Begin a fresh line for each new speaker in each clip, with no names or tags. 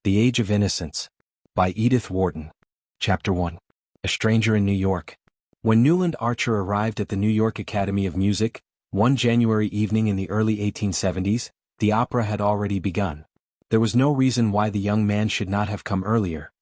The Age of Innocence, by Edith Wharton. Chapter 1. A Stranger in New York. When Newland Archer arrived at the New York Academy of Music, one January evening in the early 1870s, the opera had already begun. There was no reason why the young man should not have come earlier.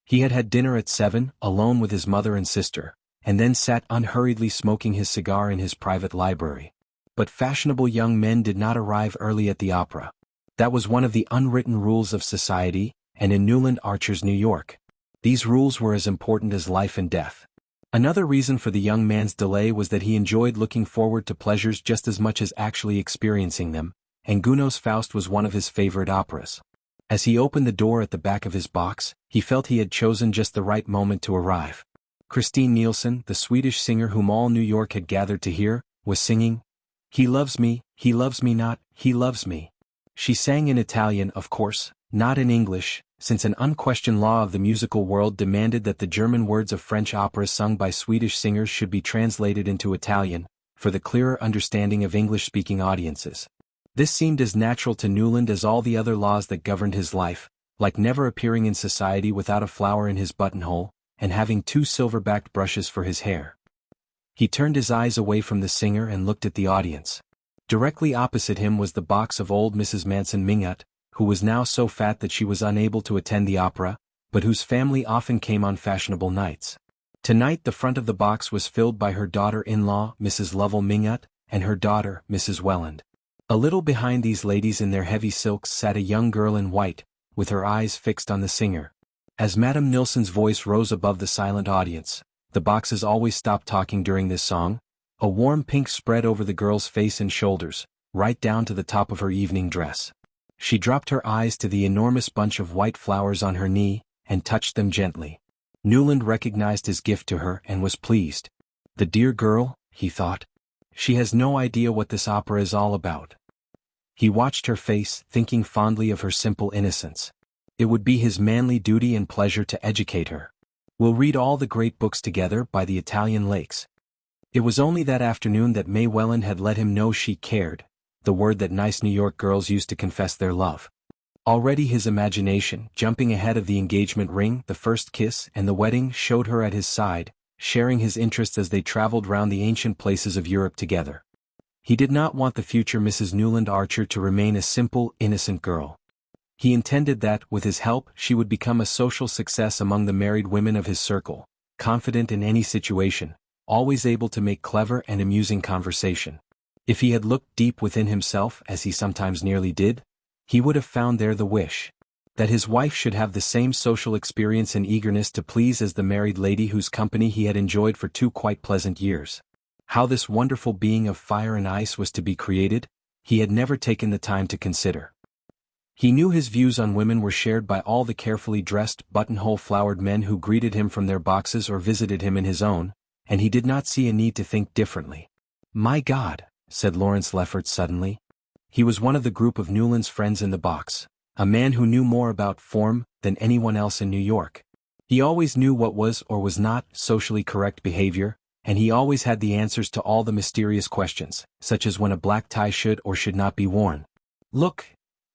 He had had dinner at 7, alone with his mother and sister, and then sat unhurriedly smoking his cigar in his private library. But fashionable young men did not arrive early at the opera. That was one of the unwritten rules of society, and in Newland Archer's New York, these rules were as important as life and death. Another reason for the young man's delay was that he enjoyed looking forward to pleasures just as much as actually experiencing them, and Gounod's Faust was one of his favorite operas. As he opened the door at the back of his box, he felt he had chosen just the right moment to arrive. Christine Nielsen, the Swedish singer whom all New York had gathered to hear, was singing, he loves me not, he loves me." She sang in Italian, of course, not in English, since an unquestioned law of the musical world demanded that the German words of French operas sung by Swedish singers should be translated into Italian, for the clearer understanding of English-speaking audiences. This seemed as natural to Newland as all the other laws that governed his life, like never appearing in society without a flower in his buttonhole, and having 2 silver-backed brushes for his hair. He turned his eyes away from the singer and looked at the audience. Directly opposite him was the box of old Mrs. Manson Mingot, who was now so fat that she was unable to attend the opera, but whose family often came on fashionable nights. Tonight the front of the box was filled by her daughter-in-law, Mrs. Lovell Mingot, and her daughter, Mrs. Welland. A little behind these ladies in their heavy silks sat a young girl in white, with her eyes fixed on the singer. As Madame Nilsson's voice rose above the silent audience, the boxes always stopped talking during this song. A warm pink spread over the girl's face and shoulders, right down to the top of her evening dress. She dropped her eyes to the enormous bunch of white flowers on her knee, and touched them gently. Newland recognized his gift to her and was pleased. The dear girl, he thought. She has no idea what this opera is all about. He watched her face, thinking fondly of her simple innocence. It would be his manly duty and pleasure to educate her. We'll read all the great books together by the Italian lakes. It was only that afternoon that May Welland had let him know she cared, the word that nice New York girls used to confess their love. Already his imagination, jumping ahead of the engagement ring, the first kiss, and the wedding, showed her at his side, sharing his interests as they traveled round the ancient places of Europe together. He did not want the future Mrs. Newland Archer to remain a simple, innocent girl. He intended that, with his help, she would become a social success among the married women of his circle, confident in any situation, always able to make clever and amusing conversation. If he had looked deep within himself, as he sometimes nearly did, he would have found there the wish that his wife should have the same social experience and eagerness to please as the married lady whose company he had enjoyed for 2 quite pleasant years. How this wonderful being of fire and ice was to be created, he had never taken the time to consider. He knew his views on women were shared by all the carefully dressed, buttonhole flowered men who greeted him from their boxes or visited him in his own, and he did not see a need to think differently. "My God," said Lawrence Lefferts suddenly. He was one of the group of Newland's friends in the box, a man who knew more about form than anyone else in New York. He always knew what was or was not socially correct behavior, and he always had the answers to all the mysterious questions, such as when a black tie should or should not be worn. "Look,"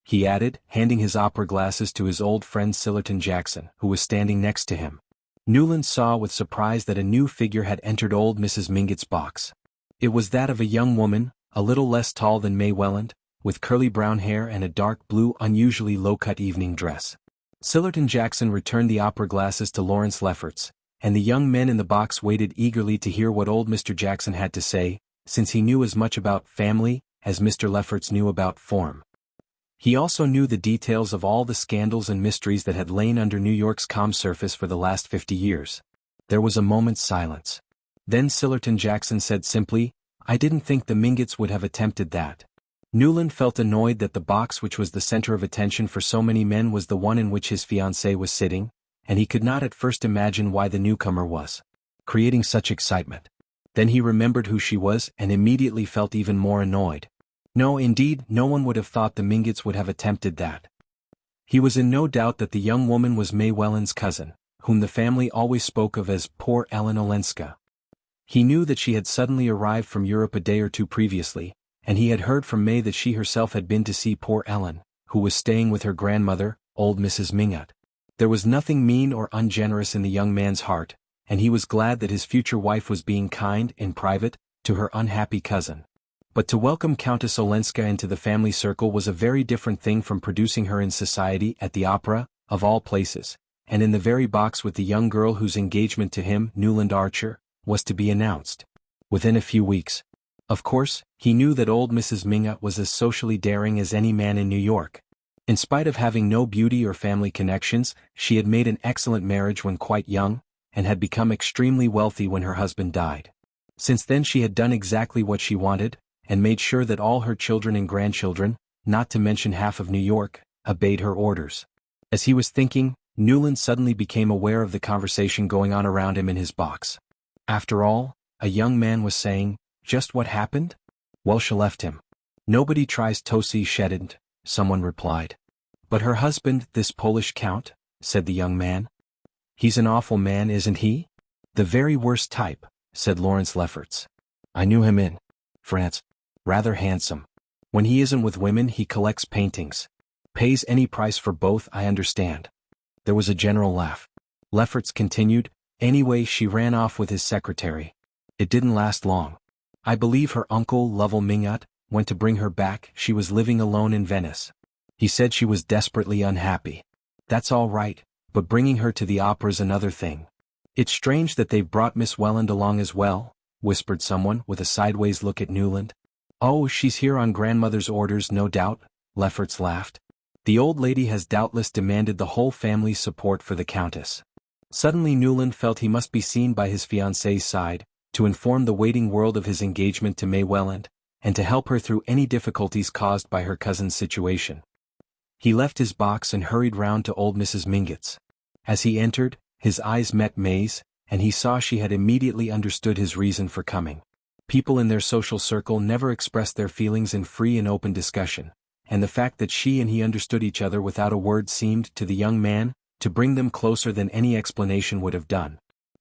he added, handing his opera glasses to his old friend Sillerton Jackson, who was standing next to him. Newland saw with surprise that a new figure had entered old Mrs. Mingot's box. It was that of a young woman, a little less tall than May Welland, with curly brown hair and a dark blue unusually low-cut evening dress. Sillerton Jackson returned the opera glasses to Lawrence Lefferts, and the young men in the box waited eagerly to hear what old Mr. Jackson had to say, since he knew as much about family as Mr. Lefferts knew about form. He also knew the details of all the scandals and mysteries that had lain under New York's calm surface for the last 50 years. There was a moment's silence. Then Sillerton Jackson said simply, "I didn't think the Mingots would have attempted that." Newland felt annoyed that the box which was the center of attention for so many men was the one in which his fiancée was sitting, and he could not at first imagine why the newcomer was creating such excitement. Then he remembered who she was and immediately felt even more annoyed. No, indeed, no one would have thought the Mingots would have attempted that. He was in no doubt that the young woman was May Welland's cousin, whom the family always spoke of as poor Ellen Olenska. He knew that she had suddenly arrived from Europe a day or 2 previously, and he had heard from May that she herself had been to see poor Ellen, who was staying with her grandmother, old Mrs. Mingot. There was nothing mean or ungenerous in the young man's heart, and he was glad that his future wife was being kind, in private, to her unhappy cousin. But to welcome Countess Olenska into the family circle was a very different thing from producing her in society at the opera, of all places, and in the very box with the young girl whose engagement to him, Newland Archer, was to be announced within a few weeks. Of course, he knew that old Mrs. Mingot was as socially daring as any man in New York. In spite of having no beauty or family connections, she had made an excellent marriage when quite young, and had become extremely wealthy when her husband died. Since then she had done exactly what she wanted, and made sure that all her children and grandchildren, not to mention half of New York, obeyed her orders. As he was thinking, Newland suddenly became aware of the conversation going on around him in his box. After all, a young man was saying, "Just what happened?" Welsh left him. "Nobody tries Tosi Shedid," someone replied. "But her husband, this Polish count," said the young man. "He's an awful man, isn't he?" "The very worst type," said Lawrence Lefferts. "I knew him in France. Rather handsome. When he isn't with women he collects paintings. Pays any price for both, I understand." There was a general laugh. Lefferts continued, "Anyway, she ran off with his secretary. It didn't last long. I believe her uncle, Lovell Mingot, went to bring her back. She was living alone in Venice. He said she was desperately unhappy. That's all right, but bringing her to the opera's another thing." "It's strange that they've brought Miss Welland along as well," whispered someone with a sideways look at Newland. "Oh, she's here on grandmother's orders, no doubt," Lefferts laughed. "The old lady has doubtless demanded the whole family's support for the Countess." Suddenly Newland felt he must be seen by his fiancée's side, to inform the waiting world of his engagement to May Welland, and to help her through any difficulties caused by her cousin's situation. He left his box and hurried round to old Mrs. Mingot's. As he entered, his eyes met May's, and he saw she had immediately understood his reason for coming. People in their social circle never expressed their feelings in free and open discussion, and the fact that she and he understood each other without a word seemed, to the young man, to bring them closer than any explanation would have done.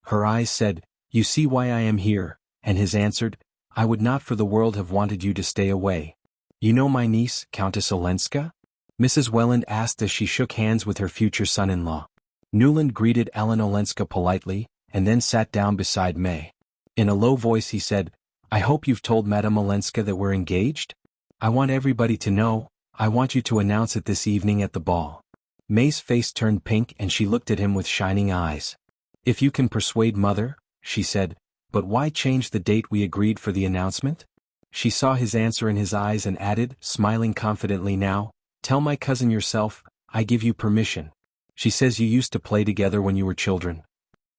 Her eyes said, "You see why I am here," and his answered, "I would not for the world have wanted you to stay away. You know my niece, Countess Olenska?" Mrs. Welland asked as she shook hands with her future son-in-law. Newland greeted Ellen Olenska politely, and then sat down beside May. In a low voice he said, "I hope you've told Madame Olenska that we're engaged? I want everybody to know. I want you to announce it this evening at the ball." May's face turned pink and she looked at him with shining eyes. "If you can persuade Mother," she said, "but why change the date we agreed for the announcement?" She saw his answer in his eyes and added, smiling confidently now, "Tell my cousin yourself, I give you permission. She says you used to play together when you were children."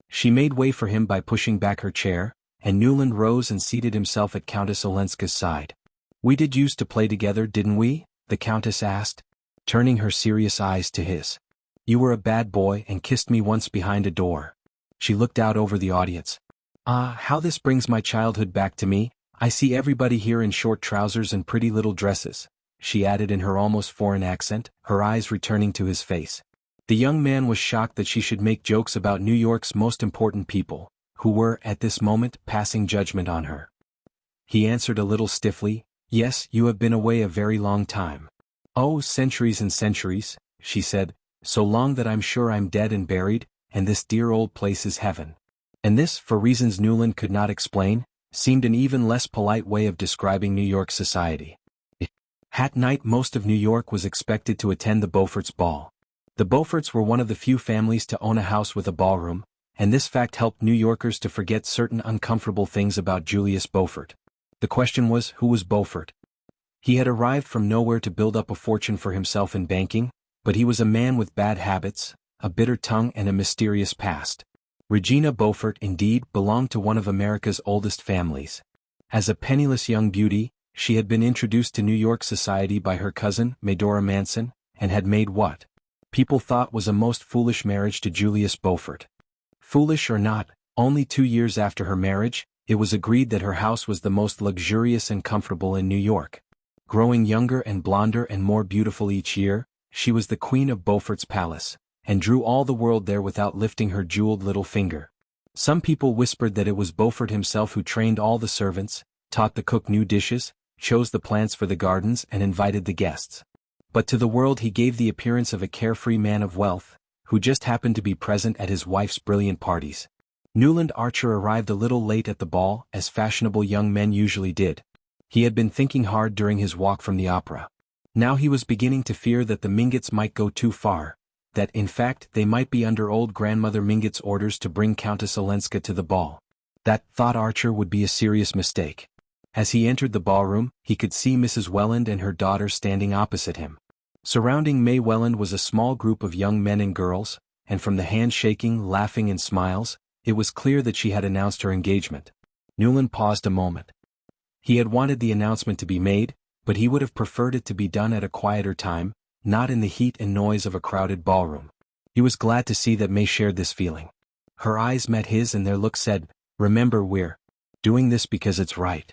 She made way for him by pushing back her chair, and Newland rose and seated himself at Countess Olenska's side. "We did used to play together, didn't we?" the Countess asked, turning her serious eyes to his. "You were a bad boy and kissed me once behind a door." She looked out over the audience. "Ah, how this brings my childhood back to me. I see everybody here in short trousers and pretty little dresses," she added in her almost foreign accent, her eyes returning to his face. The young man was shocked that she should make jokes about New York's most important people, who were, at this moment, passing judgment on her. He answered a little stiffly, "Yes, you have been away a very long time." "Oh, centuries and centuries," she said, "so long that I'm sure I'm dead and buried, and this dear old place is heaven." And this, for reasons Newland could not explain, seemed an even less polite way of describing New York society. At night most of New York was expected to attend the Beaufort's ball. The Beauforts were one of the few families to own a house with a ballroom, and this fact helped New Yorkers to forget certain uncomfortable things about Julius Beaufort. The question was, who was Beaufort? He had arrived from nowhere to build up a fortune for himself in banking, but he was a man with bad habits, a bitter tongue and a mysterious past. Regina Beaufort, indeed, belonged to one of America's oldest families. As a penniless young beauty, she had been introduced to New York society by her cousin, Medora Manson, and had made what people thought was a most foolish marriage to Julius Beaufort. Foolish or not, only 2 years after her marriage, it was agreed that her house was the most luxurious and comfortable in New York. Growing younger and blonder and more beautiful each year, she was the queen of Beaufort's palace, and drew all the world there without lifting her jeweled little finger. Some people whispered that it was Beaufort himself who trained all the servants, taught the cook new dishes, chose the plants for the gardens and invited the guests. but to the world he gave the appearance of a carefree man of wealth, who just happened to be present at his wife's brilliant parties. Newland Archer arrived a little late at the ball, as fashionable young men usually did. He had been thinking hard during his walk from the opera. Now he was beginning to fear that the Mingotts might go too far, that in fact they might be under old grandmother Mingott's orders to bring Countess Olenska to the ball. That, thought Archer, would be a serious mistake. As he entered the ballroom, he could see Mrs. Welland and her daughter standing opposite him. Surrounding May Welland was a small group of young men and girls, and from the handshaking, laughing and smiles, it was clear that she had announced her engagement. Newland paused a moment. He had wanted the announcement to be made, but he would have preferred it to be done at a quieter time, not in the heat and noise of a crowded ballroom. He was glad to see that May shared this feeling. Her eyes met his and their look said, "Remember, we're doing this because it's right."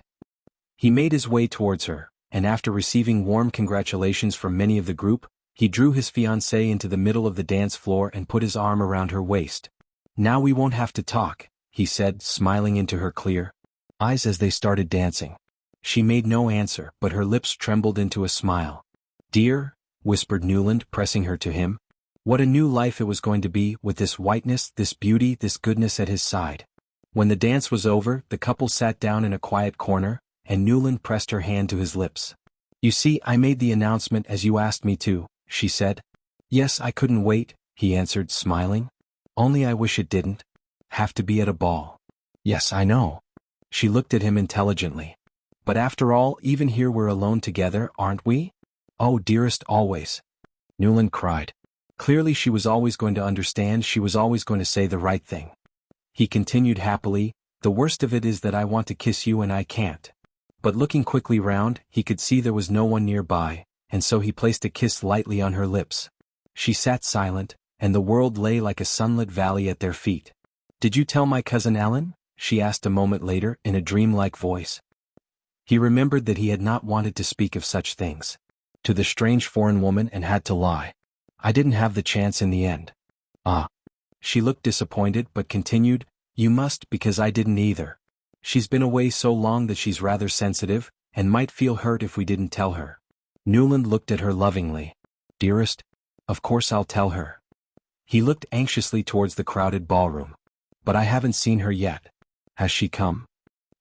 He made his way towards her, and after receiving warm congratulations from many of the group, he drew his fiancée into the middle of the dance floor and put his arm around her waist. "Now we won't have to talk," he said, smiling into her clear eyes as they started dancing. She made no answer, but her lips trembled into a smile. "Dear," whispered Newland, pressing her to him. What a new life it was going to be, with this whiteness, this beauty, this goodness at his side. When the dance was over, the couple sat down in a quiet corner, and Newland pressed her hand to his lips. "You see, I made the announcement as you asked me to," she said. "Yes, I couldn't wait," he answered, smiling. "Only I wish it didn't have to be at a ball." "Yes, I know." She looked at him intelligently. "But after all, even here we're alone together, aren't we?" "Oh, dearest, always," Newland cried. Clearly she was always going to understand, she was always going to say the right thing. He continued happily, "The worst of it is that I want to kiss you and I can't." But looking quickly round, he could see there was no one nearby, and so he placed a kiss lightly on her lips. She sat silent, and the world lay like a sunlit valley at their feet. "Did you tell my cousin Ellen?" she asked a moment later, in a dreamlike voice. He remembered that he had not wanted to speak of such things to the strange foreign woman and had to lie. "I didn't have the chance in the end." "Ah." She looked disappointed but continued, "You must, because I didn't either. She's been away so long that she's rather sensitive, and might feel hurt if we didn't tell her." Newland looked at her lovingly. "Dearest, of course I'll tell her." He looked anxiously towards the crowded ballroom. "But I haven't seen her yet. Has she come?"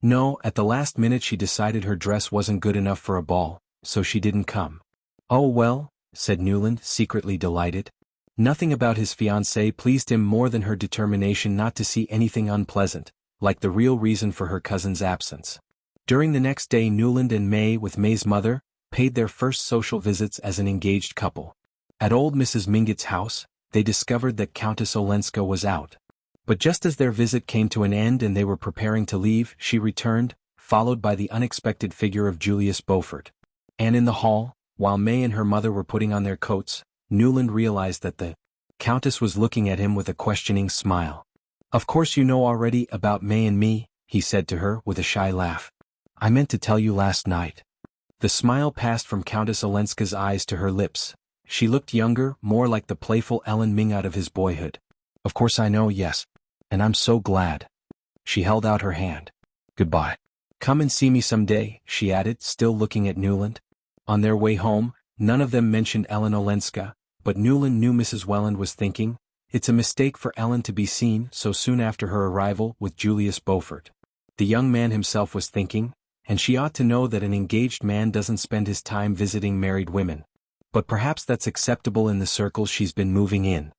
"No, at the last minute she decided her dress wasn't good enough for a ball, so she didn't come." "Oh well," said Newland, secretly delighted. Nothing about his fiancée pleased him more than her determination not to see anything unpleasant, like the real reason for her cousin's absence. During the next day Newland and May, with May's mother, paid their first social visits as an engaged couple. At old Mrs. Mingott's house, they discovered that Countess Olenska was out. But just as their visit came to an end and they were preparing to leave, she returned, followed by the unexpected figure of Julius Beaufort. And in the hall, while May and her mother were putting on their coats, Newland realized that the Countess was looking at him with a questioning smile. "Of course you know already about May and me," he said to her with a shy laugh. "I meant to tell you last night." The smile passed from Countess Olenska's eyes to her lips. She looked younger, more like the playful Ellen Mingott of his boyhood. "Of course I know, yes. And I'm so glad." She held out her hand. "Goodbye. Come and see me some day," she added, still looking at Newland. On their way home, none of them mentioned Ellen Olenska, but Newland knew Mrs. Welland was thinking, "It's a mistake for Ellen to be seen so soon after her arrival with Julius Beaufort." The young man himself was thinking, "And she ought to know that an engaged man doesn't spend his time visiting married women. But perhaps that's acceptable in the circle she's been moving in."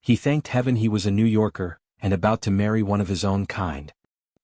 He thanked heaven he was a New Yorker, and about to marry one of his own kind.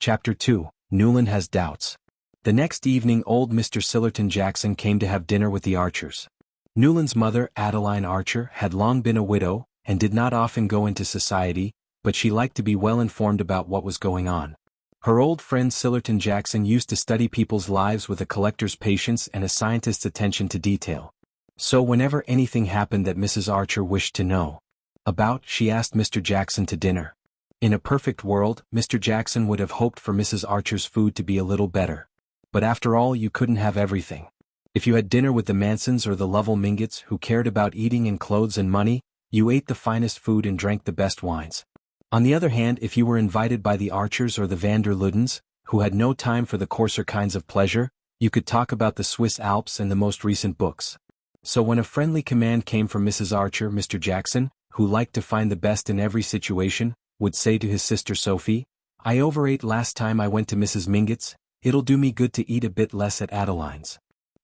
Chapter 2, Newland Has Doubts. The next evening old Mr. Sillerton Jackson came to have dinner with the Archers. Newland's mother, Adeline Archer, had long been a widow, and did not often go into society, but she liked to be well informed about what was going on. Her old friend Sillerton Jackson used to study people's lives with a collector's patience and a scientist's attention to detail. So whenever anything happened that Mrs. Archer wished to know about, she asked Mr. Jackson to dinner. In a perfect world, Mr. Jackson would have hoped for Mrs. Archer's food to be a little better. But after all, you couldn't have everything. If you had dinner with the Mansons or the Lovell Mingotts, who cared about eating and clothes and money, you ate the finest food and drank the best wines. On the other hand, if you were invited by the Archers or the van der Luddens, who had no time for the coarser kinds of pleasure, you could talk about the Swiss Alps and the most recent books. So when a friendly command came from Mrs. Archer, Mr. Jackson, who liked to find the best in every situation, would say to his sister Sophie, "I overate last time I went to Mrs. Mingott's, it'll do me good to eat a bit less at Adeline's."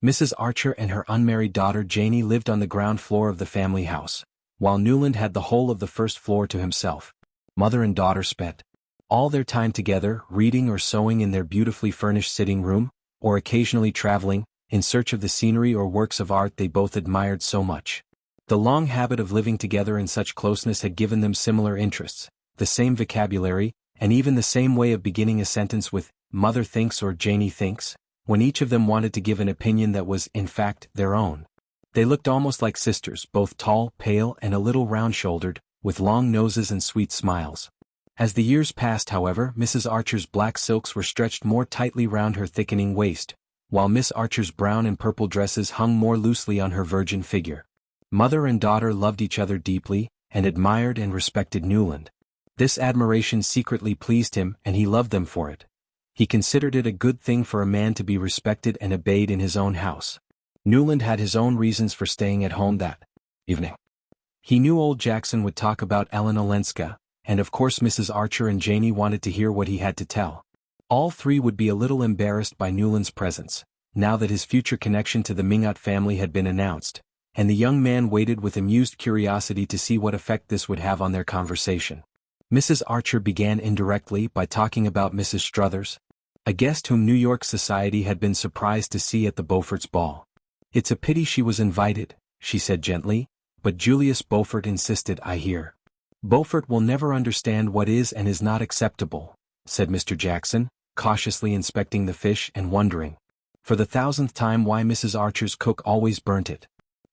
Mrs. Archer and her unmarried daughter Janie lived on the ground floor of the family house, while Newland had the whole of the first floor to himself. Mother and daughter spent all their time together, reading or sewing in their beautifully furnished sitting room, or occasionally traveling, in search of the scenery or works of art they both admired so much. The long habit of living together in such closeness had given them similar interests, the same vocabulary, and even the same way of beginning a sentence with, "Mother thinks" or "Janie thinks," when each of them wanted to give an opinion that was, in fact, their own. They looked almost like sisters, both tall, pale, and a little round-shouldered, with long noses and sweet smiles. As the years passed, however, Mrs. Archer's black silks were stretched more tightly round her thickening waist, while Miss Archer's brown and purple dresses hung more loosely on her virgin figure. Mother and daughter loved each other deeply, and admired and respected Newland. This admiration secretly pleased him, and he loved them for it. He considered it a good thing for a man to be respected and obeyed in his own house. Newland had his own reasons for staying at home that evening. He knew old Jackson would talk about Ellen Olenska, and of course Mrs. Archer and Janie wanted to hear what he had to tell. All three would be a little embarrassed by Newland's presence, now that his future connection to the Mingot family had been announced, and the young man waited with amused curiosity to see what effect this would have on their conversation. Mrs. Archer began indirectly by talking about Mrs. Struthers, a guest whom New York society had been surprised to see at the Beaufort's ball. "It's a pity she was invited," she said gently, "but Julius Beaufort insisted, I hear." "Beaufort will never understand what is and is not acceptable," said Mr. Jackson, cautiously inspecting the fish and wondering, for the 1000th time, why Mrs. Archer's cook always burnt it.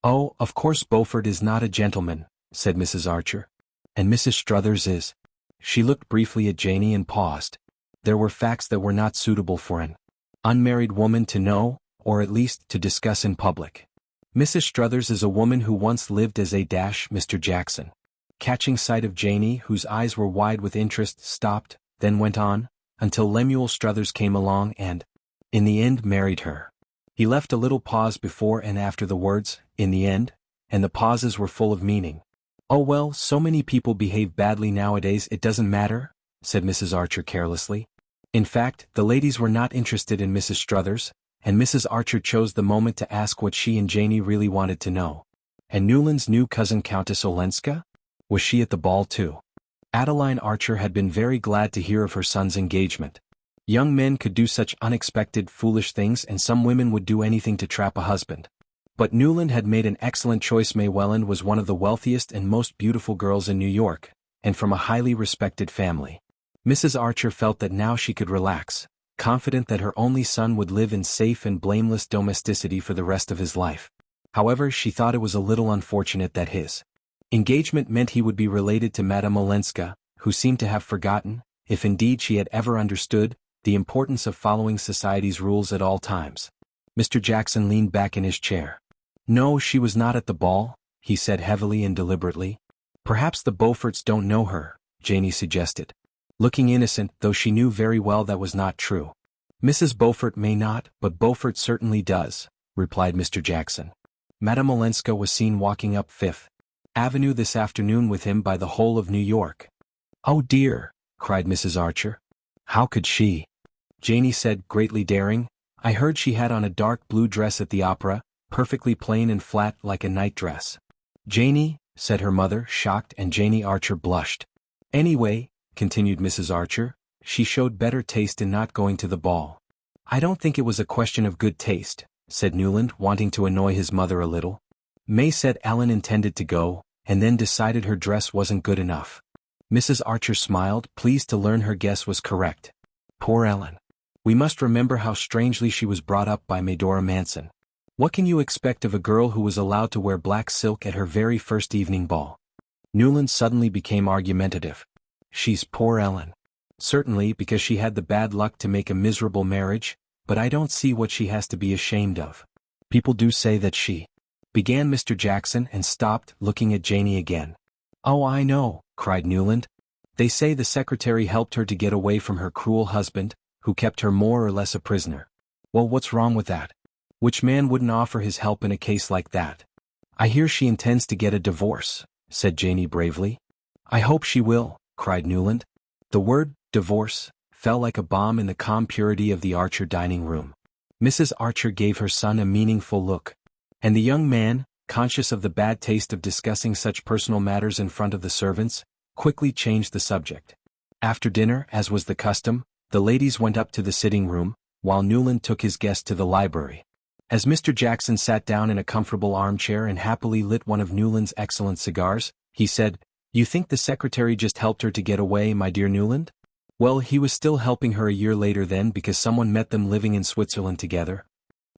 "Oh, of course Beaufort is not a gentleman," said Mrs. Archer. "And Mrs. Struthers is." She looked briefly at Janie and paused. There were facts that were not suitable for an unmarried woman to know, or at least to discuss in public. "Mrs. Struthers is a woman who once lived as a Mr. Jackson." Catching sight of Janie, whose eyes were wide with interest, stopped, then went on, until Lemuel Struthers came along and, in the end, married her. He left a little pause before and after the words, "in the end," and the pauses were full of meaning. "Oh well, so many people behave badly nowadays it doesn't matter," said Mrs. Archer carelessly. In fact, the ladies were not interested in Mrs. Struthers, and Mrs. Archer chose the moment to ask what she and Janie really wanted to know. "And Newland's new cousin Countess Olenska? Was she at the ball too?" Adeline Archer had been very glad to hear of her son's engagement. Young men could do such unexpected, foolish things, and some women would do anything to trap a husband. But Newland had made an excellent choice. May Welland was one of the wealthiest and most beautiful girls in New York, and from a highly respected family. Mrs. Archer felt that now she could relax, confident that her only son would live in safe and blameless domesticity for the rest of his life. However, she thought it was a little unfortunate that his engagement meant he would be related to Madame Olenska, who seemed to have forgotten, if indeed she had ever understood, the importance of following society's rules at all times. Mr. Jackson leaned back in his chair. "No, she was not at the ball," he said heavily and deliberately. "Perhaps the Beauforts don't know her," Janie suggested, looking innocent, though she knew very well that was not true. "Mrs. Beaufort may not, but Beaufort certainly does," replied Mr. Jackson. "Madame Olenska was seen walking up Fifth Avenue this afternoon with him by the whole of New York." "Oh dear," cried Mrs. Archer. "How could she?" Janie said, greatly daring. "I heard she had on a dark blue dress at the opera, perfectly plain and flat like a nightdress." "Janie," said her mother, shocked, and Janie Archer blushed. "Anyway," continued Mrs. Archer, "she showed better taste in not going to the ball." "I don't think it was a question of good taste," said Newland, wanting to annoy his mother a little. "May said Ellen intended to go, and then decided her dress wasn't good enough." Mrs. Archer smiled, pleased to learn her guess was correct. "Poor Ellen. We must remember how strangely she was brought up by Medora Manson. What can you expect of a girl who was allowed to wear black silk at her very first evening ball?" Newland suddenly became argumentative. "She's poor Ellen. Certainly, because she had the bad luck to make a miserable marriage, but I don't see what she has to be ashamed of. People do say that she—" began Mr. Jackson and stopped, looking at Janie again. "Oh, I know," cried Newland. "They say the secretary helped her to get away from her cruel husband, who kept her more or less a prisoner. Well, what's wrong with that? Which man wouldn't offer his help in a case like that?" "I hear she intends to get a divorce," said Janie bravely. "I hope she will," cried Newland. The word, divorce, fell like a bomb in the calm purity of the Archer dining room. Mrs. Archer gave her son a meaningful look. And the young man, conscious of the bad taste of discussing such personal matters in front of the servants, quickly changed the subject. After dinner, as was the custom, the ladies went up to the sitting room, while Newland took his guest to the library. As Mr. Jackson sat down in a comfortable armchair and happily lit one of Newland's excellent cigars, he said, "You think the secretary just helped her to get away, my dear Newland?" "Well, he was still helping her a year later then because someone met them living in Switzerland together."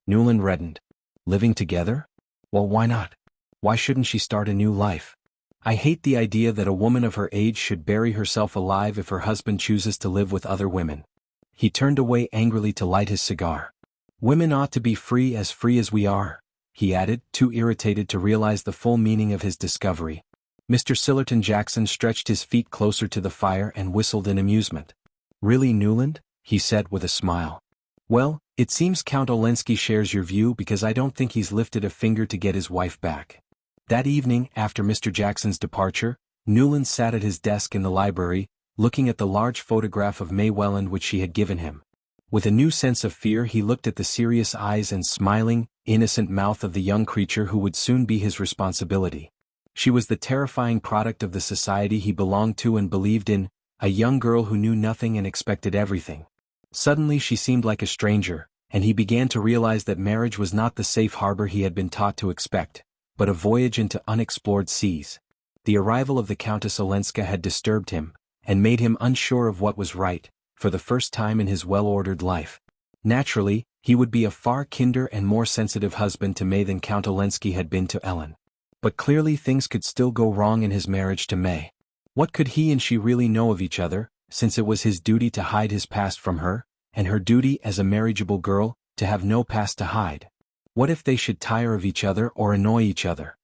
Newland reddened. "Living together? Well, why not? Why shouldn't she start a new life? I hate the idea that a woman of her age should bury herself alive if her husband chooses to live with other women." He turned away angrily to light his cigar. "Women ought to be free as we are," he added, too irritated to realize the full meaning of his discovery. Mr. Sillerton Jackson stretched his feet closer to the fire and whistled in amusement. "Really, Newland?" he said with a smile. "Well, it seems Count Olenski shares your view because I don't think he's lifted a finger to get his wife back." That evening, after Mr. Jackson's departure, Newland sat at his desk in the library, looking at the large photograph of May Welland which she had given him. With a new sense of fear he looked at the serious eyes and smiling, innocent mouth of the young creature who would soon be his responsibility. She was the terrifying product of the society he belonged to and believed in, a young girl who knew nothing and expected everything. Suddenly she seemed like a stranger, and he began to realize that marriage was not the safe harbor he had been taught to expect, but a voyage into unexplored seas. The arrival of the Countess Olenska had disturbed him, and made him unsure of what was right, for the first time in his well-ordered life. Naturally, he would be a far kinder and more sensitive husband to May than Count Olenski had been to Ellen. But clearly things could still go wrong in his marriage to May. What could he and she really know of each other, since it was his duty to hide his past from her, and her duty as a marriageable girl, to have no past to hide? What if they should tire of each other or annoy each other?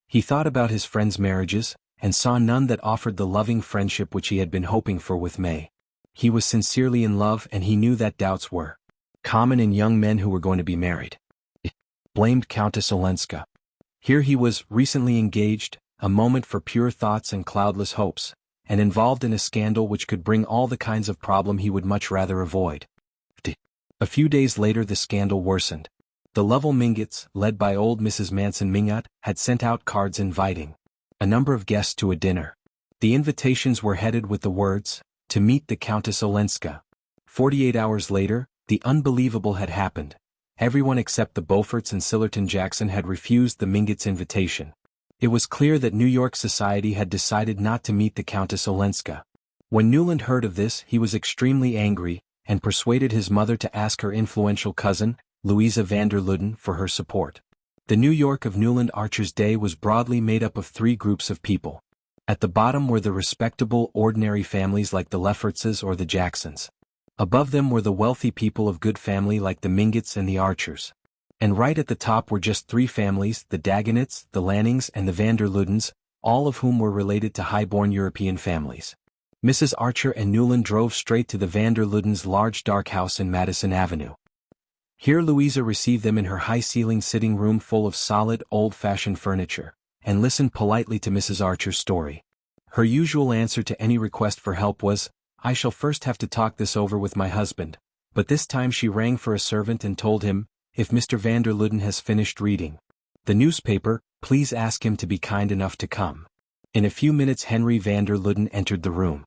He thought about his friends' marriages, and saw none that offered the loving friendship which he had been hoping for with May. He was sincerely in love and he knew that doubts were common in young men who were going to be married. Blamed Countess Olenska. Here he was, recently engaged, a moment for pure thoughts and cloudless hopes, and involved in a scandal which could bring all the kinds of problem he would much rather avoid. A few days later the scandal worsened. The Lovell Mingotts, led by old Mrs. Manson Mingot, had sent out cards inviting a number of guests to a dinner. The invitations were headed with the words, "To meet the Countess Olenska." 48 hours later, the unbelievable had happened. Everyone except the Beauforts and Sillerton Jackson had refused the Mingotts' invitation. It was clear that New York society had decided not to meet the Countess Olenska. When Newland heard of this he was extremely angry, and persuaded his mother to ask her influential cousin, Louisa van der Luden, for her support. The New York of Newland Archer's day was broadly made up of three groups of people. At the bottom were the respectable, ordinary families like the Leffertses or the Jacksons. Above them were the wealthy people of good family like the Mingotts and the Archers. And right at the top were just three families, the Dagonets, the Lannings and the van der Ludens, all of whom were related to high-born European families. Mrs. Archer and Newland drove straight to the van der Ludens' large dark house in Madison Avenue. Here Louisa received them in her high-ceilinged sitting room full of solid, old-fashioned furniture, and listened politely to Mrs. Archer's story. Her usual answer to any request for help was, "I shall first have to talk this over with my husband," but this time she rang for a servant and told him, "If Mr. van der Luden has finished reading the newspaper, please ask him to be kind enough to come." In a few minutes Henry van der Luden entered the room.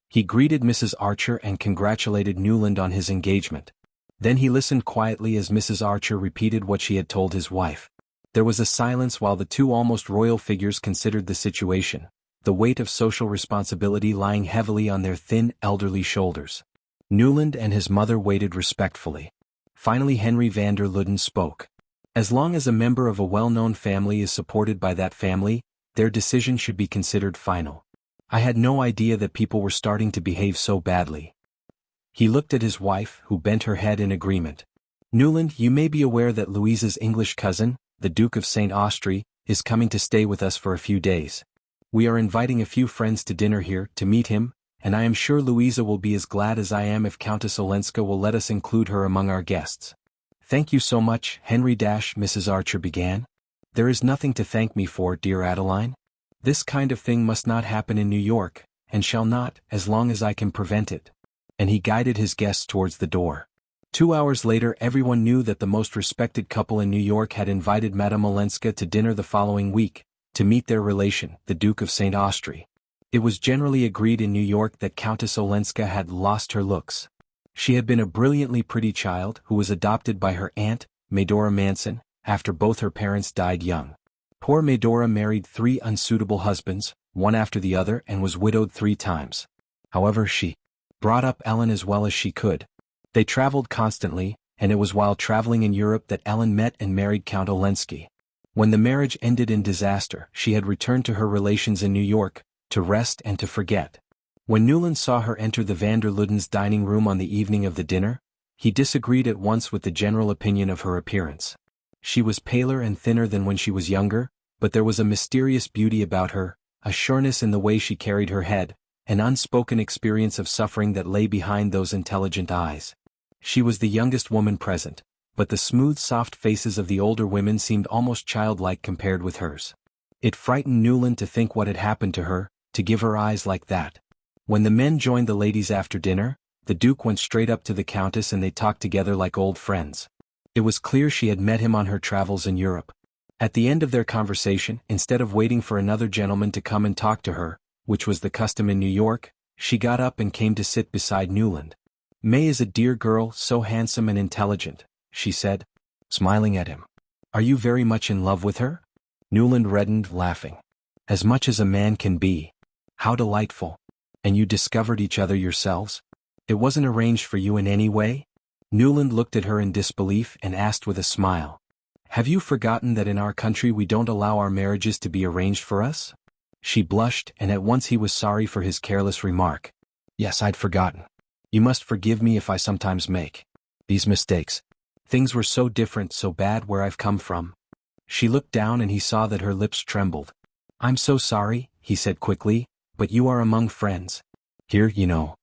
He greeted Mrs. Archer and congratulated Newland on his engagement. Then he listened quietly as Mrs. Archer repeated what she had told his wife. There was a silence while the two almost royal figures considered the situation, the weight of social responsibility lying heavily on their thin, elderly shoulders. Newland and his mother waited respectfully. Finally Henry van der Luden spoke. As long as a member of a well-known family is supported by that family, their decision should be considered final. I had no idea that people were starting to behave so badly. He looked at his wife, who bent her head in agreement. Newland, you may be aware that Louisa's English cousin, the Duke of St. Austri, is coming to stay with us for a few days. We are inviting a few friends to dinner here to meet him, and I am sure Louisa will be as glad as I am if Countess Olenska will let us include her among our guests. Thank you so much, Henry. Mrs. Archer began. "There is nothing to thank me for, dear Adeline. This kind of thing must not happen in New York, and shall not, as long as I can prevent it." And he guided his guests towards the door. 2 hours later everyone knew that the most respected couple in New York had invited Madame Olenska to dinner the following week, to meet their relation, the Duke of St. Austri. It was generally agreed in New York that Countess Olenska had lost her looks. She had been a brilliantly pretty child who was adopted by her aunt, Medora Manson, after both her parents died young. Poor Medora married 3 unsuitable husbands, one after the other, and was widowed 3 times. However, she brought up Ellen as well as she could. They traveled constantly, and it was while traveling in Europe that Ellen met and married Count Olenski. When the marriage ended in disaster, she had returned to her relations in New York, to rest and to forget. When Newland saw her enter the van der Luden's dining room on the evening of the dinner, he disagreed at once with the general opinion of her appearance. She was paler and thinner than when she was younger, but there was a mysterious beauty about her, a sureness in the way she carried her head, an unspoken experience of suffering that lay behind those intelligent eyes. She was the youngest woman present, but the smooth soft faces of the older women seemed almost childlike compared with hers. It frightened Newland to think what had happened to her, to give her eyes like that. When the men joined the ladies after dinner, the Duke went straight up to the Countess and they talked together like old friends. It was clear she had met him on her travels in Europe. At the end of their conversation, instead of waiting for another gentleman to come and talk to her, which was the custom in New York, she got up and came to sit beside Newland. "May is a dear girl, so handsome and intelligent," she said, smiling at him. "Are you very much in love with her?" Newland reddened, laughing. "As much as a man can be. How delightful. And you discovered each other yourselves? It wasn't arranged for you in any way?" Newland looked at her in disbelief and asked with a smile, "Have you forgotten that in our country we don't allow our marriages to be arranged for us?" She blushed, and at once he was sorry for his careless remark. "Yes, I'd forgotten. You must forgive me if I sometimes make these mistakes. Things were so different, so bad where I've come from." She looked down and he saw that her lips trembled. "I'm so sorry," he said quickly, "but you are among friends. Here, you know."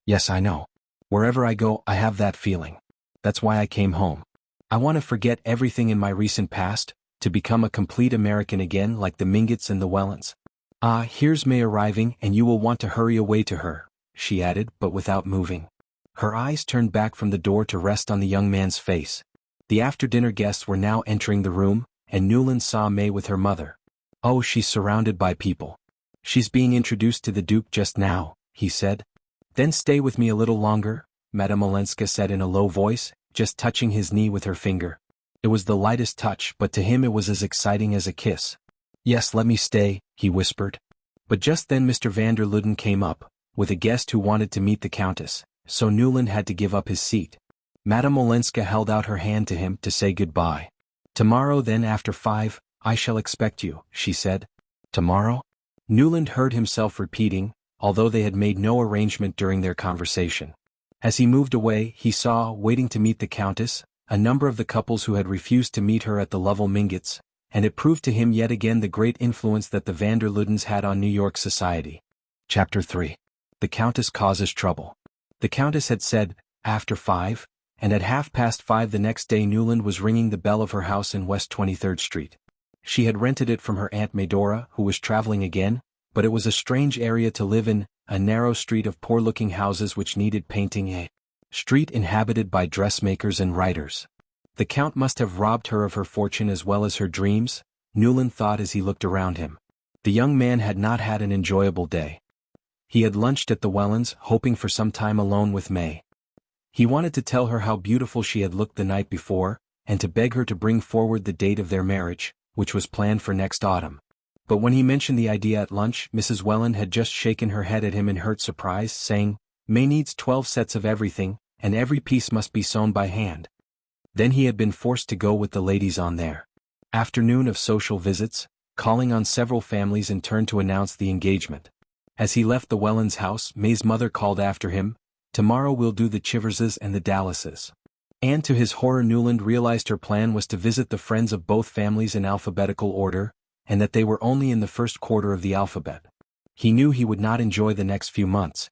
"Yes, I know. Wherever I go, I have that feeling. That's why I came home. I want to forget everything in my recent past, to become a complete American again like the Mingotts and the Wellens. Ah, here's May arriving and you will want to hurry away to her," she added, but without moving. Her eyes turned back from the door to rest on the young man's face. The after-dinner guests were now entering the room, and Newland saw May with her mother. "Oh, she's surrounded by people. She's being introduced to the Duke just now," he said. "Then stay with me a little longer," Madame Olenska said in a low voice, just touching his knee with her finger. It was the lightest touch, but to him it was as exciting as a kiss. "Yes, let me stay," he whispered. But just then Mr. van der Luden came up, with a guest who wanted to meet the Countess, so Newland had to give up his seat. Madame Olenska held out her hand to him to say goodbye. "Tomorrow then after 5, I shall expect you," she said. "Tomorrow?" Newland heard himself repeating, although they had made no arrangement during their conversation. As he moved away, he saw, waiting to meet the Countess, a number of the couples who had refused to meet her at the Lovell Mingotts, and it proved to him yet again the great influence that the van der Ludens had on New York society. Chapter 3. The Countess Causes Trouble. The Countess had said, after 5, and at 5:30 the next day Newland was ringing the bell of her house in West 23rd Street. She had rented it from her Aunt Medora, who was traveling again, but it was a strange area to live in, a narrow street of poor-looking houses which needed painting, a street inhabited by dressmakers and writers. The Count must have robbed her of her fortune as well as her dreams, Newland thought as he looked around him. The young man had not had an enjoyable day. He had lunched at the Wellens, hoping for some time alone with May. He wanted to tell her how beautiful she had looked the night before, and to beg her to bring forward the date of their marriage, which was planned for next autumn. But when he mentioned the idea at lunch, Mrs. Welland had just shaken her head at him in hurt surprise, saying, "May needs 12 sets of everything, and every piece must be sewn by hand." Then he had been forced to go with the ladies on their afternoon of social visits, calling on several families in turn to announce the engagement. As he left the Wellens' house, May's mother called after him, "Tomorrow we'll do the Chiverses and the Dallases." And to his horror Newland realized her plan was to visit the friends of both families in alphabetical order, and that they were only in the first quarter of the alphabet. He knew he would not enjoy the next few months.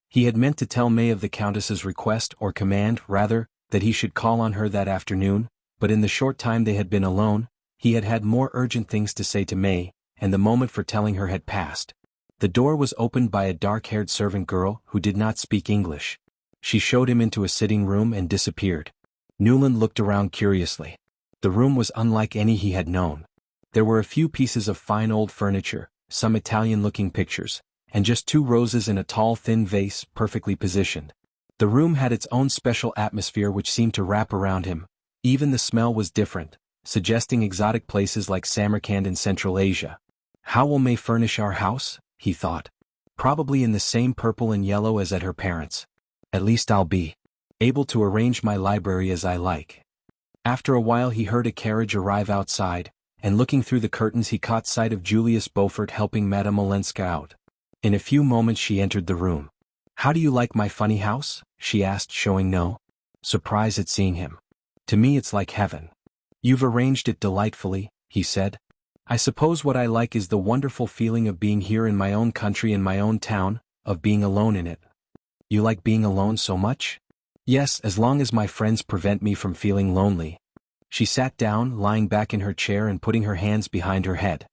He had meant to tell May of the Countess's request, or command, rather, that he should call on her that afternoon, but in the short time they had been alone, He had had more urgent things to say to May, and the moment for telling her had passed. The door was opened by a dark-haired servant girl who did not speak English. She showed him into a sitting room and disappeared. Newland looked around curiously. The room was unlike any he had known. There were a few pieces of fine old furniture, some Italian-looking pictures, and just 2 roses in a tall thin vase perfectly positioned. The room had its own special atmosphere which seemed to wrap around him. Even the smell was different, suggesting exotic places like Samarkand in Central Asia. How will May furnish our house? He thought. Probably in the same purple and yellow as at her parents'. At least I'll be able to arrange my library as I like. After a while he heard a carriage arrive outside, and looking through the curtains he caught sight of Julius Beaufort helping Madame Olenska out. In a few moments she entered the room. "How do you like my funny house?" she asked, showing no surprise at seeing him. "To me it's like heaven." "You've arranged it delightfully," he said. "I suppose what I like is the wonderful feeling of being here in my own country in my own town, of being alone in it." "You like being alone so much?" "Yes, as long as my friends prevent me from feeling lonely." She sat down, lying back in her chair and putting her hands behind her head.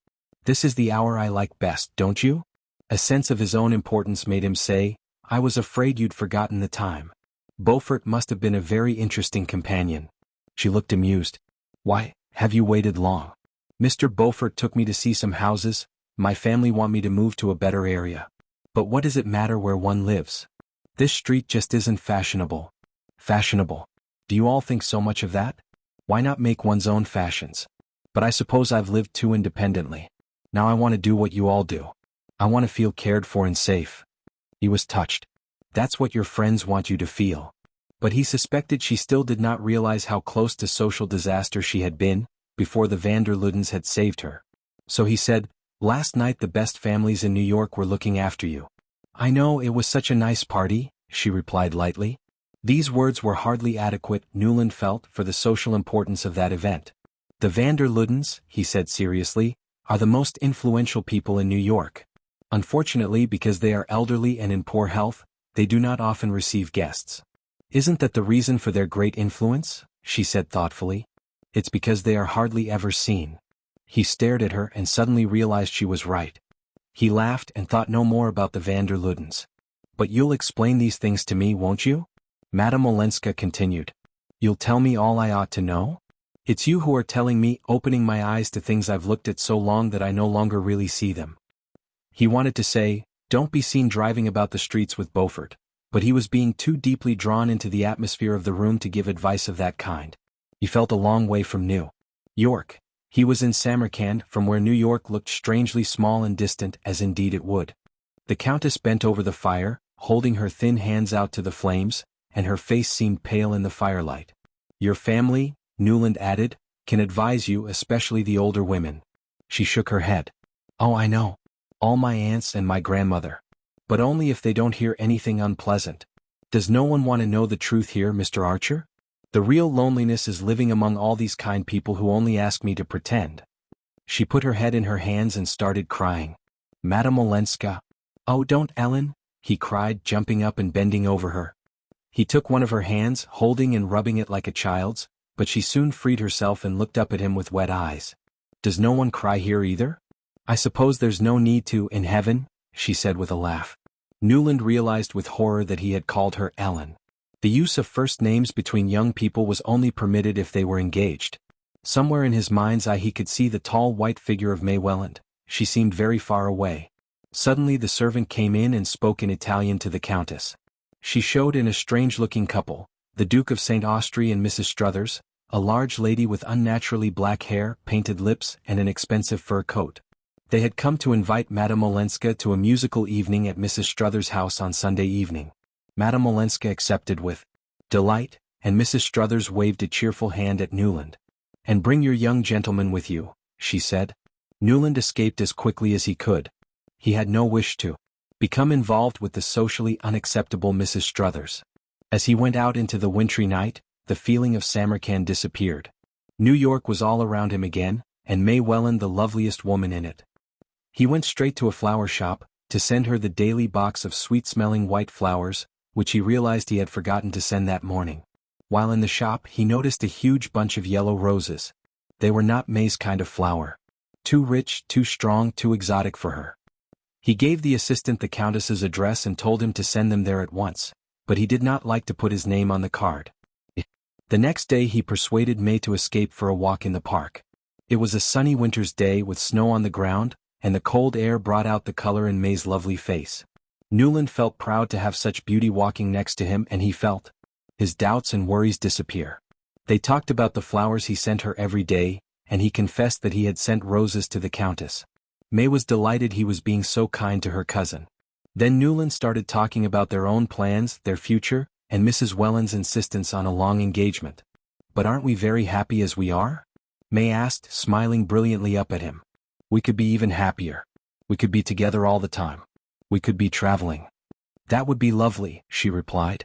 "This is the hour I like best, don't you?" A sense of his own importance made him say, "I was afraid you'd forgotten the time." Beaufort must have been a very interesting companion. She looked amused. "Why, have you waited long?" "Mr. Beaufort took me to see some houses. My family want me to move to a better area." "But what does it matter where one lives? This street just isn't fashionable." "Fashionable? Do you all think so much of that? Why not make one's own fashions? But I suppose I've lived too independently. Now I want to do what you all do. I want to feel cared for and safe." He was touched. "That's what your friends want you to feel." But he suspected she still did not realize how close to social disaster she had been, before the van der Luddens had saved her. So he said, "Last night the best families in New York were looking after you." "I know, it was such a nice party," she replied lightly. These words were hardly adequate, Newland felt, for the social importance of that event. "The van der Luddens," he said seriously, "are the most influential people in New York. Unfortunately, because they are elderly and in poor health, they do not often receive guests." "Isn't that the reason for their great influence?" she said thoughtfully. "It's because they are hardly ever seen." He stared at her and suddenly realized she was right. He laughed and thought no more about the van der Luddens. "But you'll explain these things to me, won't you?" Madame Olenska continued. "You'll tell me all I ought to know? It's you who are telling me, opening my eyes to things I've looked at so long that I no longer really see them." He wanted to say, "Don't be seen driving about the streets with Beaufort," but he was being too deeply drawn into the atmosphere of the room to give advice of that kind. He felt a long way from New York. He was in Samarkand, from where New York looked strangely small and distant, as indeed it would. The Countess bent over the fire, holding her thin hands out to the flames, and her face seemed pale in the firelight. "Your family," Newland added, "can advise you, especially the older women." She shook her head. "Oh, I know. All my aunts and my grandmother. But only if they don't hear anything unpleasant. Does no one want to know the truth here, Mr. Archer? The real loneliness is living among all these kind people who only ask me to pretend." She put her head in her hands and started crying. "Madame Olenska." "Oh, don't, Ellen," he cried, jumping up and bending over her. He took one of her hands, holding and rubbing it like a child's, but she soon freed herself and looked up at him with wet eyes. "Does no one cry here either?" "I suppose there's no need to, in heaven," she said with a laugh. Newland realized with horror that he had called her Ellen. The use of first names between young people was only permitted if they were engaged. Somewhere in his mind's eye he could see the tall white figure of May Welland. She seemed very far away. Suddenly the servant came in and spoke in Italian to the Countess. She showed in a strange-looking couple, the Duke of St. Austry and Mrs. Struthers, a large lady with unnaturally black hair, painted lips, and an expensive fur coat. They had come to invite Madame Olenska to a musical evening at Mrs. Struthers' house on Sunday evening. Madame Olenska accepted with delight, and Mrs. Struthers waved a cheerful hand at Newland. "And bring your young gentleman with you," she said. Newland escaped as quickly as he could. He had no wish to become involved with the socially unacceptable Mrs. Struthers. As he went out into the wintry night, the feeling of Samarkand disappeared. New York was all around him again, and May Welland the loveliest woman in it. He went straight to a flower shop, to send her the daily box of sweet-smelling white flowers, which he realized he had forgotten to send that morning. While in the shop he noticed a huge bunch of yellow roses. They were not May's kind of flower. Too rich, too strong, too exotic for her. He gave the assistant the Countess's address and told him to send them there at once, but he did not like to put his name on the card. The next day he persuaded May to escape for a walk in the park. It was a sunny winter's day with snow on the ground, and the cold air brought out the color in May's lovely face. Newland felt proud to have such beauty walking next to him, and he felt his doubts and worries disappear. They talked about the flowers he sent her every day, and he confessed that he had sent roses to the Countess. May was delighted he was being so kind to her cousin. Then Newland started talking about their own plans, their future, and Mrs. Welland's insistence on a long engagement. "But aren't we very happy as we are?" May asked, smiling brilliantly up at him. "We could be even happier. We could be together all the time. We could be traveling." "That would be lovely," she replied.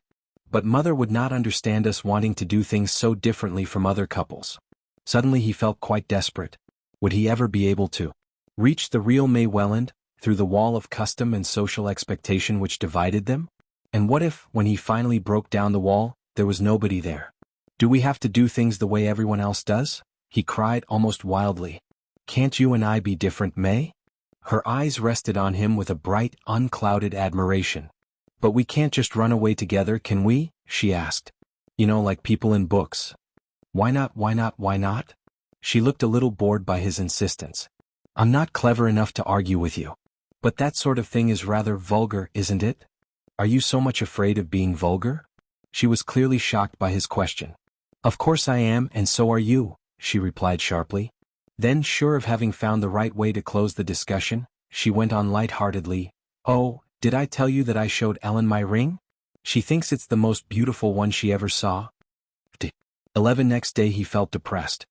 "But Mother would not understand us wanting to do things so differently from other couples." Suddenly he felt quite desperate. Would he ever be able to reach the real May Welland, through the wall of custom and social expectation which divided them? And what if, when he finally broke down the wall, there was nobody there? "Do we have to do things the way everyone else does?" he cried almost wildly. "Can't you and I be different, May?" Her eyes rested on him with a bright, unclouded admiration. "But we can't just run away together, can we?" she asked. "You know, like people in books." "Why not, why not, why not?" She looked a little bored by his insistence. "I'm not clever enough to argue with you. But that sort of thing is rather vulgar, isn't it? Are you so much afraid of being vulgar?" She was clearly shocked by his question. "Of course I am, and so are you," she replied sharply. Then, sure of having found the right way to close the discussion, she went on light-heartedly, "Oh, did I tell you that I showed Ellen my ring? She thinks it's the most beautiful one she ever saw." 11 Next day he felt depressed.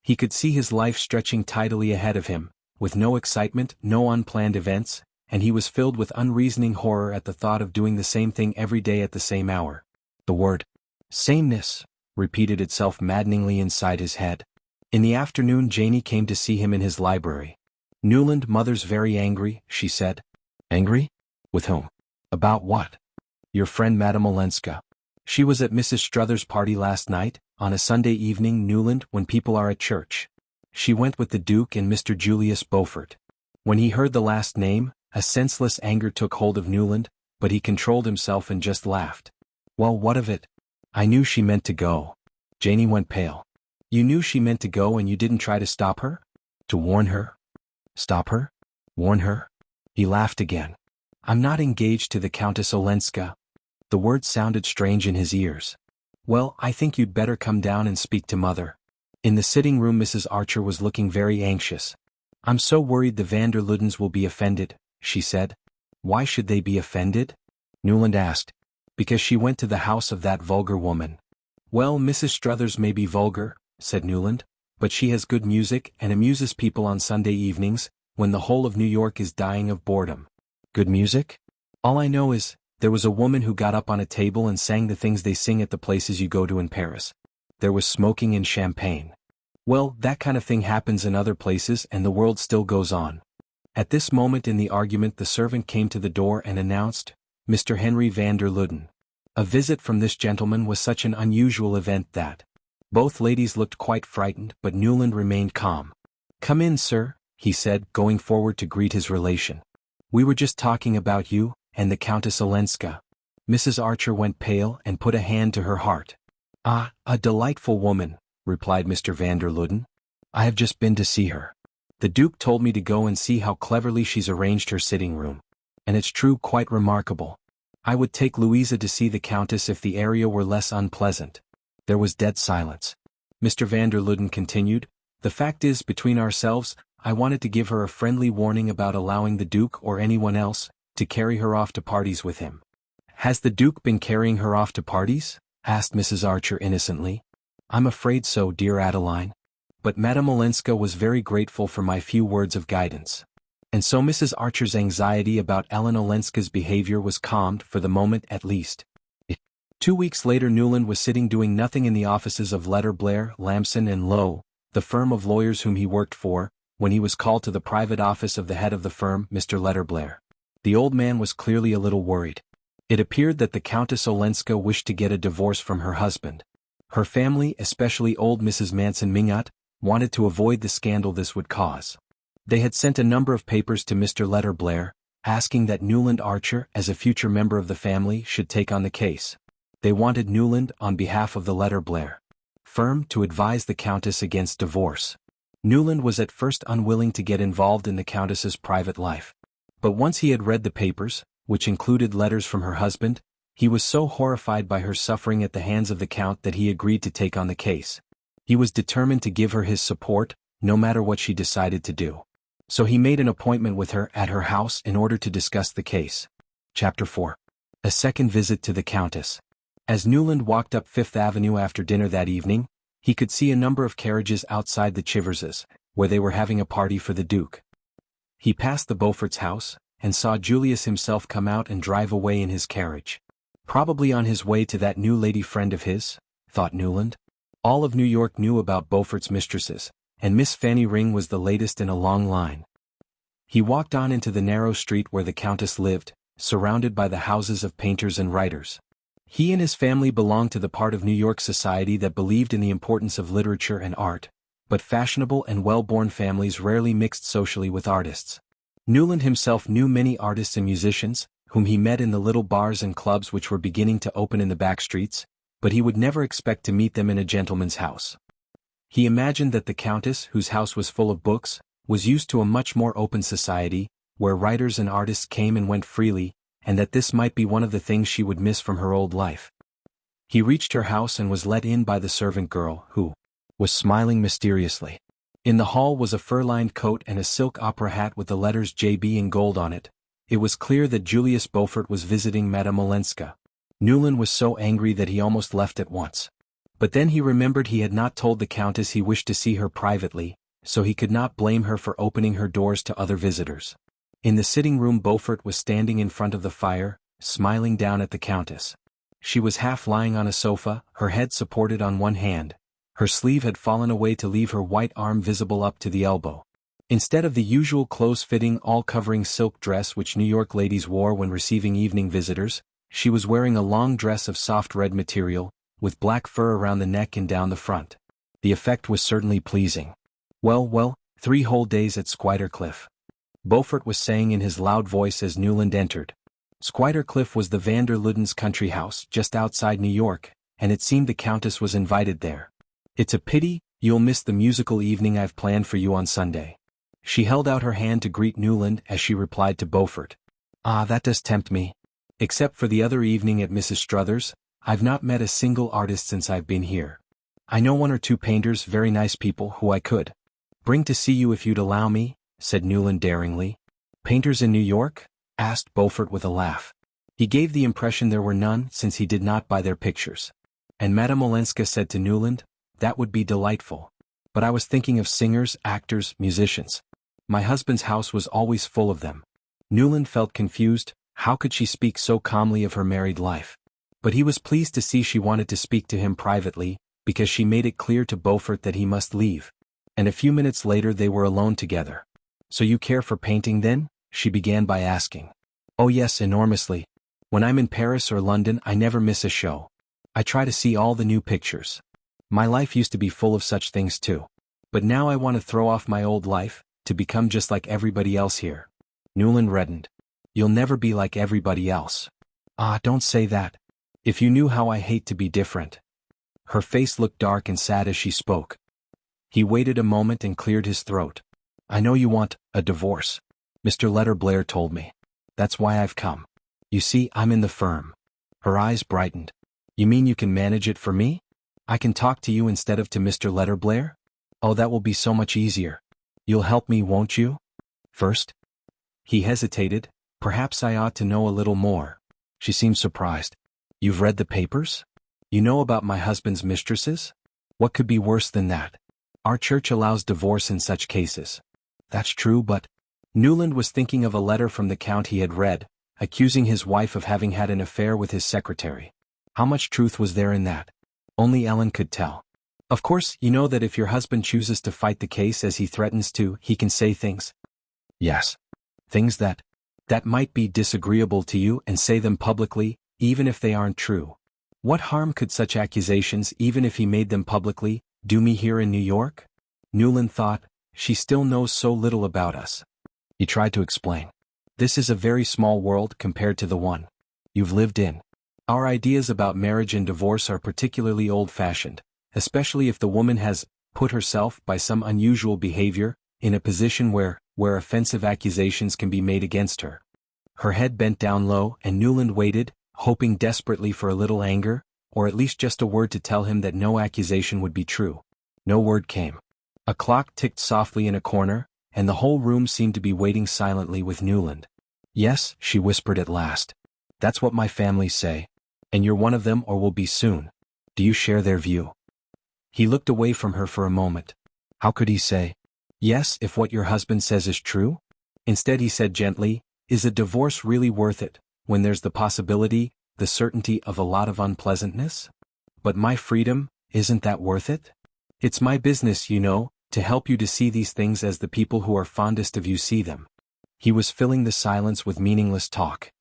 He could see his life stretching tidily ahead of him, with no excitement, no unplanned events, and he was filled with unreasoning horror at the thought of doing the same thing every day at the same hour. The word sameness repeated itself maddeningly inside his head. In the afternoon Janey came to see him in his library. "Newland, Mother's very angry," she said. "Angry? With whom? About what?" "Your friend Madame Olenska. She was at Mrs. Struthers's party last night, on a Sunday evening, Newland, when people are at church. She went with the Duke and Mr. Julius Beaufort." When he heard the last name, a senseless anger took hold of Newland, but he controlled himself and just laughed. "Well, what of it? I knew she meant to go." Janey went pale. "You knew she meant to go and you didn't try to stop her? To warn her? Stop her? Warn her?" He laughed again. "I'm not engaged to the Countess Olenska." The word sounded strange in his ears. "Well, I think you'd better come down and speak to Mother." In the sitting room Mrs. Archer was looking very anxious. "I'm so worried the van der Luddens will be offended," she said. "Why should they be offended?" Newland asked. "Because she went to the house of that vulgar woman." "Well, Mrs. Struthers may be vulgar," said Newland, "but she has good music and amuses people on Sunday evenings, when the whole of New York is dying of boredom." "Good music? All I know is, there was a woman who got up on a table and sang the things they sing at the places you go to in Paris. There was smoking and champagne. Well, that kind of thing happens in other places and the world still goes on." At this moment in the argument the servant came to the door and announced, "Mr. Henry van der Luden." A visit from this gentleman was such an unusual event that both ladies looked quite frightened, but Newland remained calm. "Come in, sir," he said, going forward to greet his relation. "We were just talking about you, and the Countess Olenska." Mrs. Archer went pale and put a hand to her heart. "Ah, a delightful woman," replied Mr. van der Luden. "I have just been to see her. The Duke told me to go and see how cleverly she's arranged her sitting room. And it's true, quite remarkable. I would take Louisa to see the Countess if the area were less unpleasant." There was dead silence. Mr. van der Luden continued, "The fact is, between ourselves, I wanted to give her a friendly warning about allowing the Duke or anyone else to carry her off to parties with him." "Has the Duke been carrying her off to parties?" asked Mrs. Archer innocently. "I'm afraid so, dear Adeline. But Madame Olenska was very grateful for my few words of guidance." And so Mrs. Archer's anxiety about Ellen Olenska's behavior was calmed, for the moment at least. 2 weeks later Newland was sitting doing nothing in the offices of Letter Blair, Lamson and Lowe, the firm of lawyers whom he worked for, when he was called to the private office of the head of the firm, Mr. Letter Blair. The old man was clearly a little worried. It appeared that the Countess Olenska wished to get a divorce from her husband. Her family, especially old Mrs. Manson Mingot, wanted to avoid the scandal this would cause. They had sent a number of papers to Mr. Letter Blair, asking that Newland Archer, as a future member of the family, should take on the case. They wanted Newland, on behalf of the Letter Blair firm, to advise the Countess against divorce. Newland was at first unwilling to get involved in the Countess's private life. But once he had read the papers, which included letters from her husband, he was so horrified by her suffering at the hands of the Count that he agreed to take on the case. He was determined to give her his support, no matter what she decided to do. So he made an appointment with her at her house in order to discuss the case. Chapter 4. A second visit to the Countess. As Newland walked up Fifth Avenue after dinner that evening, he could see a number of carriages outside the Chiverses, where they were having a party for the Duke. He passed the Beaufort's house, and saw Julius himself come out and drive away in his carriage. Probably on his way to that new lady friend of his, thought Newland. All of New York knew about Beaufort's mistresses, and Miss Fanny Ring was the latest in a long line. He walked on into the narrow street where the Countess lived, surrounded by the houses of painters and writers. He and his family belonged to the part of New York society that believed in the importance of literature and art, but fashionable and well-born families rarely mixed socially with artists. Newland himself knew many artists and musicians, whom he met in the little bars and clubs which were beginning to open in the back streets, but he would never expect to meet them in a gentleman's house. He imagined that the Countess, whose house was full of books, was used to a much more open society, where writers and artists came and went freely, and that this might be one of the things she would miss from her old life. He reached her house and was let in by the servant girl, who was smiling mysteriously. In the hall was a fur-lined coat and a silk opera hat with the letters J.B. in gold on it. It was clear that Julius Beaufort was visiting Madame Olenska. Newland was so angry that he almost left at once. But then he remembered he had not told the Countess he wished to see her privately, so he could not blame her for opening her doors to other visitors. In the sitting room Beaufort was standing in front of the fire, smiling down at the Countess. She was half lying on a sofa, her head supported on one hand. Her sleeve had fallen away to leave her white arm visible up to the elbow. Instead of the usual close-fitting, all-covering silk dress which New York ladies wore when receiving evening visitors, she was wearing a long dress of soft red material, with black fur around the neck and down the front. The effect was certainly pleasing. Well, 3 whole days at Squire Cliff," Beaufort was saying in his loud voice as Newland entered. Squire Cliff was the van der Luden's country house just outside New York, and it seemed the Countess was invited there. "It's a pity, you'll miss the musical evening I've planned for you on Sunday." She held out her hand to greet Newland as she replied to Beaufort. "Ah, that does tempt me. Except for the other evening at Mrs. Struthers, I've not met a single artist since I've been here. I know 1 or 2 painters, very nice people, who I could bring to see you if you'd allow me," said Newland daringly. "Painters in New York?" asked Beaufort with a laugh. He gave the impression there were none, since he did not buy their pictures. And Madame Olenska said to Newland, "That would be delightful. But I was thinking of singers, actors, musicians. My husband's house was always full of them." Newland felt confused. How could she speak so calmly of her married life? But he was pleased to see she wanted to speak to him privately, because she made it clear to Beaufort that he must leave. And a few minutes later they were alone together. "So you care for painting then?" she began by asking. "Oh yes, enormously. When I'm in Paris or London I never miss a show. I try to see all the new pictures. My life used to be full of such things too. But now I want to throw off my old life, to become just like everybody else here." Newland reddened. "You'll never be like everybody else." "Ah, don't say that. If you knew how I hate to be different." Her face looked dark and sad as she spoke. He waited a moment and cleared his throat. "I know you want a divorce. Mr. Letter Blair told me. That's why I've come. You see, I'm in the firm." Her eyes brightened. "You mean you can manage it for me? I can talk to you instead of to Mr. Letter Blair? Oh, that will be so much easier. You'll help me, won't you?" "First?" He hesitated. "Perhaps I ought to know a little more." She seemed surprised. "You've read the papers? You know about my husband's mistresses? What could be worse than that? Our church allows divorce in such cases." "That's true, but—" Newland was thinking of a letter from the Count he had read, accusing his wife of having had an affair with his secretary. How much truth was there in that? Only Ellen could tell. "Of course, you know that if your husband chooses to fight the case as he threatens to, he can say things." "Yes. Things that might be disagreeable to you, and say them publicly, even if they aren't true. What harm could such accusations, even if he made them publicly, do me here in New York?" Newland thought, she still knows so little about us. He tried to explain. This is a very small world compared to the one you've lived in. Our ideas about marriage and divorce are particularly old-fashioned, especially if the woman has put herself, by some unusual behavior, in a position where offensive accusations can be made against her. Her head bent down low, and Newland waited, hoping desperately for a little anger, or at least just a word to tell him that no accusation would be true. No word came. A clock ticked softly in a corner, and the whole room seemed to be waiting silently with Newland. "Yes," she whispered at last. "That's what my family say. And you're one of them or will be soon. Do you share their view?" He looked away from her for a moment. How could he say, "Yes, if what your husband says is true"? Instead he said gently, "Is a divorce really worth it, when there's the possibility, the certainty of a lot of unpleasantness? But my freedom, isn't that worth it? It's my business, you know, to help you to see these things as the people who are fondest of you see them." He was filling the silence with meaningless talk.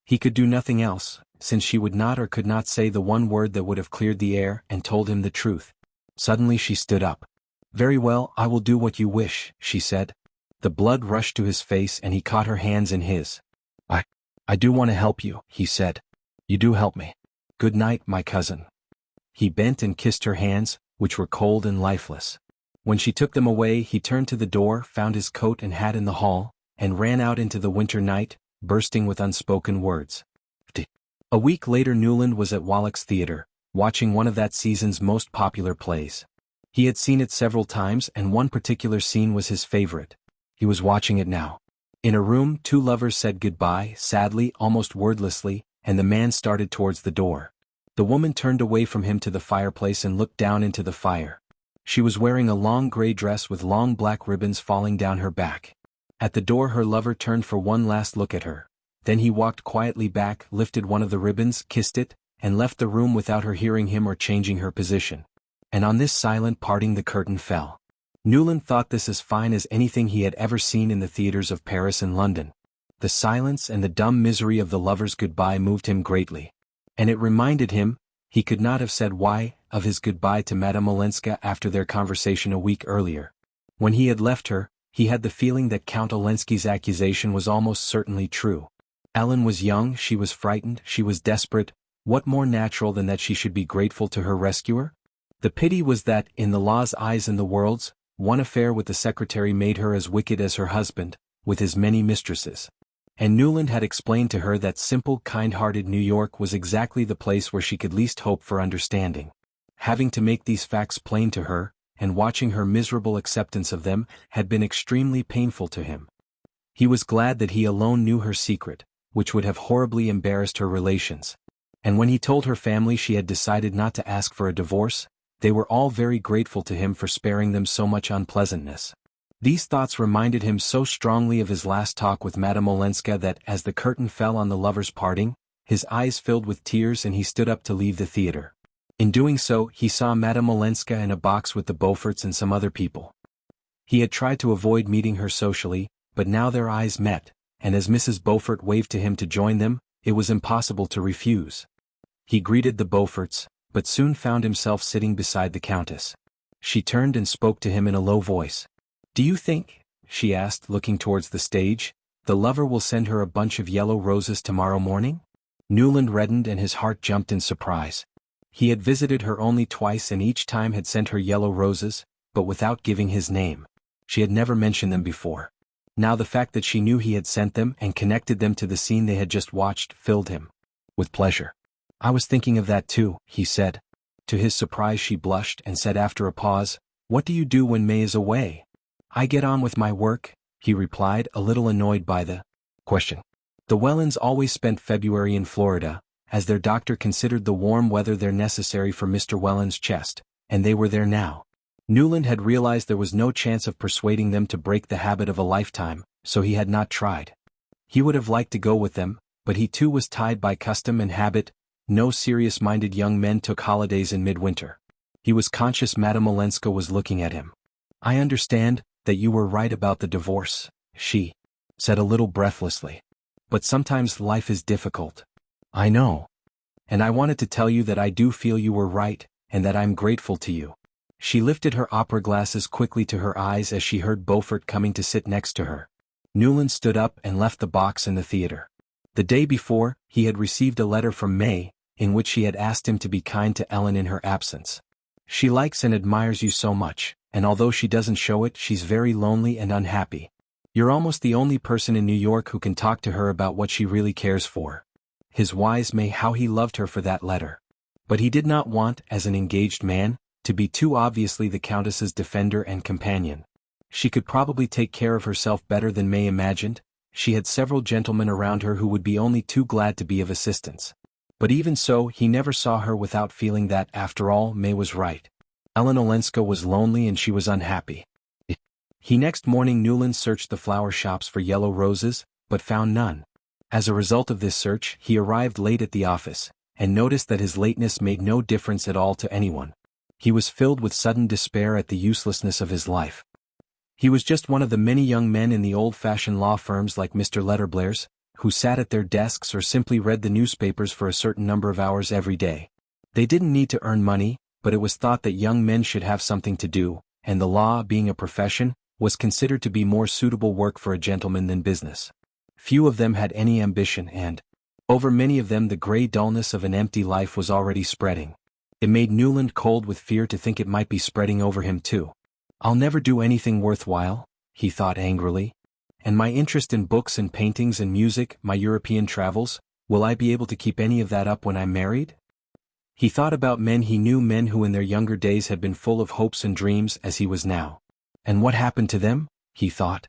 He could do nothing else, since she would not or could not say the one word that would have cleared the air and told him the truth. Suddenly she stood up. "Very well, I will do what you wish," she said. The blood rushed to his face and he caught her hands in his. I do want to help you," he said. "You do help me. Good night, my cousin." He bent and kissed her hands, which were cold and lifeless. When she took them away, he turned to the door, found his coat and hat in the hall, and ran out into the winter night, bursting with unspoken words. A week later Newland was at Wallack's Theatre, watching one of that season's most popular plays. He had seen it several times and one particular scene was his favorite. He was watching it now. In a room, two lovers said goodbye, sadly, almost wordlessly, and the man started towards the door. The woman turned away from him to the fireplace and looked down into the fire. She was wearing a long gray dress with long black ribbons falling down her back. At the door her lover turned for one last look at her. Then he walked quietly back, lifted one of the ribbons, kissed it, and left the room without her hearing him or changing her position. And on this silent parting the curtain fell. Newland thought this as fine as anything he had ever seen in the theaters of Paris and London. The silence and the dumb misery of the lovers' goodbye moved him greatly. And it reminded him, he could not have said why, of his goodbye to Madame Olenska after their conversation a week earlier. When he had left her, he had the feeling that Count Olenski's accusation was almost certainly true. Ellen was young, she was frightened, she was desperate. What more natural than that she should be grateful to her rescuer? The pity was that, in the law's eyes and the world's, one affair with the secretary made her as wicked as her husband, with his many mistresses. And Newland had explained to her that simple, kind-hearted New York was exactly the place where she could least hope for understanding. Having to make these facts plain to her, and watching her miserable acceptance of them, had been extremely painful to him. He was glad that he alone knew her secret, which would have horribly embarrassed her relations. And when he told her family she had decided not to ask for a divorce, they were all very grateful to him for sparing them so much unpleasantness. These thoughts reminded him so strongly of his last talk with Madame Olenska that as the curtain fell on the lovers' parting, his eyes filled with tears and he stood up to leave the theater. In doing so, he saw Madame Olenska in a box with the Beauforts and some other people. He had tried to avoid meeting her socially, but now their eyes met, and as Mrs. Beaufort waved to him to join them, it was impossible to refuse. He greeted the Beauforts, but soon found himself sitting beside the Countess. She turned and spoke to him in a low voice. "Do you think," she asked, looking towards the stage, "the lover will send her a bunch of yellow roses tomorrow morning?" Newland reddened and his heart jumped in surprise. He had visited her only twice and each time had sent her yellow roses, but without giving his name. She had never mentioned them before. Now the fact that she knew he had sent them and connected them to the scene they had just watched filled him with pleasure. "I was thinking of that too," he said. To his surprise she blushed and said after a pause, "What do you do when May is away?" "I get on with my work," he replied, a little annoyed by the question. The Wellens always spent February in Florida, as their doctor considered the warm weather there necessary for Mr. Welland's chest, and they were there now. Newland had realized there was no chance of persuading them to break the habit of a lifetime, so he had not tried. He would have liked to go with them, but he too was tied by custom and habit. No serious-minded young men took holidays in midwinter. He was conscious Madame Olenska was looking at him. "I understand that you were right about the divorce," she said a little breathlessly. "But sometimes life is difficult." "I know. And I wanted to tell you that I do feel you were right, and that I'm grateful to you." She lifted her opera glasses quickly to her eyes as she heard Beaufort coming to sit next to her. Newland stood up and left the box in the theater. The day before, he had received a letter from May, in which she had asked him to be kind to Ellen in her absence. She likes and admires you so much, and although she doesn't show it, she's very lonely and unhappy. You're almost the only person in New York who can talk to her about what she really cares for. His wise May, how he loved her for that letter. But he did not want, as an engaged man, to be too obviously the Countess's defender and companion. She could probably take care of herself better than May imagined. She had several gentlemen around her who would be only too glad to be of assistance. But even so, he never saw her without feeling that, after all, May was right. Ellen Olenska was lonely and she was unhappy. Next morning Newland searched the flower shops for yellow roses, but found none. As a result of this search, he arrived late at the office, and noticed that his lateness made no difference at all to anyone. He was filled with sudden despair at the uselessness of his life. He was just one of the many young men in the old-fashioned law firms like Mr. Letterblair's, who sat at their desks or simply read the newspapers for a certain number of hours every day. They didn't need to earn money, but it was thought that young men should have something to do, and the law, being a profession, was considered to be more suitable work for a gentleman than business. Few of them had any ambition and, over many of them the grey dullness of an empty life was already spreading. It made Newland cold with fear to think it might be spreading over him too. I'll never do anything worthwhile, he thought angrily. And my interest in books and paintings and music, my European travels, will I be able to keep any of that up when I'm married? He thought about men he knew, men who in their younger days had been full of hopes and dreams as he was now. And what happened to them? He thought.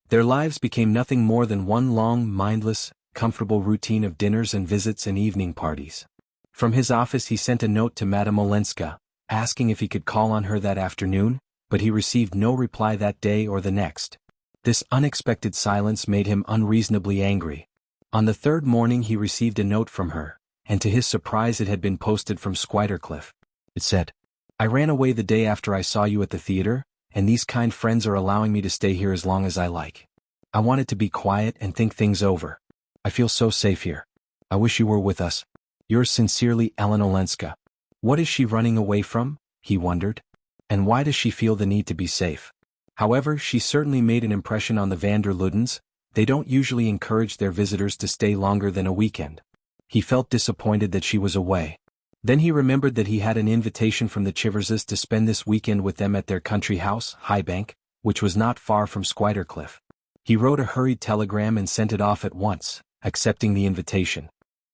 Their lives became nothing more than one long, mindless, comfortable routine of dinners and visits and evening parties. From his office he sent a note to Madame Olenska, asking if he could call on her that afternoon, but he received no reply that day or the next. This unexpected silence made him unreasonably angry. On the third morning he received a note from her, and to his surprise it had been posted from Squidercliff. It said, "I ran away the day after I saw you at the theater, and these kind friends are allowing me to stay here as long as I like. I wanted to be quiet and think things over. I feel so safe here. I wish you were with us. Yours sincerely, Ellen Olenska." What is she running away from? He wondered. And why does she feel the need to be safe? However, she certainly made an impression on the van der Luddens. They don't usually encourage their visitors to stay longer than a weekend. He felt disappointed that she was away. Then he remembered that he had an invitation from the Chiverses to spend this weekend with them at their country house, Highbank, which was not far from Squidercliff. He wrote a hurried telegram and sent it off at once, accepting the invitation.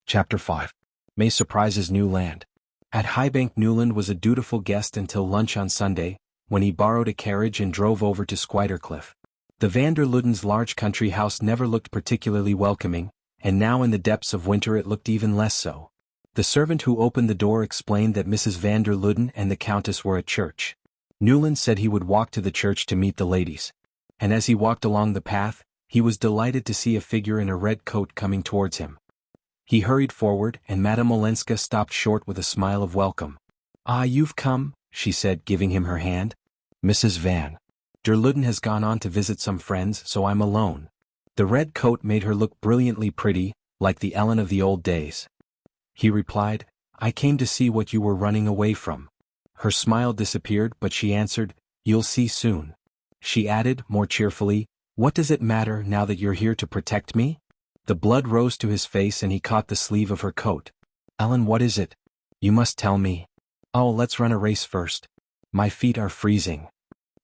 Chapter 5. May surprises Newland. At Highbank Newland was a dutiful guest until lunch on Sunday, when he borrowed a carriage and drove over to Squidercliff. The van der Luddens' large country house never looked particularly welcoming, and now in the depths of winter it looked even less so. The servant who opened the door explained that Mrs. van der Ludden and the Countess were at church. Newland said he would walk to the church to meet the ladies. And as he walked along the path, he was delighted to see a figure in a red coat coming towards him. He hurried forward, and Madame Olenska stopped short with a smile of welcome. "Ah, you've come," she said, giving him her hand. "Mrs. van der Ludden has gone on to visit some friends, so I'm alone." The red coat made her look brilliantly pretty, like the Ellen of the old days. He replied, "I came to see what you were running away from." Her smile disappeared, but she answered, "You'll see soon." She added, more cheerfully, "What does it matter now that you're here to protect me?" The blood rose to his face and he caught the sleeve of her coat. "Ellen, what is it? You must tell me." "Oh, let's run a race first. My feet are freezing."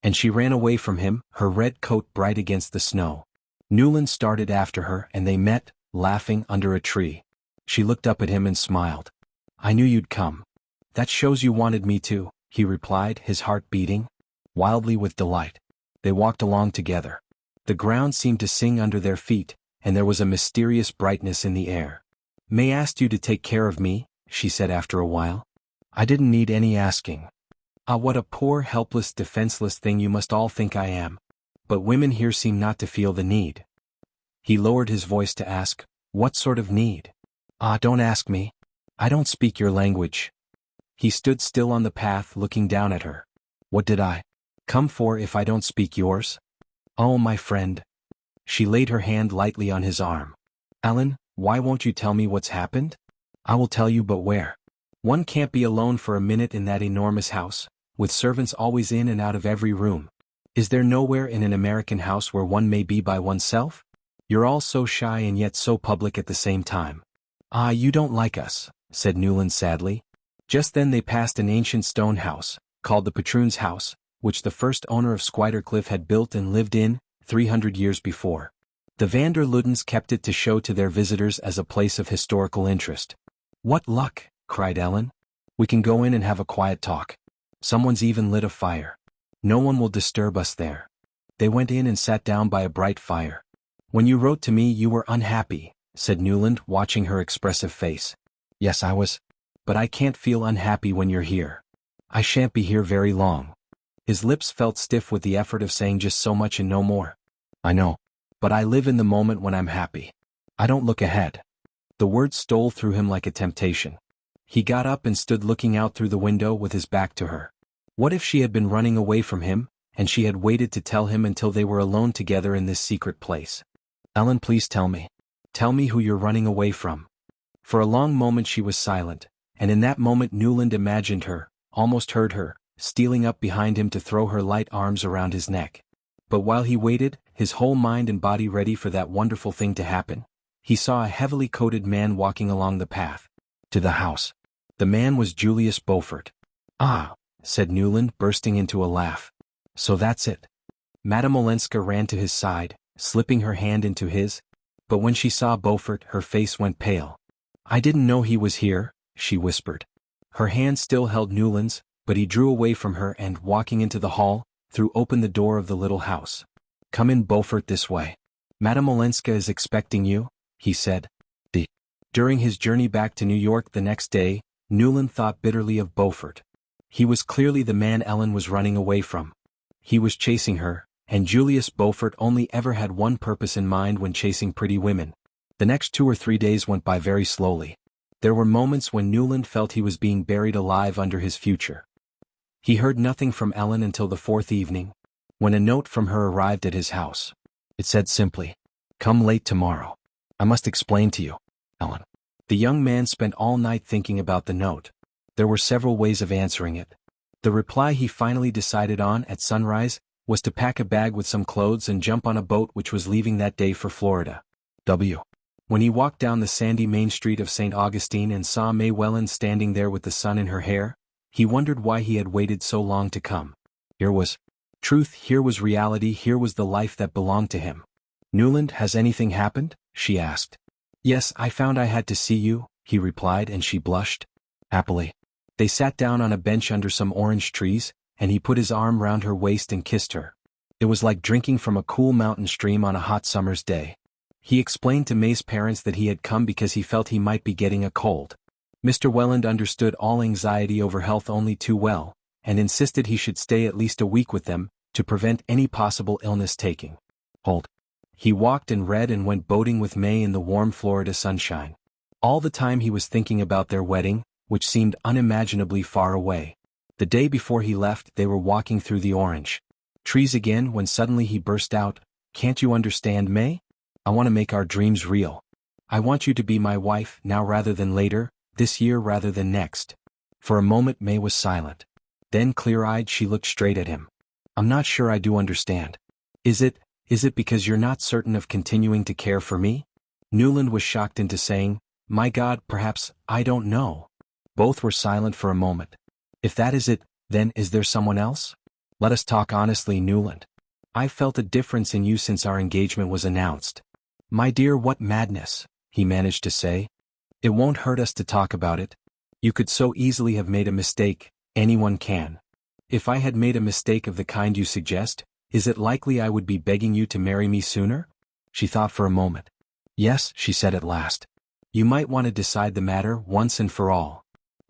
And she ran away from him, her red coat bright against the snow. Newland started after her and they met, laughing, under a tree. She looked up at him and smiled. "I knew you'd come." "That shows you wanted me to," he replied, his heart beating wildly with delight. They walked along together. The ground seemed to sing under their feet, and there was a mysterious brightness in the air. "May asked you to take care of me," she said after a while. "I didn't need any asking." "Ah, what a poor, helpless, defenseless thing you must all think I am. But women here seem not to feel the need." He lowered his voice to ask, "What sort of need?" "Ah, don't ask me. I don't speak your language." He stood still on the path looking down at her. "What did I come for if I don't speak yours?" "Oh, my friend." She laid her hand lightly on his arm. "Ellen, why won't you tell me what's happened?" "I will tell you, but where? One can't be alone for a minute in that enormous house. with servants always in and out of every room. Is there nowhere in an American house where one may be by oneself? You're all so shy and yet so public at the same time. Ah, you don't like us, said Newland sadly. Just then they passed an ancient stone house, called the Patroon's House, which the first owner of Squidercliff had built and lived in, 300 years before. The van der Luydens kept it to show to their visitors as a place of historical interest. What luck, cried Ellen. We can go in and have a quiet talk. Someone's even lit a fire. No one will disturb us there. They went in and sat down by a bright fire. When you wrote to me you were unhappy, said Newland, watching her expressive face. Yes, I was. But I can't feel unhappy when you're here. I shan't be here very long. His lips felt stiff with the effort of saying just so much and no more. I know. But I live in the moment when I'm happy. I don't look ahead. The words stole through him like a temptation. He got up and stood looking out through the window with his back to her. What if she had been running away from him, and she had waited to tell him until they were alone together in this secret place? Ellen, please tell me. Tell me who you're running away from. For a long moment she was silent, and in that moment Newland imagined her, almost heard her, stealing up behind him to throw her light arms around his neck. But while he waited, his whole mind and body ready for that wonderful thing to happen, he saw a heavily coated man walking along the path to the house. The man was Julius Beaufort. Ah, said Newland, bursting into a laugh. So that's it. Madame Olenska ran to his side, slipping her hand into his, but when she saw Beaufort her face went pale. I didn't know he was here, she whispered. Her hand still held Newland's, but he drew away from her and, walking into the hall, threw open the door of the little house. Come in, Beaufort, this way. Madame Olenska is expecting you, he said. During his journey back to New York the next day, Newland thought bitterly of Beaufort. He was clearly the man Ellen was running away from. He was chasing her, and Julius Beaufort only ever had one purpose in mind when chasing pretty women. The next 2 or 3 days went by very slowly. There were moments when Newland felt he was being buried alive under his future. He heard nothing from Ellen until the 4th evening, when a note from her arrived at his house. It said simply, "Come late tomorrow. I must explain to you, Ellen." The young man spent all night thinking about the note. There were several ways of answering it. The reply he finally decided on at sunrise was to pack a bag with some clothes and jump on a boat which was leaving that day for Florida. When he walked down the sandy main street of St. Augustine and saw May Welland standing there with the sun in her hair, he wondered why he had waited so long to come. Here was truth, here was reality, here was the life that belonged to him. Newland, has anything happened? She asked. Yes, I found I had to see you, he replied, and she blushed. Happily. They sat down on a bench under some orange trees, and he put his arm round her waist and kissed her. It was like drinking from a cool mountain stream on a hot summer's day. He explained to May's parents that he had come because he felt he might be getting a cold. Mr. Welland understood all anxiety over health only too well, and insisted he should stay at least a week with them, to prevent any possible illness taking hold. He walked and read and went boating with May in the warm Florida sunshine. All the time he was thinking about their wedding, which seemed unimaginably far away. The day before he left they were walking through the orange trees again when suddenly he burst out, "Can't you understand, May? I want to make our dreams real. I want you to be my wife now rather than later, this year rather than next." For a moment May was silent. Then, clear-eyed, she looked straight at him. "I'm not sure I do understand. Is it because you're not certain of continuing to care for me?" Newland was shocked into saying, "My God, perhaps, I don't know." Both were silent for a moment. "If that is it, then is there someone else? Let us talk honestly, Newland. I've felt a difference in you since our engagement was announced." "My dear, what madness," he managed to say. "It won't hurt us to talk about it. You could so easily have made a mistake, anyone can. If I had made a mistake of the kind you suggest, is it likely I would be begging you to marry me sooner?" She thought for a moment. "Yes," she said at last. "You might want to decide the matter once and for all."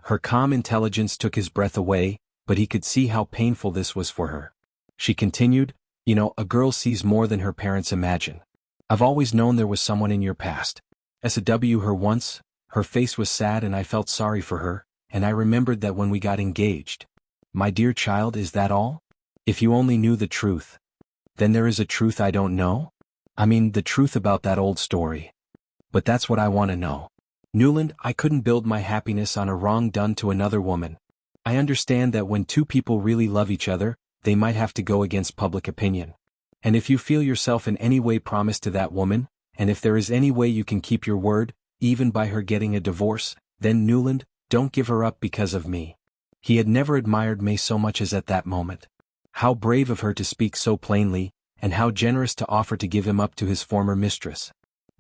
Her calm intelligence took his breath away, but he could see how painful this was for her. She continued, "You know, a girl sees more than her parents imagine. I've always known there was someone in your past. SAW her once, her face was sad and I felt sorry for her, and I remembered that when we got engaged. My dear child, is that all? If you only knew the truth." "Then there is a truth I don't know? I mean, the truth about that old story. But that's what I want to know. Newland, I couldn't build my happiness on a wrong done to another woman. I understand that when two people really love each other, they might have to go against public opinion. And if you feel yourself in any way promised to that woman, and if there is any way you can keep your word, even by her getting a divorce, then Newland, don't give her up because of me. He had never admired May so much as at that moment. How brave of her to speak so plainly, and how generous to offer to give him up to his former mistress.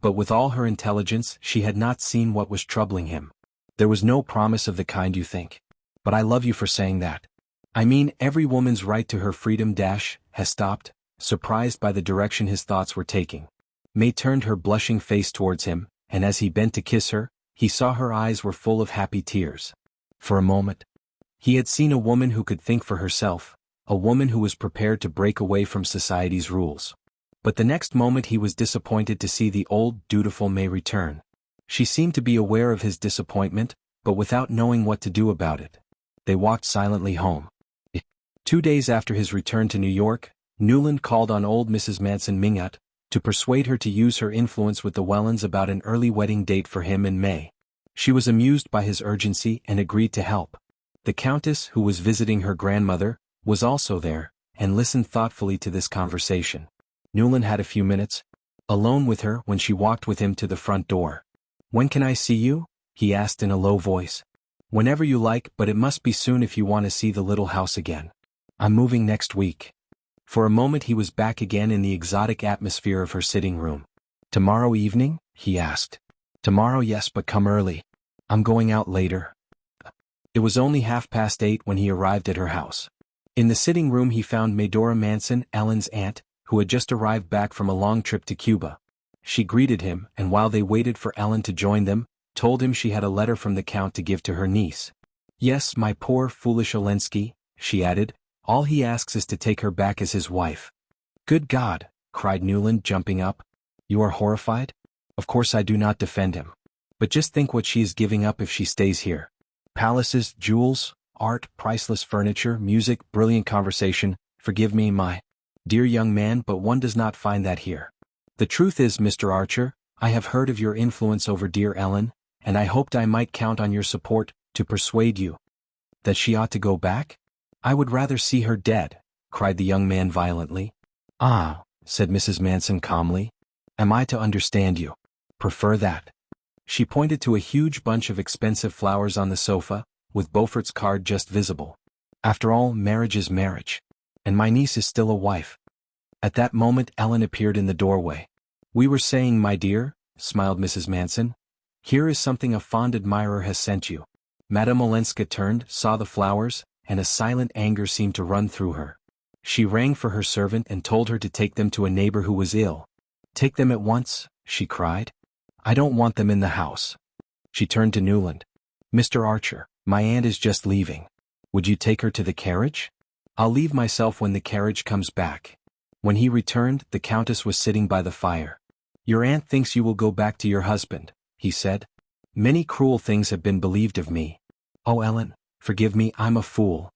But with all her intelligence, she had not seen what was troubling him. There was no promise of the kind you think. But I love you for saying that. I mean, every woman's right to her freedom has stopped, surprised by the direction his thoughts were taking. May turned her blushing face towards him, and as he bent to kiss her, he saw her eyes were full of happy tears. For a moment, he had seen a woman who could think for herself, a woman who was prepared to break away from society's rules. But the next moment he was disappointed to see the old, dutiful May return. She seemed to be aware of his disappointment, but without knowing what to do about it. They walked silently home. 2 days after his return to New York, Newland called on old Mrs. Manson Minot to persuade her to use her influence with the Wellens about an early wedding date for him and May. She was amused by his urgency and agreed to help. The Countess, who was visiting her grandmother, was also there, and listened thoughtfully to this conversation. Newland had a few minutes alone with her when she walked with him to the front door. "When can I see you?" he asked in a low voice. "Whenever you like, but it must be soon if you want to see the little house again. I'm moving next week." For a moment he was back again in the exotic atmosphere of her sitting room. "Tomorrow evening?" he asked. "Tomorrow, yes, but come early. I'm going out later." It was only 8:30 when he arrived at her house. In the sitting room he found Medora Manson, Ellen's aunt, who had just arrived back from a long trip to Cuba. She greeted him, and while they waited for Ellen to join them, told him she had a letter from the Count to give to her niece. "Yes, my poor, foolish Olenski," she added, "all he asks is to take her back as his wife." "Good God!" cried Newland, jumping up. "You are horrified? Of course I do not defend him. But just think what she is giving up if she stays here. Palaces, jewels, art, priceless furniture, music, brilliant conversation, forgive me, my dear young man, but one does not find that here. The truth is, Mr. Archer, I have heard of your influence over dear Ellen, and I hoped I might count on your support to persuade you that she ought to go back? I would rather see her dead," cried the young man violently. "Ah," said Mrs. Manson calmly. "Am I to understand you prefer that?" She pointed to a huge bunch of expensive flowers on the sofa, with Beaufort's card just visible. "After all, marriage is marriage. And my niece is still a wife." At that moment Ellen appeared in the doorway. "We were saying, my dear," smiled Mrs. Manson, "here is something a fond admirer has sent you." Madame Olenska turned, saw the flowers, and a silent anger seemed to run through her. She rang for her servant and told her to take them to a neighbor who was ill. "Take them at once," she cried. "I don't want them in the house." She turned to Newland. "Mr. Archer, my aunt is just leaving. Would you take her to the carriage? I'll leave myself when the carriage comes back." When he returned, the Countess was sitting by the fire. "Your aunt thinks you will go back to your husband," he said. "Many cruel things have been believed of me. Oh, Ellen, forgive me, I'm a fool.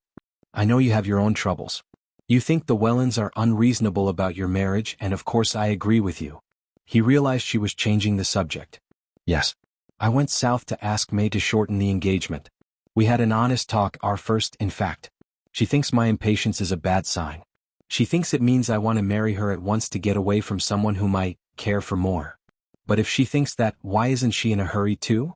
I know you have your own troubles. You think the Wellens are unreasonable about your marriage, and of course I agree with you." He realized she was changing the subject. "Yes. I went south to ask May to shorten the engagement. We had an honest talk, our first, in fact. She thinks my impatience is a bad sign. She thinks it means I want to marry her at once to get away from someone whom I care for more. But if she thinks that, why isn't she in a hurry too?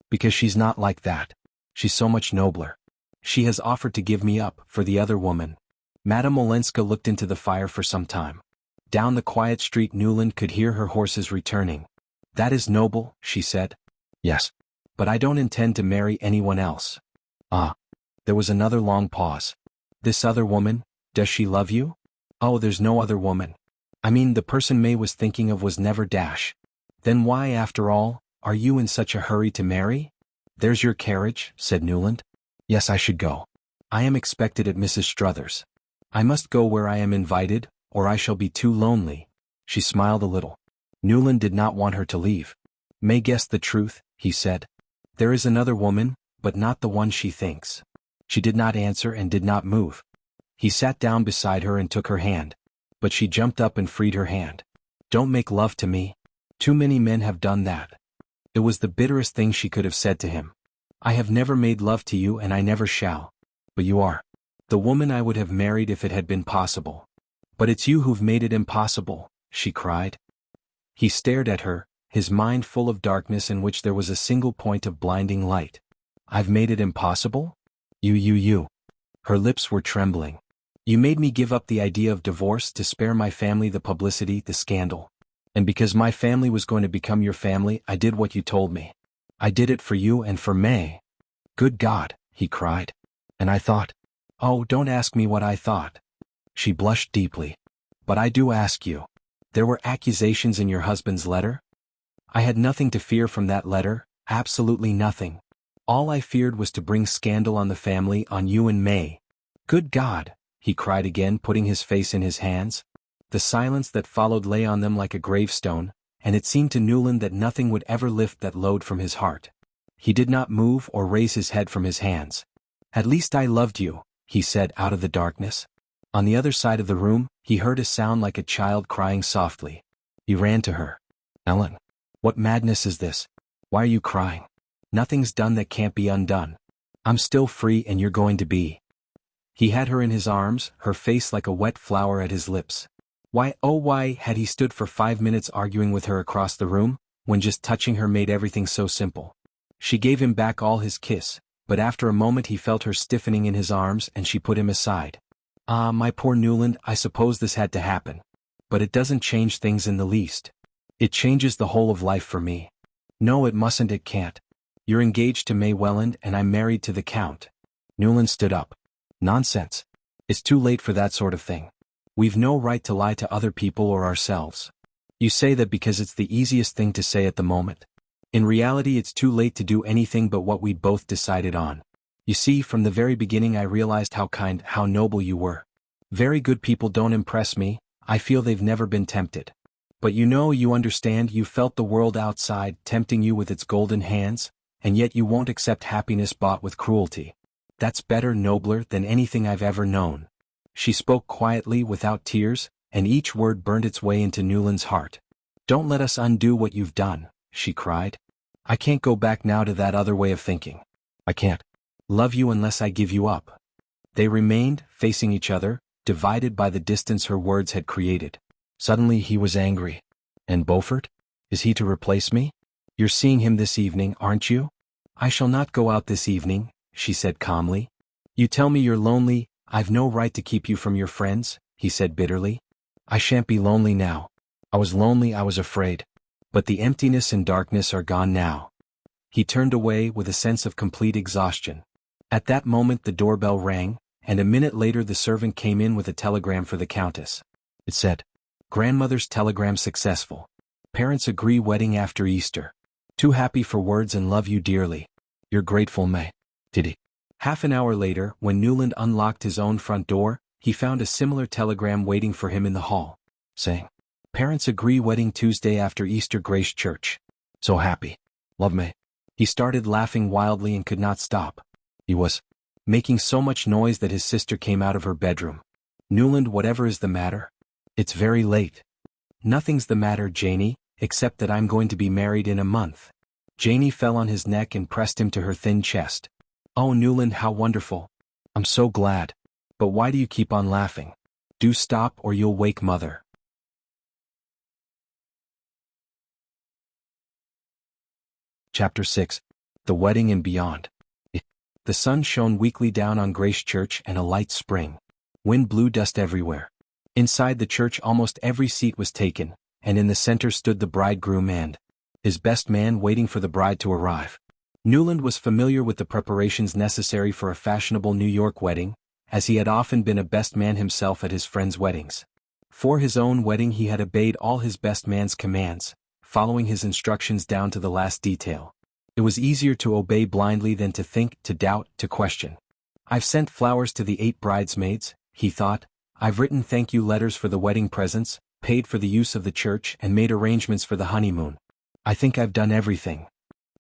Because she's not like that. She's so much nobler. She has offered to give me up for the other woman." Madame Olenska looked into the fire for some time. Down the quiet street Newland could hear her horses returning. "That is noble," she said. "Yes. But I don't intend to marry anyone else." "Ah." There was another long pause. "This other woman, does she love you?" "Oh, there's no other woman. I mean, the person May was thinking of was never dash." "Then why, after all, are you in such a hurry to marry?" "There's your carriage," said Newland. "Yes, I should go. I am expected at Mrs. Struthers. I must go where I am invited, or I shall be too lonely." She smiled a little. Newland did not want her to leave. "May guessed the truth," he said. "There is another woman, but not the one she thinks." She did not answer and did not move. He sat down beside her and took her hand. But she jumped up and freed her hand. "Don't make love to me. Too many men have done that." It was the bitterest thing she could have said to him. "I have never made love to you and I never shall." But you are the woman I would have married if it had been possible. But it's you who've made it impossible, she cried. He stared at her, his mind full of darkness in which there was a single point of blinding light. I've made it impossible? You. Her lips were trembling. You made me give up the idea of divorce to spare my family the publicity, the scandal. And because my family was going to become your family, I did what you told me. I did it for you and for May. Good God, he cried. And I thought. Oh, don't ask me what I thought. She blushed deeply. But I do ask you. There were accusations in your husband's letter? I had nothing to fear from that letter, absolutely nothing. All I feared was to bring scandal on the family, on you and May. Good God, he cried again, putting his face in his hands. The silence that followed lay on them like a gravestone, and it seemed to Newland that nothing would ever lift that load from his heart. He did not move or raise his head from his hands. At least I loved you, he said out of the darkness. On the other side of the room, he heard a sound like a child crying softly. He ran to her. Ellen, what madness is this? Why are you crying? Nothing's done that can't be undone. I'm still free and you're going to be. He had her in his arms, her face like a wet flower at his lips. Why, oh why had he stood for 5 minutes arguing with her across the room, when just touching her made everything so simple? She gave him back all his kiss, but after a moment he felt her stiffening in his arms and she put him aside. Ah, my poor Newland, I suppose this had to happen. But it doesn't change things in the least. It changes the whole of life for me. No, it mustn't, it can't. You're engaged to May Welland and I'm married to the Count. Newland stood up. Nonsense. It's too late for that sort of thing. We've no right to lie to other people or ourselves. You say that because it's the easiest thing to say at the moment. In reality, it's too late to do anything but what we'd both decided on. You see, from the very beginning I realized how kind, how noble you were. Very good people don't impress me, I feel they've never been tempted. But you understand, you felt the world outside tempting you with its golden hands, and yet you won't accept happiness bought with cruelty. That's better, nobler than anything I've ever known. She spoke quietly, without tears, and each word burned its way into Newland's heart. Don't let us undo what you've done, she cried. I can't go back now to that other way of thinking. I can't love you unless I give you up. They remained, facing each other, divided by the distance her words had created. Suddenly he was angry. And Beaufort? Is he to replace me? You're seeing him this evening, aren't you? I shall not go out this evening, she said calmly. You tell me you're lonely, I've no right to keep you from your friends, he said bitterly. I shan't be lonely now. I was lonely, I was afraid. But the emptiness and darkness are gone now. He turned away with a sense of complete exhaustion. At that moment the doorbell rang, and a minute later the servant came in with a telegram for the Countess. It said, Grandmother's telegram successful. Parents agree wedding after Easter. Too happy for words and love you dearly. Your grateful May. Did he? Half an hour later, when Newland unlocked his own front door, he found a similar telegram waiting for him in the hall, saying, Parents agree wedding Tuesday after Easter, Grace Church. So happy. Love May. He started laughing wildly and could not stop. He was making so much noise that his sister came out of her bedroom. Newland, whatever is the matter? It's very late. Nothing's the matter, Janie, except that I'm going to be married in a month. Janie fell on his neck and pressed him to her thin chest. Oh, Newland, how wonderful. I'm so glad. But why do you keep on laughing? Do stop or you'll wake Mother. Chapter 6. The Wedding and Beyond. The sun shone weakly down on Grace Church and a light spring. Wind blew dust everywhere. Inside the church almost every seat was taken, and in the center stood the bridegroom and his best man waiting for the bride to arrive. Newland was familiar with the preparations necessary for a fashionable New York wedding, as he had often been a best man himself at his friends' weddings. For his own wedding he had obeyed all his best man's commands, following his instructions down to the last detail. It was easier to obey blindly than to think, to doubt, to question. I've sent flowers to the 8 bridesmaids, he thought. I've written thank you letters for the wedding presents, paid for the use of the church and made arrangements for the honeymoon. I think I've done everything.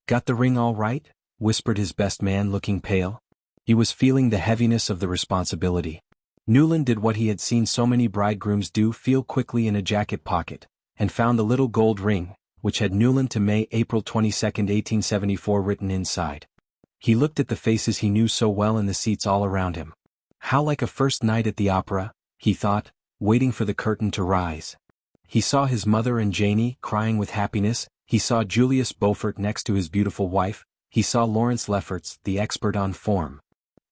Got the ring all right? Whispered his best man, looking pale. He was feeling the heaviness of the responsibility. Newland did what he had seen so many bridegrooms do, feel quickly in a jacket pocket, and found the little gold ring, which had Newland to May, April 22, 1874 written inside. He looked at the faces he knew so well in the seats all around him. How like a first night at the opera, he thought, waiting for the curtain to rise. He saw his mother and Janie crying with happiness, he saw Julius Beaufort next to his beautiful wife, he saw Lawrence Lefferts, the expert on form.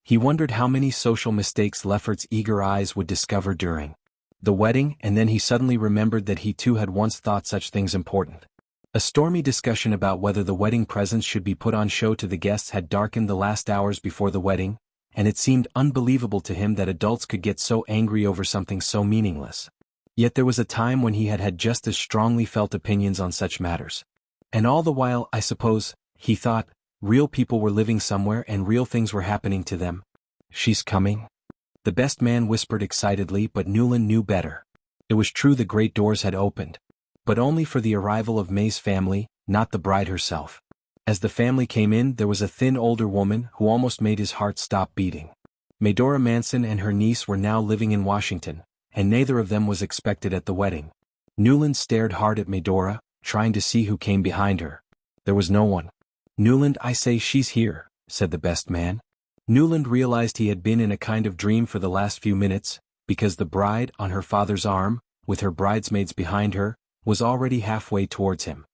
He wondered how many social mistakes Lefferts' eager eyes would discover during the wedding, and then he suddenly remembered that he too had once thought such things important. A stormy discussion about whether the wedding presents should be put on show to the guests had darkened the last hours before the wedding, and it seemed unbelievable to him that adults could get so angry over something so meaningless. Yet there was a time when he had just as strongly felt opinions on such matters. And all the while, I suppose, he thought, real people were living somewhere and real things were happening to them. She's coming? The best man whispered excitedly, but Newland knew better. It was true the great doors had opened. But only for the arrival of May's family, not the bride herself. As the family came in, there was a thin older woman who almost made his heart stop beating. Medora Manson and her niece were now living in Washington, and neither of them was expected at the wedding. Newland stared hard at Medora, trying to see who came behind her. There was no one. "Newland, I say she's here," said the best man. Newland realized he had been in a kind of dream for the last few minutes, because the bride, on her father's arm, with her bridesmaids behind her, was already halfway towards him.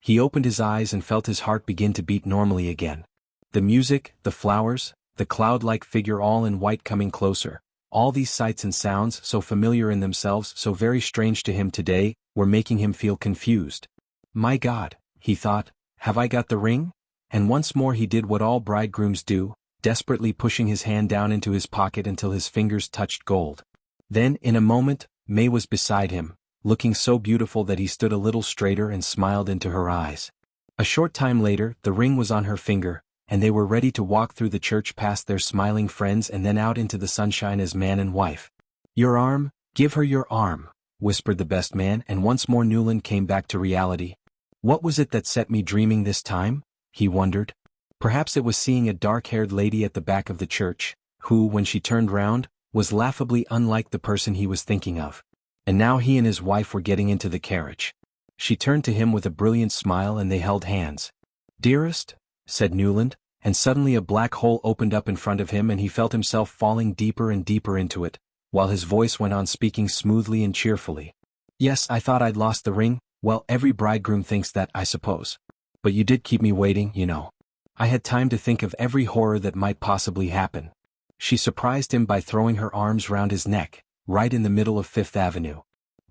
He opened his eyes and felt his heart begin to beat normally again. The music, the flowers, the cloud-like figure all in white coming closer, all these sights and sounds, so familiar in themselves, so very strange to him today, were making him feel confused. "My God," he thought, "have I got the ring?" And once more he did what all bridegrooms do, desperately pushing his hand down into his pocket until his fingers touched gold. Then, in a moment, May was beside him, looking so beautiful that he stood a little straighter and smiled into her eyes. A short time later, the ring was on her finger, and they were ready to walk through the church past their smiling friends and then out into the sunshine as man and wife. "Your arm, give her your arm," whispered the best man, and once more Newland came back to reality. What was it that set me dreaming this time? He wondered. Perhaps it was seeing a dark-haired lady at the back of the church, who, when she turned round, was laughably unlike the person he was thinking of. And now he and his wife were getting into the carriage. She turned to him with a brilliant smile and they held hands. "Dearest," said Newland, and suddenly a black hole opened up in front of him and he felt himself falling deeper and deeper into it, while his voice went on speaking smoothly and cheerfully. "Yes, I thought I'd lost the ring. Well, every bridegroom thinks that, I suppose. But you did keep me waiting, you know. I had time to think of every horror that might possibly happen." She surprised him by throwing her arms round his neck, right in the middle of Fifth Avenue.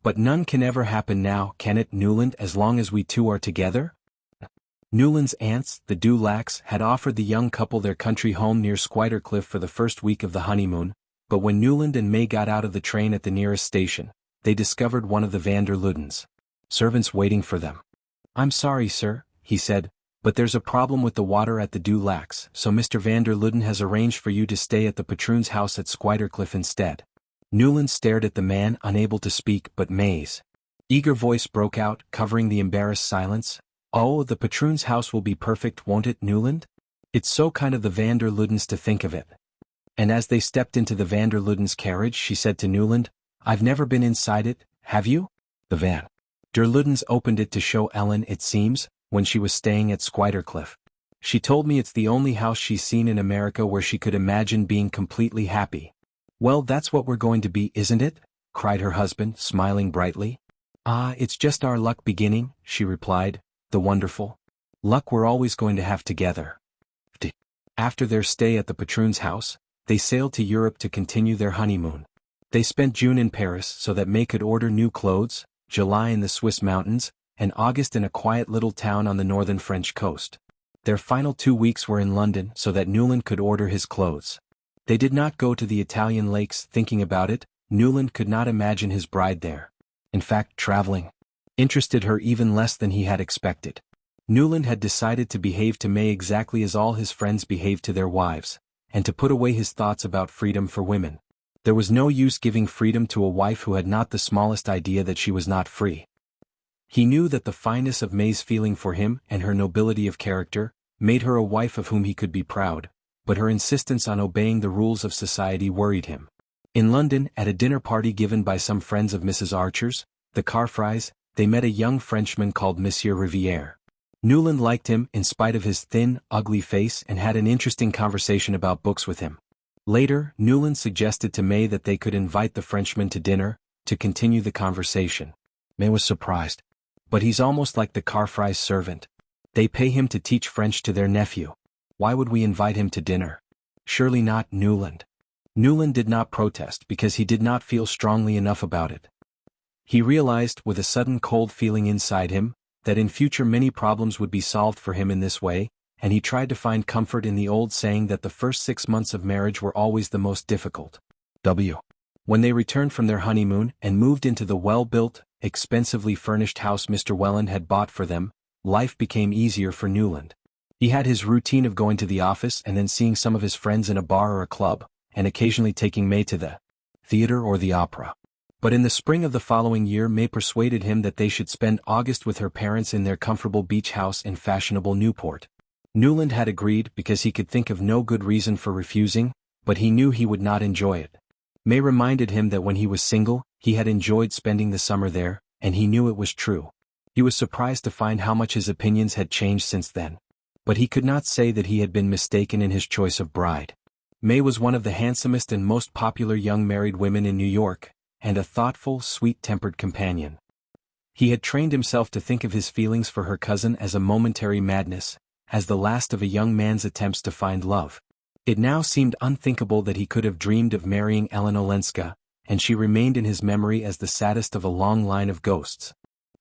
"But none can ever happen now, can it, Newland, as long as we two are together?" Newland's aunts, the Dulacks, had offered the young couple their country home near Squidercliff for the first week of the honeymoon, but when Newland and May got out of the train at the nearest station, they discovered one of the van der Luydens' servants waiting for them. "I'm sorry, sir," he said, "but there's a problem with the water at the Dulacks, so Mr. van der Luyden has arranged for you to stay at the patroon's house at Squidercliff instead." Newland stared at the man, unable to speak, but May's eager voice broke out, covering the embarrassed silence. "Oh, the patroon's house will be perfect, won't it, Newland? It's so kind of the van der Luydens to think of it." And as they stepped into the van der Luydens' carriage, she said to Newland, "I've never been inside it, have you?" The van der Luydens opened it to show Ellen, it seems, when she was staying at Squidercliff. "She told me it's the only house she's seen in America where she could imagine being completely happy." "Well, that's what we're going to be, isn't it?" cried her husband, smiling brightly. "Ah, it's just our luck beginning," she replied, "the wonderful luck we're always going to have together." After their stay at the patroon's house, they sailed to Europe to continue their honeymoon. They spent June in Paris so that May could order new clothes, July in the Swiss mountains, and August in a quiet little town on the northern French coast. Their final 2 weeks were in London so that Newland could order his clothes. They did not go to the Italian lakes. Thinking about it, Newland could not imagine his bride there. In fact, traveling interested her even less than he had expected. Newland had decided to behave to May exactly as all his friends behaved to their wives, and to put away his thoughts about freedom for women. There was no use giving freedom to a wife who had not the smallest idea that she was not free. He knew that the fineness of May's feeling for him and her nobility of character made her a wife of whom he could be proud, but her insistence on obeying the rules of society worried him. In London, at a dinner party given by some friends of Mrs. Archer's, the Carfrys, they met a young Frenchman called Monsieur Riviere. Newland liked him in spite of his thin, ugly face and had an interesting conversation about books with him. Later, Newland suggested to May that they could invite the Frenchman to dinner, to continue the conversation. May was surprised. But he's almost like the Carfry's servant. They pay him to teach French to their nephew. Why would we invite him to dinner? Surely not Newland. Newland did not protest because he did not feel strongly enough about it. He realized, with a sudden cold feeling inside him, that in future many problems would be solved for him in this way, and he tried to find comfort in the old saying that the first 6 months of marriage were always the most difficult. When they returned from their honeymoon and moved into the well-built, expensively furnished house Mr. Welland had bought for them, life became easier for Newland. He had his routine of going to the office and then seeing some of his friends in a bar or a club, and occasionally taking May to the theater or the opera. But in the spring of the following year May persuaded him that they should spend August with her parents in their comfortable beach house in fashionable Newport. Newland had agreed because he could think of no good reason for refusing, but he knew he would not enjoy it. May reminded him that when he was single, he had enjoyed spending the summer there, and he knew it was true. He was surprised to find how much his opinions had changed since then. But he could not say that he had been mistaken in his choice of bride. May was one of the handsomest and most popular young married women in New York, and a thoughtful, sweet-tempered companion. He had trained himself to think of his feelings for her cousin as a momentary madness, as the last of a young man's attempts to find love. It now seemed unthinkable that he could have dreamed of marrying Ellen Olenska, and she remained in his memory as the saddest of a long line of ghosts.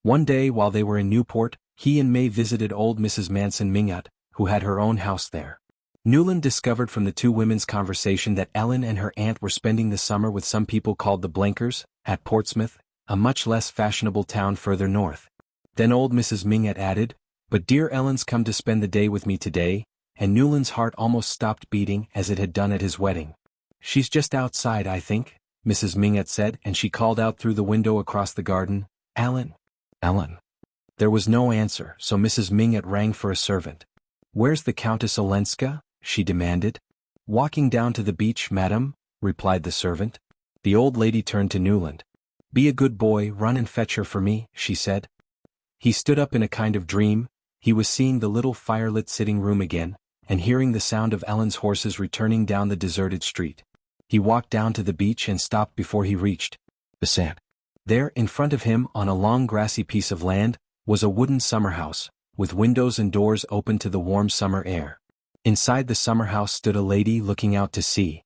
One day while they were in Newport, he and May visited old Mrs. Manson Mingot, who had her own house there. Newland discovered from the two women's conversation that Ellen and her aunt were spending the summer with some people called the Blenkers, at Portsmouth, a much less fashionable town further north. Then old Mrs. Mingot added, "But dear Ellen's come to spend the day with me today," and Newland's heart almost stopped beating as it had done at his wedding. "She's just outside, I think," Mrs. Mingot said, and she called out through the window across the garden, "Ellen! Ellen!" There was no answer, so Mrs. Mingot rang for a servant. "Where's the Countess Olenska?" she demanded. "Walking down to the beach, madam," replied the servant. The old lady turned to Newland. "Be a good boy, run and fetch her for me," she said. He stood up in a kind of dream. He was seeing the little firelit sitting room again, and hearing the sound of Ellen's horses returning down the deserted street. He walked down to the beach and stopped before he reached the sand. There, in front of him, on a long grassy piece of land, was a wooden summer house, with windows and doors open to the warm summer air. Inside the summer house stood a lady looking out to sea.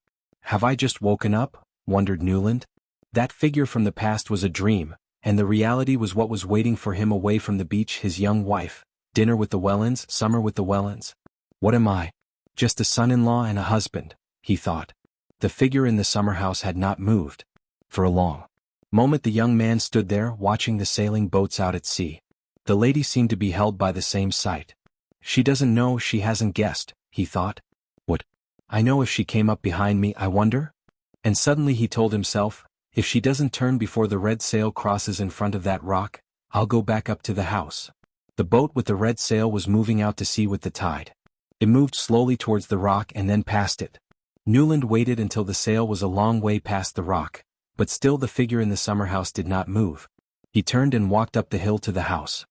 "Have I just woken up?" wondered Newland. That figure from the past was a dream, and the reality was what was waiting for him away from the beach, his young wife, dinner with the Wellands, summer with the Wellands. "What am I? Just a son-in-law and a husband," he thought. The figure in the summer house had not moved. For a long moment the young man stood there watching the sailing boats out at sea. The lady seemed to be held by the same sight. "She doesn't know, she hasn't guessed," he thought. "What? I know if she came up behind me, I wonder?" And suddenly he told himself, "If she doesn't turn before the red sail crosses in front of that rock, I'll go back up to the house." The boat with the red sail was moving out to sea with the tide. It moved slowly towards the rock and then past it. Newland waited until the sail was a long way past the rock, but still the figure in the summer house did not move. He turned and walked up the hill to the house.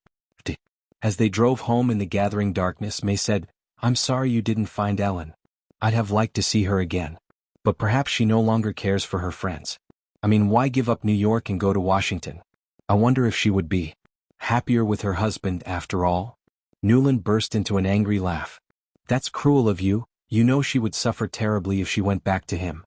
As they drove home in the gathering darkness, May said, "I'm sorry you didn't find Ellen. I'd have liked to see her again. But perhaps she no longer cares for her friends. I mean, why give up New York and go to Washington? I wonder if she would be happier with her husband after all?" Newland burst into an angry laugh. "That's cruel of you. You know she would suffer terribly if she went back to him."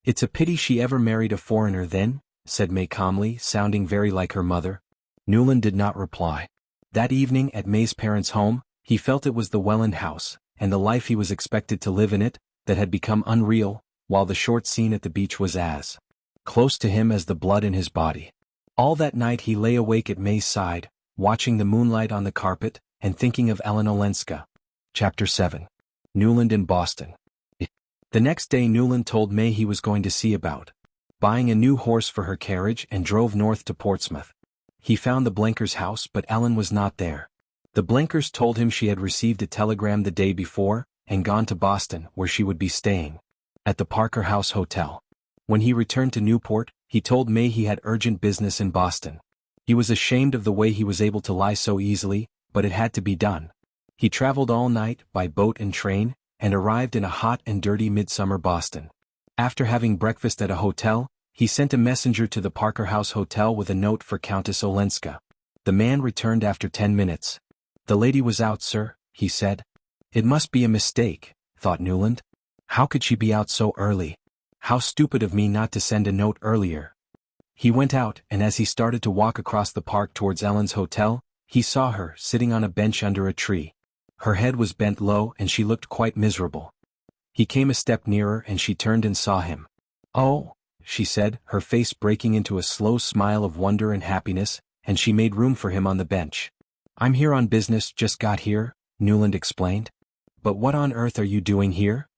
"It's a pity she ever married a foreigner then," said May calmly, sounding very like her mother. Newland did not reply. That evening at May's parents' home, he felt it was the Welland house, and the life he was expected to live in it, that had become unreal, while the short scene at the beach was as close to him as the blood in his body. All that night he lay awake at May's side, watching the moonlight on the carpet, and thinking of Ellen Olenska. Chapter 7. Newland in Boston. The next day Newland told May he was going to see about buying a new horse for her carriage and drove north to Portsmouth. He found the Blenkers' house, but Ellen was not there. The Blenkers told him she had received a telegram the day before, and gone to Boston, where she would be staying at the Parker House Hotel. When he returned to Newport, he told May he had urgent business in Boston. He was ashamed of the way he was able to lie so easily, but it had to be done. He traveled all night by boat and train, and arrived in a hot and dirty midsummer Boston. After having breakfast at a hotel, he sent a messenger to the Parker House Hotel with a note for Countess Olenska. The man returned after 10 minutes. "The lady was out, sir," he said. "It must be a mistake," thought Newland. "How could she be out so early? How stupid of me not to send a note earlier." He went out, and as he started to walk across the park towards Ellen's hotel, he saw her sitting on a bench under a tree. Her head was bent low and she looked quite miserable. He came a step nearer and she turned and saw him. "Oh," she said, her face breaking into a slow smile of wonder and happiness, and she made room for him on the bench. "I'm here on business, just got here," Newland explained. "But what on earth are you doing here?"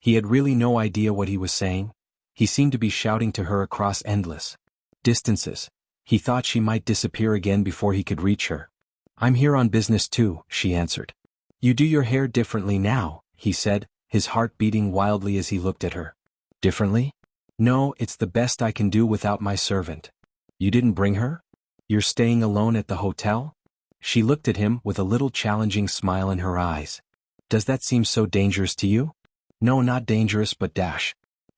He had really no idea what he was saying. He seemed to be shouting to her across endless distances. He thought she might disappear again before he could reach her. "I'm here on business too," she answered. "You do your hair differently now," he said, his heart beating wildly as he looked at her. "Differently? No, it's the best I can do without my servant." "You didn't bring her? You're staying alone at the hotel?" She looked at him with a little challenging smile in her eyes. "Does that seem so dangerous to you?" "No, not dangerous but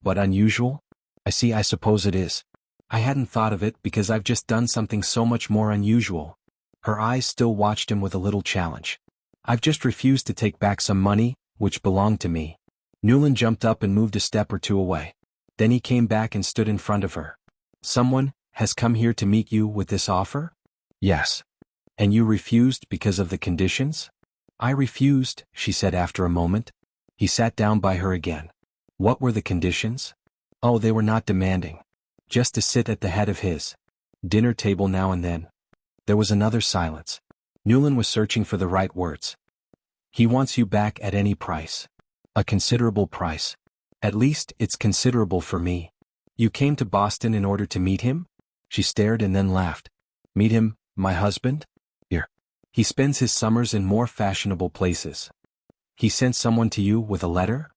unusual?" I suppose it is. I hadn't thought of it because I've just done something so much more unusual." Her eyes still watched him with a little challenge. "I've just refused to take back some money, which belonged to me." Newland jumped up and moved a step or two away. Then he came back and stood in front of her. "Someone has come here to meet you with this offer?" "Yes." "And you refused because of the conditions?" "I refused," she said after a moment. He sat down by her again. "What were the conditions?" "Oh, they were not demanding. Just to sit at the head of his dinner table now and then." There was another silence. Newland was searching for the right words. "He wants you back at any price." "A considerable price." "At least, it's considerable for me." "You came to Boston in order to meet him?" She stared and then laughed. "Meet him, my husband? Here. He spends his summers in more fashionable places." "He sent someone to you with a letter?"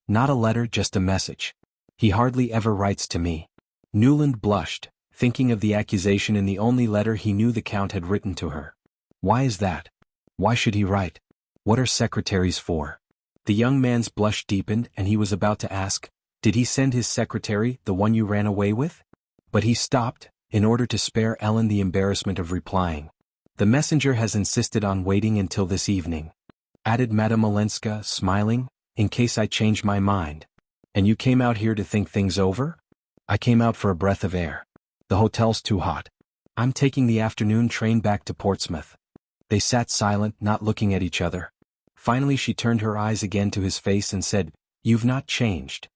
"Not a letter, just a message. He hardly ever writes to me." Newland blushed, thinking of the accusation in the only letter he knew the Count had written to her. "Why is that? Why should he write? What are secretaries for?" The young man's blush deepened and he was about to ask, "Did he send his secretary, the one you ran away with?" But he stopped, in order to spare Ellen the embarrassment of replying. "The messenger has insisted on waiting until this evening," added Madame Olenska, smiling, "in case I change my mind." "And you came out here to think things over?" "I came out for a breath of air. The hotel's too hot. I'm taking the afternoon train back to Portsmouth." They sat silent, not looking at each other. Finally she turned her eyes again to his face and said, "You've not changed."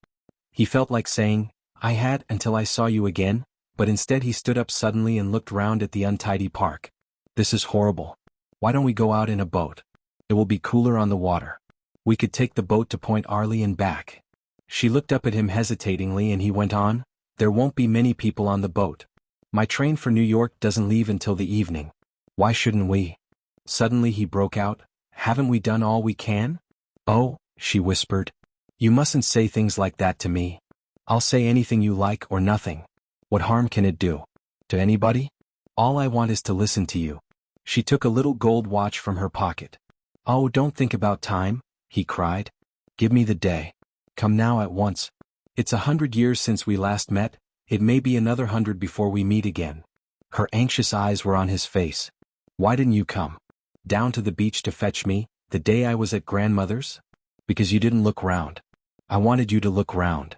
He felt like saying, "I had until I saw you again," but instead he stood up suddenly and looked round at the untidy park. "This is horrible. Why don't we go out in a boat? It will be cooler on the water. We could take the boat to Point Arley and back." She looked up at him hesitatingly and he went on, "There won't be many people on the boat. My train for New York doesn't leave until the evening. Why shouldn't we?" Suddenly he broke out, "Haven't we done all we can?" "Oh," she whispered. "You mustn't say things like that to me. I'll say anything you like or nothing. What harm can it do? To anybody? All I want is to listen to you." She took a little gold watch from her pocket. "Oh, don't think about time," he cried. "Give me the day. Come now at once. It's 100 years since we last met, it may be another 100 before we meet again." Her anxious eyes were on his face. "Why didn't you come down to the beach to fetch me, the day I was at grandmother's?" "Because you didn't look round. I wanted you to look round."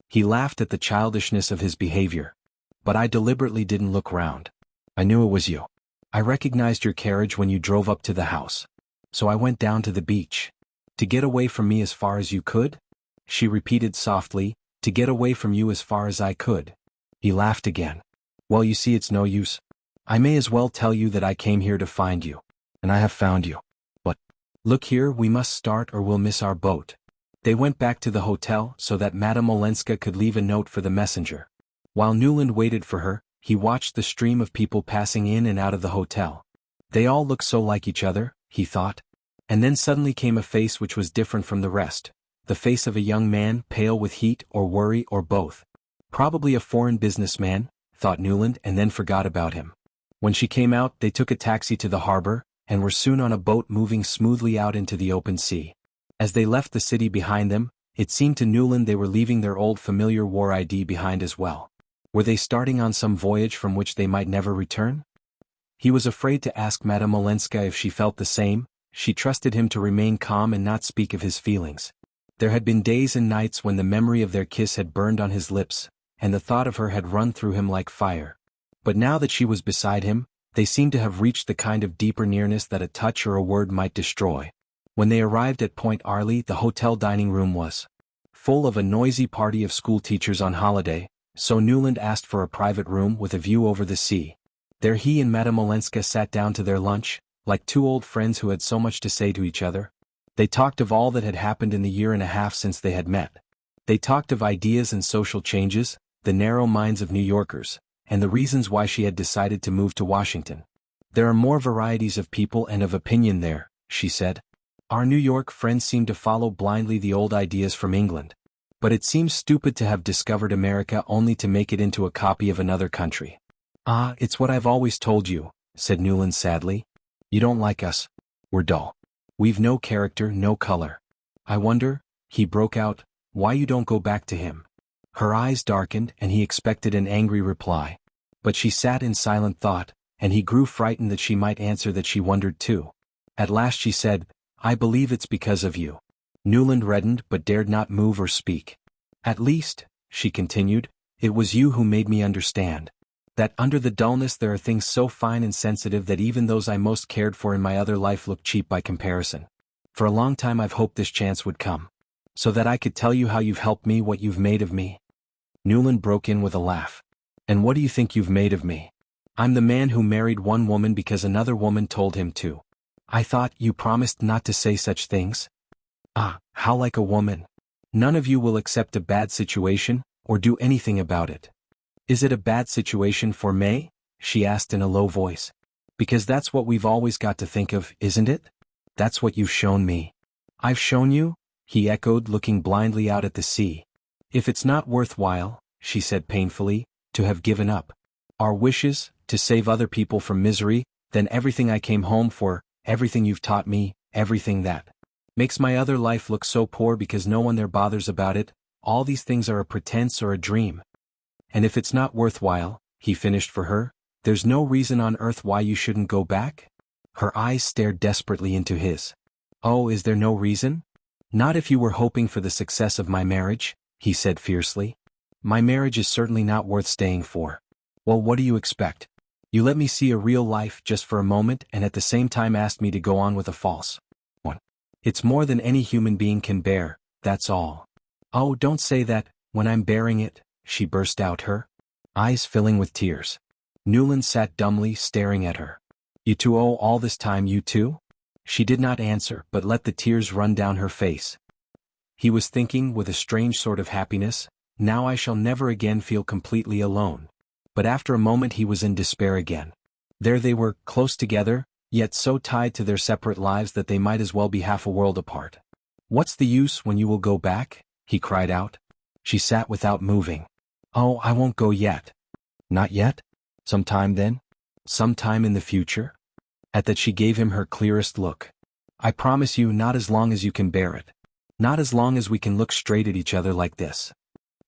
He laughed at the childishness of his behavior. "But I deliberately didn't look round. I knew it was you. I recognized your carriage when you drove up to the house. So I went down to the beach." "To get away from me as far as you could?" She repeated softly, "To get away from you as far as I could." He laughed again. "Well, you see, it's no use. I may as well tell you that I came here to find you. And I have found you. But, look here, we must start or we'll miss our boat." They went back to the hotel so that Madame Olenska could leave a note for the messenger. While Newland waited for her, he watched the stream of people passing in and out of the hotel. They all looked so like each other, he thought. And then suddenly came a face which was different from the rest. The face of a young man, pale with heat or worry or both. Probably a foreign businessman, thought Newland, and then forgot about him. When she came out, they took a taxi to the harbor, and were soon on a boat moving smoothly out into the open sea. As they left the city behind them, it seemed to Newland they were leaving their old familiar war ID behind as well. Were they starting on some voyage from which they might never return? He was afraid to ask Madame Olenska if she felt the same. She trusted him to remain calm and not speak of his feelings. There had been days and nights when the memory of their kiss had burned on his lips, and the thought of her had run through him like fire. But now that she was beside him, they seemed to have reached the kind of deeper nearness that a touch or a word might destroy. When they arrived at Point Arley, the hotel dining room was full of a noisy party of school teachers on holiday, so Newland asked for a private room with a view over the sea. There he and Madame Olenska sat down to their lunch, like two old friends who had so much to say to each other. They talked of all that had happened in the year and a half since they had met. They talked of ideas and social changes, the narrow minds of New Yorkers, and the reasons why she had decided to move to Washington. "There are more varieties of people and of opinion there," she said. "Our New York friends seem to follow blindly the old ideas from England. But it seems stupid to have discovered America only to make it into a copy of another country." "Ah, it's what I've always told you," said Newland sadly. "You don't like us. We're dull. We've no character, no color. I wonder," he broke out, "why you don't go back to him." Her eyes darkened and he expected an angry reply. But she sat in silent thought, and he grew frightened that she might answer that she wondered too. At last she said, "I believe it's because of you." Newland reddened but dared not move or speak. "At least," she continued, "it was you who made me understand that under the dullness there are things so fine and sensitive that even those I most cared for in my other life look cheap by comparison. For a long time I've hoped this chance would come, so that I could tell you how you've helped me, what you've made of me." Newland broke in with a laugh. "And what do you think you've made of me? I'm the man who married one woman because another woman told him to. I thought you promised not to say such things." "Ah, how like a woman. None of you will accept a bad situation, or do anything about it." "Is it a bad situation for May?" she asked in a low voice. "Because that's what we've always got to think of, isn't it? That's what you've shown me." "I've shown you?" he echoed, looking blindly out at the sea. "If it's not worthwhile," she said painfully, "to have given up our wishes, to save other people from misery, then everything I came home for, everything you've taught me, everything that makes my other life look so poor because no one there bothers about it, all these things are a pretense or a dream. And if it's not worthwhile," he finished for her, "there's no reason on earth why you shouldn't go back?" Her eyes stared desperately into his. "Oh, is there no reason?" "Not if you were hoping for the success of my marriage," he said fiercely. "My marriage is certainly not worth staying for." "Well, what do you expect? You let me see a real life just for a moment and at the same time asked me to go on with a false one. It's more than any human being can bear, that's all." "Oh, don't say that, when I'm bearing it," she burst out, her eyes filling with tears. Newland sat dumbly staring at her. "You too? Oh, all this time you too?" She did not answer but let the tears run down her face. He was thinking with a strange sort of happiness, "Now I shall never again feel completely alone." But after a moment he was in despair again. There they were, close together, yet so tied to their separate lives that they might as well be half a world apart. "What's the use when you will go back?" he cried out. She sat without moving. "Oh, I won't go yet." "Not yet? Sometime then? Sometime in the future?" At that she gave him her clearest look. "I promise you, not as long as you can bear it. Not as long as we can look straight at each other like this."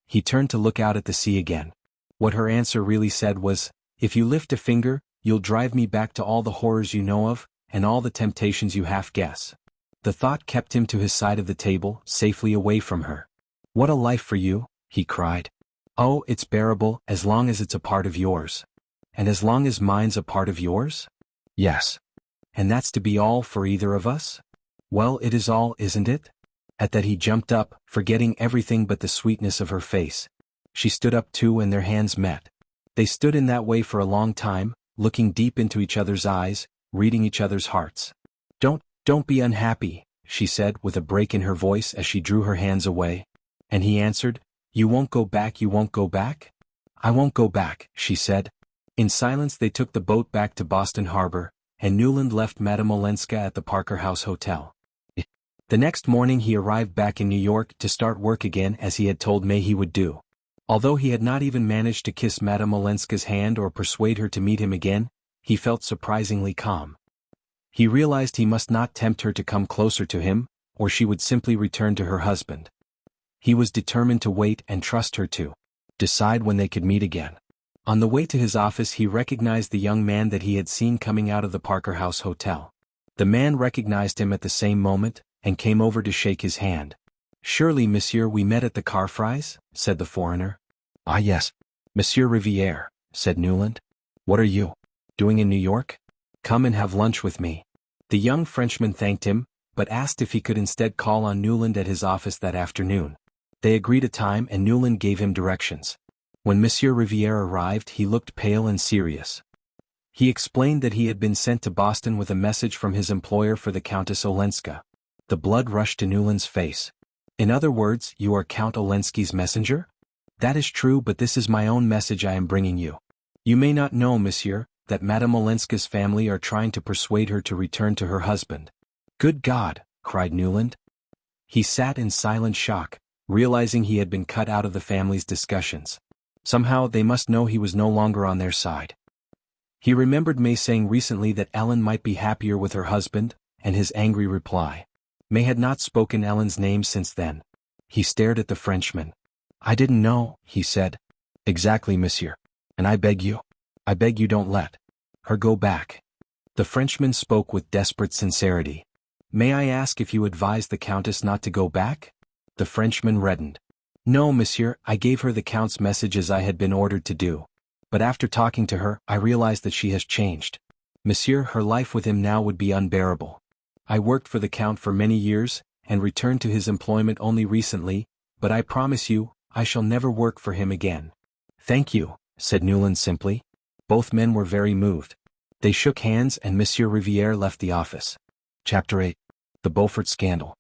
He turned to look out at the sea again. What her answer really said was, "If you lift a finger, you'll drive me back to all the horrors you know of, and all the temptations you half guess." The thought kept him to his side of the table, safely away from her. "What a life for you," he cried. "Oh, it's bearable, as long as it's a part of yours." "And as long as mine's a part of yours?" "Yes." "And that's to be all for either of us?" "Well, it is all, isn't it?" At that he jumped up, forgetting everything but the sweetness of her face. She stood up too and their hands met. They stood in that way for a long time, looking deep into each other's eyes, reading each other's hearts. Don't be unhappy," she said with a break in her voice as she drew her hands away. And he answered, "You won't go back, you won't go back?" "I won't go back," she said. In silence they took the boat back to Boston Harbor, and Newland left Madame Olenska at the Parker House Hotel. The next morning he arrived back in New York to start work again as he had told May he would do. Although he had not even managed to kiss Madame Olenska's hand or persuade her to meet him again, he felt surprisingly calm. He realized he must not tempt her to come closer to him, or she would simply return to her husband. He was determined to wait and trust her to decide when they could meet again. On the way to his office he recognized the young man that he had seen coming out of the Parker House Hotel. The man recognized him at the same moment, and came over to shake his hand. "Surely, monsieur, we met at the Carfry's?" said the foreigner. "Ah yes, Monsieur Riviere," said Newland. "What are you doing in New York? Come and have lunch with me." The young Frenchman thanked him, but asked if he could instead call on Newland at his office that afternoon. They agreed a time and Newland gave him directions. When Monsieur Riviere arrived he looked pale and serious. He explained that he had been sent to Boston with a message from his employer for the Countess Olenska. The blood rushed to Newland's face. "In other words, you are Count Olenski's messenger?" "That is true, but this is my own message I am bringing you. You may not know, monsieur, that Madame Olenska's family are trying to persuade her to return to her husband." "Good God!" cried Newland. He sat in silent shock, realizing he had been cut out of the family's discussions. Somehow they must know he was no longer on their side. He remembered May saying recently that Ellen might be happier with her husband, and his angry reply. May had not spoken Ellen's name since then. He stared at the Frenchman. "I didn't know," he said. "Exactly, monsieur. And I beg you don't let her go back." The Frenchman spoke with desperate sincerity. "May I ask if you advised the Countess not to go back?" The Frenchman reddened. "No, monsieur, I gave her the Count's message as I had been ordered to do. But after talking to her, I realized that she has changed. Monsieur, her life with him now would be unbearable. I worked for the Count for many years, and returned to his employment only recently, but I promise you, I shall never work for him again." "Thank you," said Newland simply. Both men were very moved. They shook hands and Monsieur Riviere left the office. Chapter 8. The Beaufort Scandal.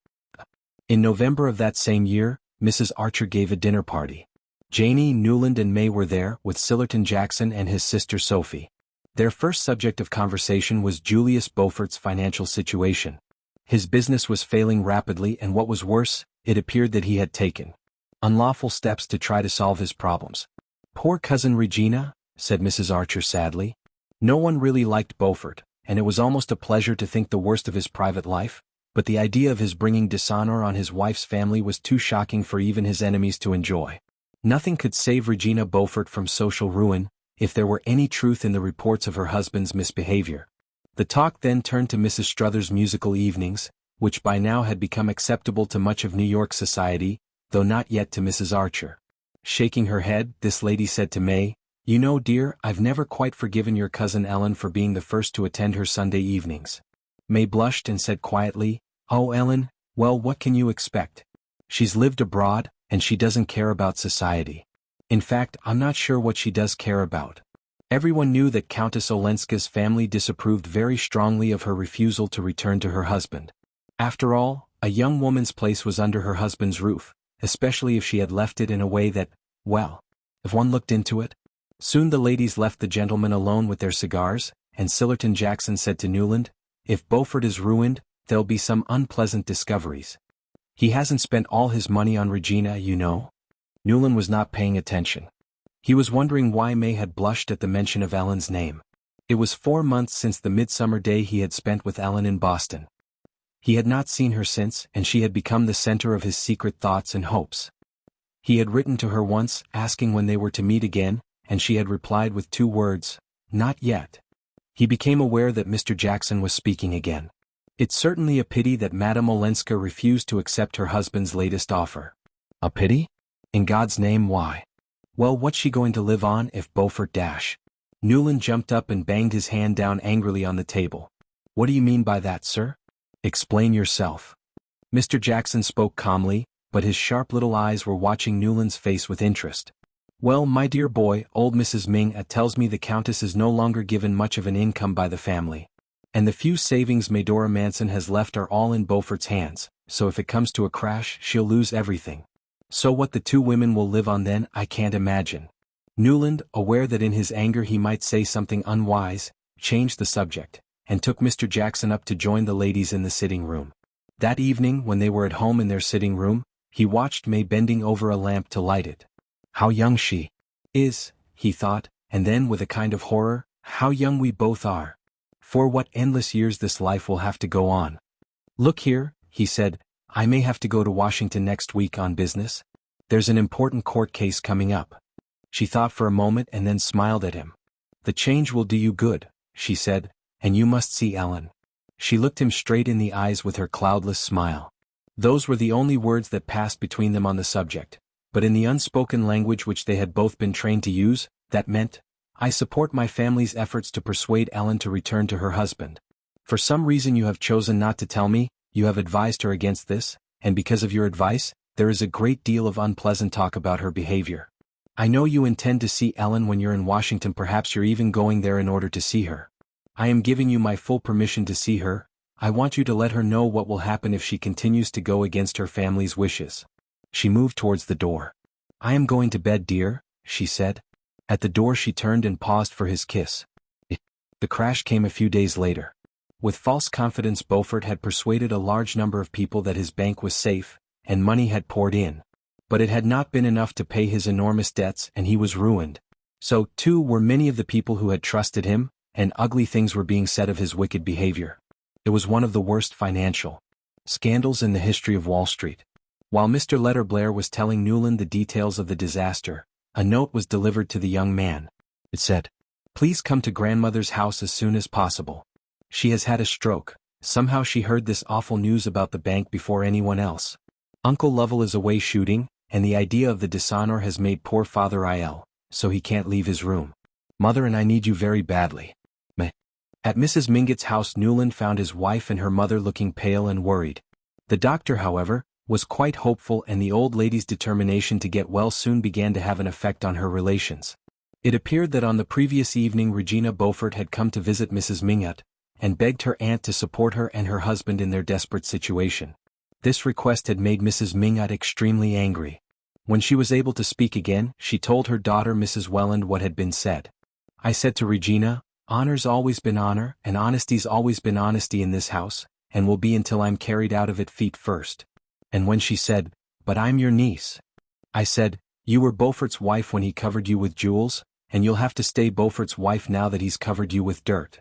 In November of that same year, Mrs. Archer gave a dinner party. Janie, Newland and May were there, with Sillerton Jackson and his sister Sophie. Their first subject of conversation was Julius Beaufort's financial situation. His business was failing rapidly, and what was worse, it appeared that he had taken unlawful steps to try to solve his problems. "Poor cousin Regina," said Mrs. Archer sadly. No one really liked Beaufort, and it was almost a pleasure to think the worst of his private life, but the idea of his bringing dishonor on his wife's family was too shocking for even his enemies to enjoy. Nothing could save Regina Beaufort from social ruin, if there were any truth in the reports of her husband's misbehavior. The talk then turned to Mrs. Struthers' musical evenings, which by now had become acceptable to much of New York society, though not yet to Mrs. Archer. Shaking her head, this lady said to May, "You know, dear, I've never quite forgiven your cousin Ellen for being the first to attend her Sunday evenings." May blushed and said quietly, "Oh, Ellen, well, what can you expect? She's lived abroad, and she doesn't care about society. In fact, I'm not sure what she does care about." Everyone knew that Countess Olenska's family disapproved very strongly of her refusal to return to her husband. After all, a young woman's place was under her husband's roof, especially if she had left it in a way that, well, if one looked into it. Soon the ladies left the gentlemen alone with their cigars, and Sillerton Jackson said to Newland, "If Beaufort is ruined, there'll be some unpleasant discoveries. He hasn't spent all his money on Regina, you know." Newland was not paying attention. He was wondering why May had blushed at the mention of Ellen's name. It was 4 months since the midsummer day he had spent with Ellen in Boston. He had not seen her since, and she had become the center of his secret thoughts and hopes. He had written to her once, asking when they were to meet again, and she had replied with 2 words, "Not yet." He became aware that Mr. Jackson was speaking again. "It's certainly a pity that Madame Olenska refused to accept her husband's latest offer." "A pity? In God's name, why?" "Well, what's she going to live on if Beaufort dash?" Newland jumped up and banged his hand down angrily on the table. "What do you mean by that, sir? Explain yourself." Mr. Jackson spoke calmly, but his sharp little eyes were watching Newland's face with interest. "Well, my dear boy, old Mrs. Ming tells me the Countess is no longer given much of an income by the family. And the few savings Medora Manson has left are all in Beaufort's hands, so if it comes to a crash, she'll lose everything. So what the 2 women will live on then, I can't imagine." Newland, aware that in his anger he might say something unwise, changed the subject, and took Mr. Jackson up to join the ladies in the sitting room. That evening, when they were at home in their sitting room, he watched May bending over a lamp to light it. "How young she is," he thought, and then with a kind of horror, "how young we both are." For what endless years this life will have to go on. Look here, he said, I may have to go to Washington next week on business. There's an important court case coming up. She thought for a moment and then smiled at him. The change will do you good, she said, and you must see Ellen. She looked him straight in the eyes with her cloudless smile. Those were the only words that passed between them on the subject, but in the unspoken language which they had both been trained to use, that meant, I support my family's efforts to persuade Ellen to return to her husband. For some reason you have chosen not to tell me, you have advised her against this, and because of your advice, there is a great deal of unpleasant talk about her behavior. I know you intend to see Ellen when you're in Washington, perhaps you're even going there in order to see her. I am giving you my full permission to see her. I want you to let her know what will happen if she continues to go against her family's wishes. She moved towards the door. I am going to bed, dear, she said. At the door she turned and paused for his kiss. The crash came a few days later. With false confidence, Beaufort had persuaded a large number of people that his bank was safe, and money had poured in. But it had not been enough to pay his enormous debts, and he was ruined. So, too, were many of the people who had trusted him, and ugly things were being said of his wicked behavior. It was one of the worst financial scandals in the history of Wall Street. While Mr. Letterblair was telling Newland the details of the disaster, a note was delivered to the young man. It said, Please come to grandmother's house as soon as possible. She has had a stroke. Somehow she heard this awful news about the bank before anyone else. Uncle Lovell is away shooting, and the idea of the dishonor has made poor Father ill, so he can't leave his room. Mother and I need you very badly. At Mrs. Mingott's house Newland found his wife and her mother looking pale and worried. The doctor, however, was quite hopeful, and the old lady's determination to get well soon began to have an effect on her relations. It appeared that on the previous evening Regina Beaufort had come to visit Mrs. Mingott, and begged her aunt to support her and her husband in their desperate situation. This request had made Mrs. Mingott extremely angry. When she was able to speak again, she told her daughter Mrs. Welland what had been said. I said to Regina, Honor's always been honor, and honesty's always been honesty in this house, and will be until I'm carried out of it feet first. And when she said, But I'm your niece, I said, You were Beaufort's wife when he covered you with jewels, and you'll have to stay Beaufort's wife now that he's covered you with dirt.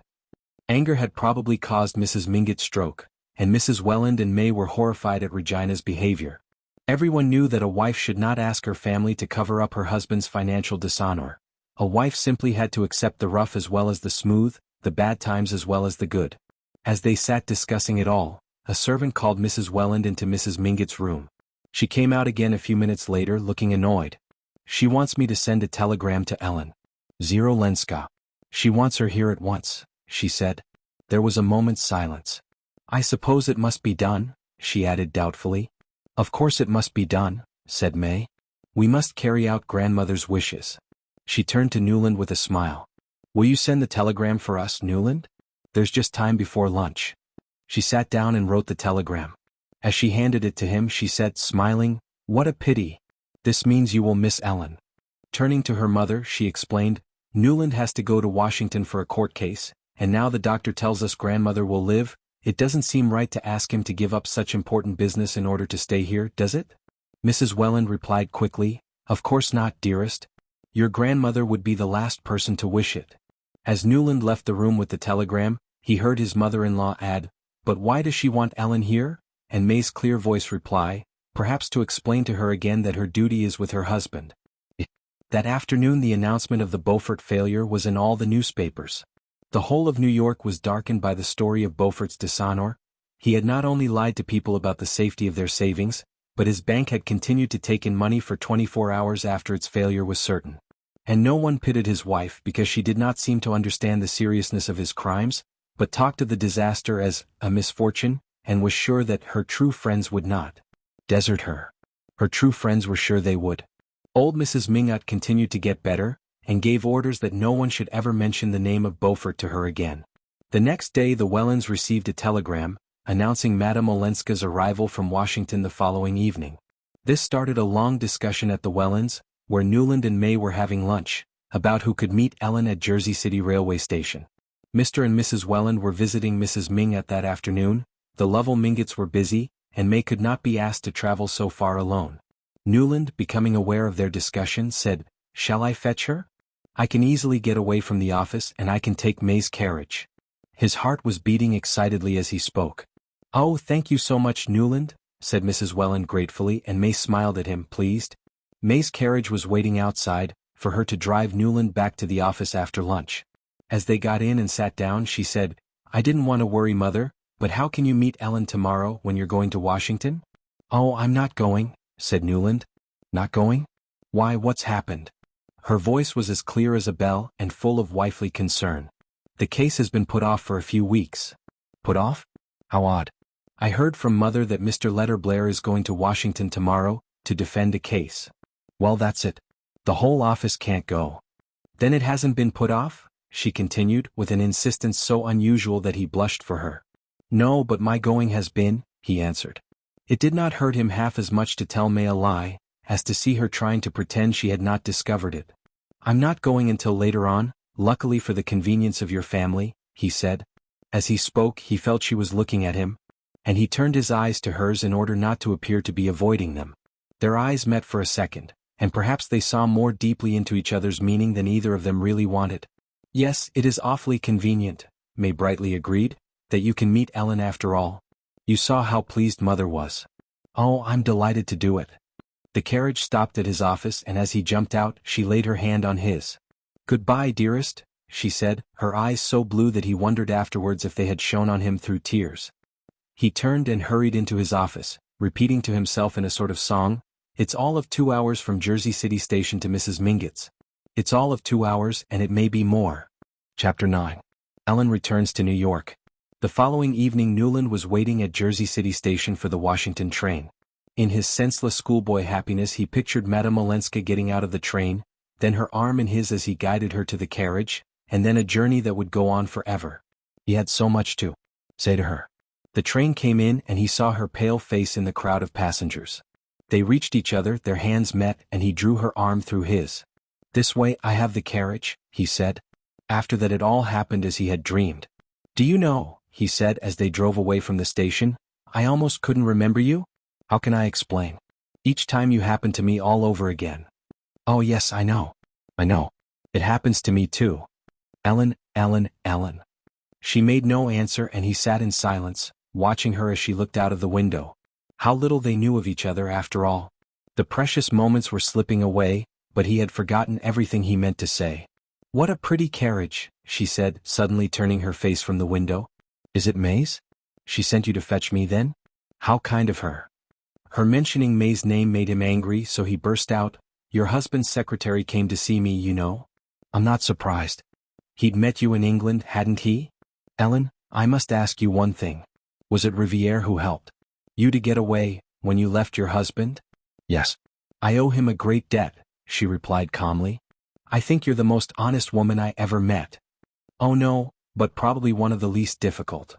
Anger had probably caused Mrs. Mingott's stroke, and Mrs. Welland and May were horrified at Regina's behavior. Everyone knew that a wife should not ask her family to cover up her husband's financial dishonor. A wife simply had to accept the rough as well as the smooth, the bad times as well as the good. As they sat discussing it all, a servant called Mrs. Welland into Mrs. Mingott's room. She came out again a few minutes later looking annoyed. She wants me to send a telegram to Ellen. Zero Lenska. She wants her here at once, she said. There was a moment's silence. I suppose it must be done, she added doubtfully. Of course it must be done, said May. We must carry out grandmother's wishes. She turned to Newland with a smile. Will you send the telegram for us, Newland? There's just time before lunch. She sat down and wrote the telegram. As she handed it to him she said, smiling, What a pity. This means you will miss Ellen. Turning to her mother she explained, Newland has to go to Washington for a court case, and now the doctor tells us grandmother will live. It doesn't seem right to ask him to give up such important business in order to stay here, does it? Mrs. Welland replied quickly, Of course not, dearest. Your grandmother would be the last person to wish it. As Newland left the room with the telegram, he heard his mother-in-law add, But why does she want Ellen here? And May's clear voice reply, Perhaps to explain to her again that her duty is with her husband. That afternoon the announcement of the Beaufort failure was in all the newspapers. The whole of New York was darkened by the story of Beaufort's dishonor. He had not only lied to people about the safety of their savings, but his bank had continued to take in money for 24 hours after its failure was certain. And no one pitied his wife because she did not seem to understand the seriousness of his crimes, but talked of the disaster as a misfortune, and was sure that her true friends would not desert her. Her true friends were sure they would. Old Mrs. Mingott continued to get better, and gave orders that no one should ever mention the name of Beaufort to her again. The next day the Wellands received a telegram, announcing Madame Olenska's arrival from Washington the following evening. This started a long discussion at the Wellands, where Newland and May were having lunch, about who could meet Ellen at Jersey City railway station. Mr. and Mrs. Welland were visiting Mrs. Mingott that afternoon, the Lovell Mingotts were busy, and May could not be asked to travel so far alone. Newland, becoming aware of their discussion, said, Shall I fetch her? I can easily get away from the office and I can take May's carriage. His heart was beating excitedly as he spoke. "Oh, thank you so much, Newland," said Mrs. Welland gratefully, and May smiled at him, pleased. May's carriage was waiting outside, for her to drive Newland back to the office after lunch. As they got in and sat down, she said, "I didn't want to worry Mother, but how can you meet Ellen tomorrow when you're going to Washington?" "Oh, I'm not going," said Newland. "Not going? Why, what's happened?" Her voice was as clear as a bell and full of wifely concern. "The case has been put off for a few weeks." "Put off? How odd. I heard from Mother that Mr. Letter Blair is going to Washington tomorrow, to defend a case." "Well, that's it. The whole office can't go." "Then it hasn't been put off?" she continued, with an insistence so unusual that he blushed for her. "No, but my going has been," he answered. It did not hurt him half as much to tell May a lie, as to see her trying to pretend she had not discovered it. "I'm not going until later on, luckily for the convenience of your family," he said. As he spoke, he felt she was looking at him, and he turned his eyes to hers in order not to appear to be avoiding them. Their eyes met for a second, and perhaps they saw more deeply into each other's meaning than either of them really wanted. "Yes, it is awfully convenient," May brightly agreed, "that you can meet Ellen after all. You saw how pleased Mother was." "Oh, I'm delighted to do it." The carriage stopped at his office, and as he jumped out, she laid her hand on his. "Goodbye, dearest," she said, her eyes so blue that he wondered afterwards if they had shone on him through tears. He turned and hurried into his office, repeating to himself in a sort of song, "It's all of 2 hours from Jersey City Station to Mrs. Mingott's. It's all of 2 hours, and it may be more." Chapter 9. Ellen returns to New York. The following evening Newland was waiting at Jersey City Station for the Washington train. In his senseless schoolboy happiness he pictured Madame Olenska getting out of the train, then her arm in his as he guided her to the carriage, and then a journey that would go on forever. He had so much to say to her. The train came in and he saw her pale face in the crowd of passengers. They reached each other, their hands met, and he drew her arm through his. "This way, I have the carriage," he said. After that it all happened as he had dreamed. "Do you know," he said as they drove away from the station, "I almost couldn't remember you? How can I explain? Each time you happen to me all over again." "Oh yes, I know. I know. It happens to me too. Ellen, Ellen, Ellen." She made no answer and he sat in silence, watching her as she looked out of the window. How little they knew of each other after all. The precious moments were slipping away, but he had forgotten everything he meant to say. "What a pretty carriage," she said, suddenly turning her face from the window. "Is it May's? She sent you to fetch me then? How kind of her." Her mentioning May's name made him angry, so he burst out, "Your husband's secretary came to see me, you know." "I'm not surprised. He'd met you in England, hadn't he?" "Ellen, I must ask you one thing. Was it Riviere who helped you to get away, when you left your husband?" "Yes. I owe him a great debt," she replied calmly. "I think you're the most honest woman I ever met." "Oh no, but probably one of the least difficult."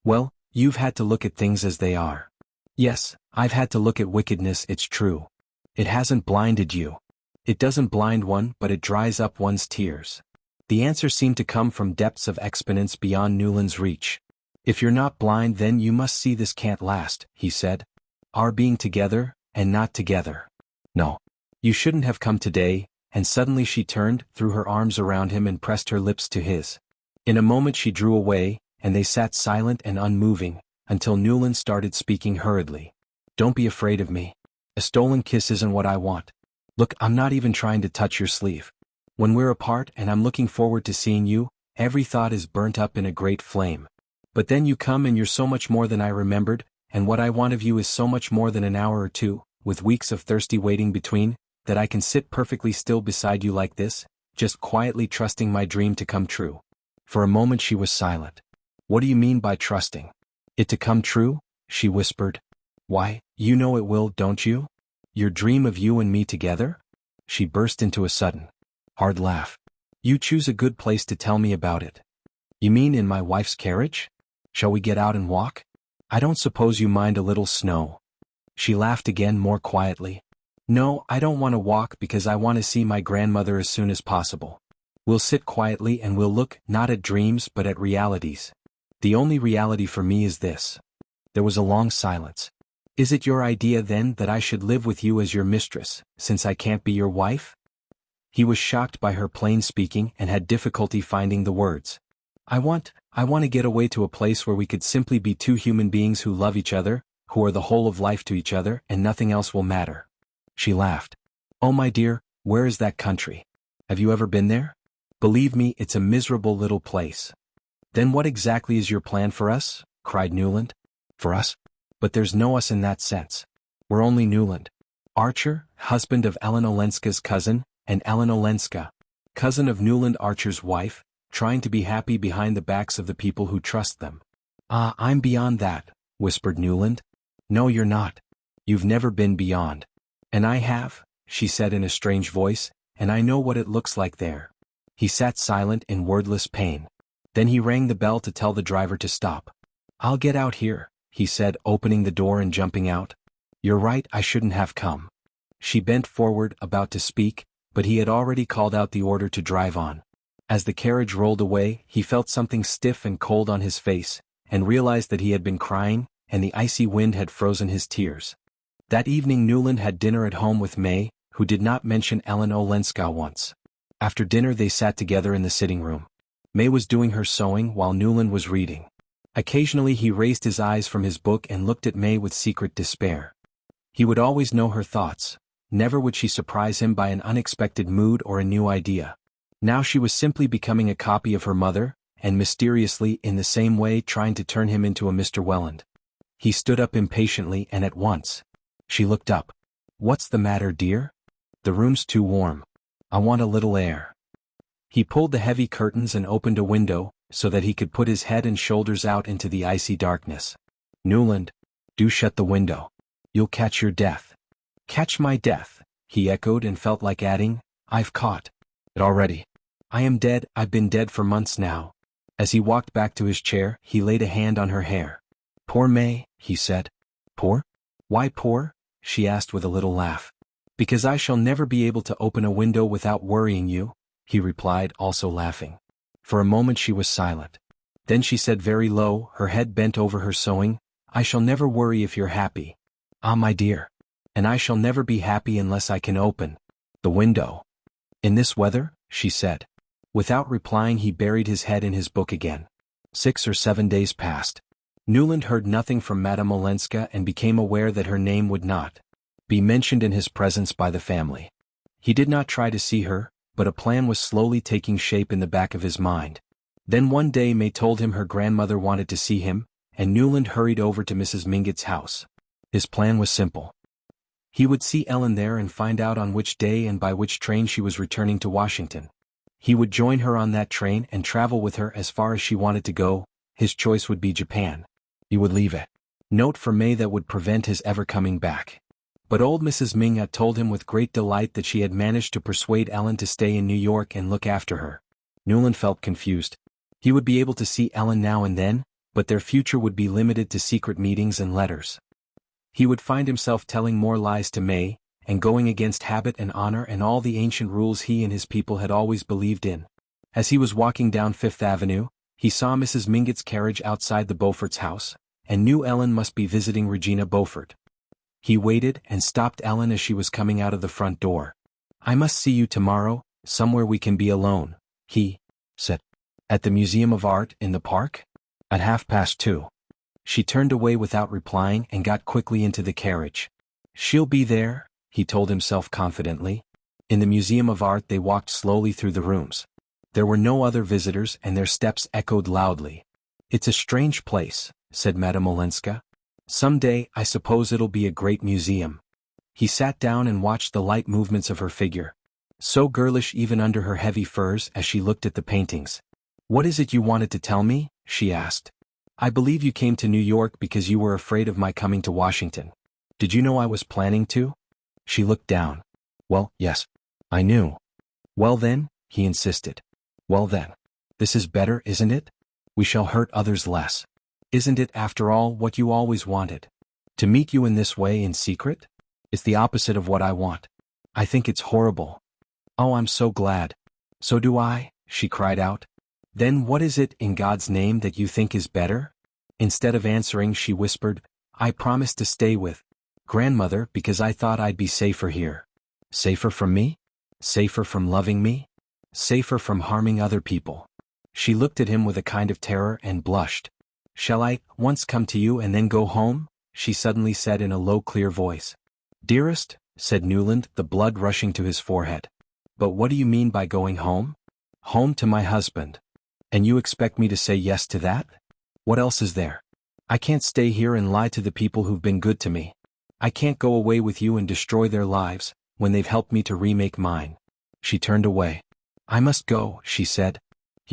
"Well, you've had to look at things as they are." "Yes, I've had to look at wickedness, it's true. It hasn't blinded you. It doesn't blind one, but it dries up one's tears." The answer seemed to come from depths of exponence beyond Newland's reach. "If you're not blind then you must see this can't last," he said. "Our being together, and not together. No. You shouldn't have come today," and suddenly she turned, threw her arms around him and pressed her lips to his. In a moment she drew away, and they sat silent and unmoving, until Newland started speaking hurriedly. "Don't be afraid of me. A stolen kiss isn't what I want. Look, I'm not even trying to touch your sleeve. When we're apart and I'm looking forward to seeing you, every thought is burnt up in a great flame. But then you come and you're so much more than I remembered, and what I want of you is so much more than an hour or two, with weeks of thirsty waiting between, that I can sit perfectly still beside you like this, just quietly trusting my dream to come true." For a moment she was silent. "What do you mean by trusting it to come true?" she whispered. "Why, you know it will, don't you? Your dream of you and me together?" She burst into a sudden, hard laugh. "You choose a good place to tell me about it. You mean in my wife's carriage? Shall we get out and walk? I don't suppose you mind a little snow." She laughed again more quietly. "No, I don't want to walk because I want to see my grandmother as soon as possible. We'll sit quietly and we'll look, not at dreams but at realities. The only reality for me is this." There was a long silence. "Is it your idea then that I should live with you as your mistress, since I can't be your wife?" He was shocked by her plain speaking and had difficulty finding the words. "I want I want to get away to a place where we could simply be two human beings who love each other, who are the whole of life to each other, and nothing else will matter." She laughed. "Oh my dear, where is that country? Have you ever been there? Believe me, it's a miserable little place." "Then what exactly is your plan for us?" cried Newland. "For us? But there's no us in that sense. We're only Newland. Archer, husband of Ellen Olenska's cousin, and Ellen Olenska, cousin of Newland Archer's wife, trying to be happy behind the backs of the people who trust them." "Ah, I'm beyond that," whispered Newland. "No, you're not. You've never been beyond." "And I have," she said in a strange voice, "and I know what it looks like there." He sat silent in wordless pain. Then he rang the bell to tell the driver to stop. "I'll get out here," he said, opening the door and jumping out. "You're right, I shouldn't have come." She bent forward, about to speak, but he had already called out the order to drive on. As the carriage rolled away, he felt something stiff and cold on his face, and realized that he had been crying, and the icy wind had frozen his tears. That evening Newland had dinner at home with May, who did not mention Ellen Olenska once. After dinner they sat together in the sitting room. May was doing her sewing while Newland was reading. Occasionally he raised his eyes from his book and looked at May with secret despair. He would always know her thoughts. Never would she surprise him by an unexpected mood or a new idea. Now she was simply becoming a copy of her mother, and mysteriously in the same way trying to turn him into a Mr. Welland. He stood up impatiently and at once. She looked up. "What's the matter, dear?" "The room's too warm. I want a little air." He pulled the heavy curtains and opened a window, so that he could put his head and shoulders out into the icy darkness. "Newland, do shut the window. You'll catch your death." "Catch my death," he echoed and felt like adding, "I've caught it already. I am dead, I've been dead for months now." As he walked back to his chair, he laid a hand on her hair. "Poor May," he said. "Poor? Why poor?" she asked with a little laugh. "Because I shall never be able to open a window without worrying you," he replied, also laughing. For a moment she was silent. Then she said very low, her head bent over her sewing, "I shall never worry if you're happy." "Ah, my dear. And I shall never be happy unless I can open the window." "In this weather?" she said. Without replying he buried his head in his book again. 6 or 7 days passed. Newland heard nothing from Madame Olenska and became aware that her name would not be mentioned in his presence by the family. He did not try to see her, but a plan was slowly taking shape in the back of his mind. Then one day May told him her grandmother wanted to see him, and Newland hurried over to Mrs. Mingott's house. His plan was simple. He would see Ellen there and find out on which day and by which train she was returning to Washington. He would join her on that train and travel with her as far as she wanted to go. His choice would be Japan. He would leave a note for May that would prevent his ever coming back. But old Mrs. Mingott told him with great delight that she had managed to persuade Ellen to stay in New York and look after her. Newland felt confused. He would be able to see Ellen now and then, but their future would be limited to secret meetings and letters. He would find himself telling more lies to May, and going against habit and honor and all the ancient rules he and his people had always believed in. As he was walking down Fifth Avenue, he saw Mrs. Mingott's carriage outside the Beaufort's house, and knew Ellen must be visiting Regina Beaufort. He waited and stopped Ellen as she was coming out of the front door. "I must see you tomorrow, somewhere we can be alone," he said. "At the Museum of Art in the park? At 2:30. She turned away without replying and got quickly into the carriage. "She'll be there," he told himself confidently. In the Museum of Art they walked slowly through the rooms. There were no other visitors and their steps echoed loudly. "It's a strange place," said Madame Olenska. "Some day I suppose it'll be a great museum." He sat down and watched the light movements of her figure. So girlish even under her heavy furs as she looked at the paintings. "What is it you wanted to tell me?" she asked. "I believe you came to New York because you were afraid of my coming to Washington. Did you know I was planning to?" She looked down. "Well, yes. I knew." "Well then," he insisted. "Well then. This is better, isn't it? We shall hurt others less. Isn't it, after all, what you always wanted? To meet you in this way in secret? It's the opposite of what I want. I think it's horrible." "Oh, I'm so glad." "So do I," she cried out. "Then what is it, in God's name, that you think is better?" Instead of answering, she whispered, "I promised to stay with grandmother because I thought I'd be safer here." "Safer from me? Safer from loving me? Safer from harming other people?" She looked at him with a kind of terror and blushed. "Shall I once come to you and then go home?" she suddenly said in a low clear voice. "Dearest," said Newland, the blood rushing to his forehead. "But what do you mean by going home?" "Home to my husband. And you expect me to say yes to that? What else is there? I can't stay here and lie to the people who've been good to me. I can't go away with you and destroy their lives, when they've helped me to remake mine." She turned away. "I must go," she said.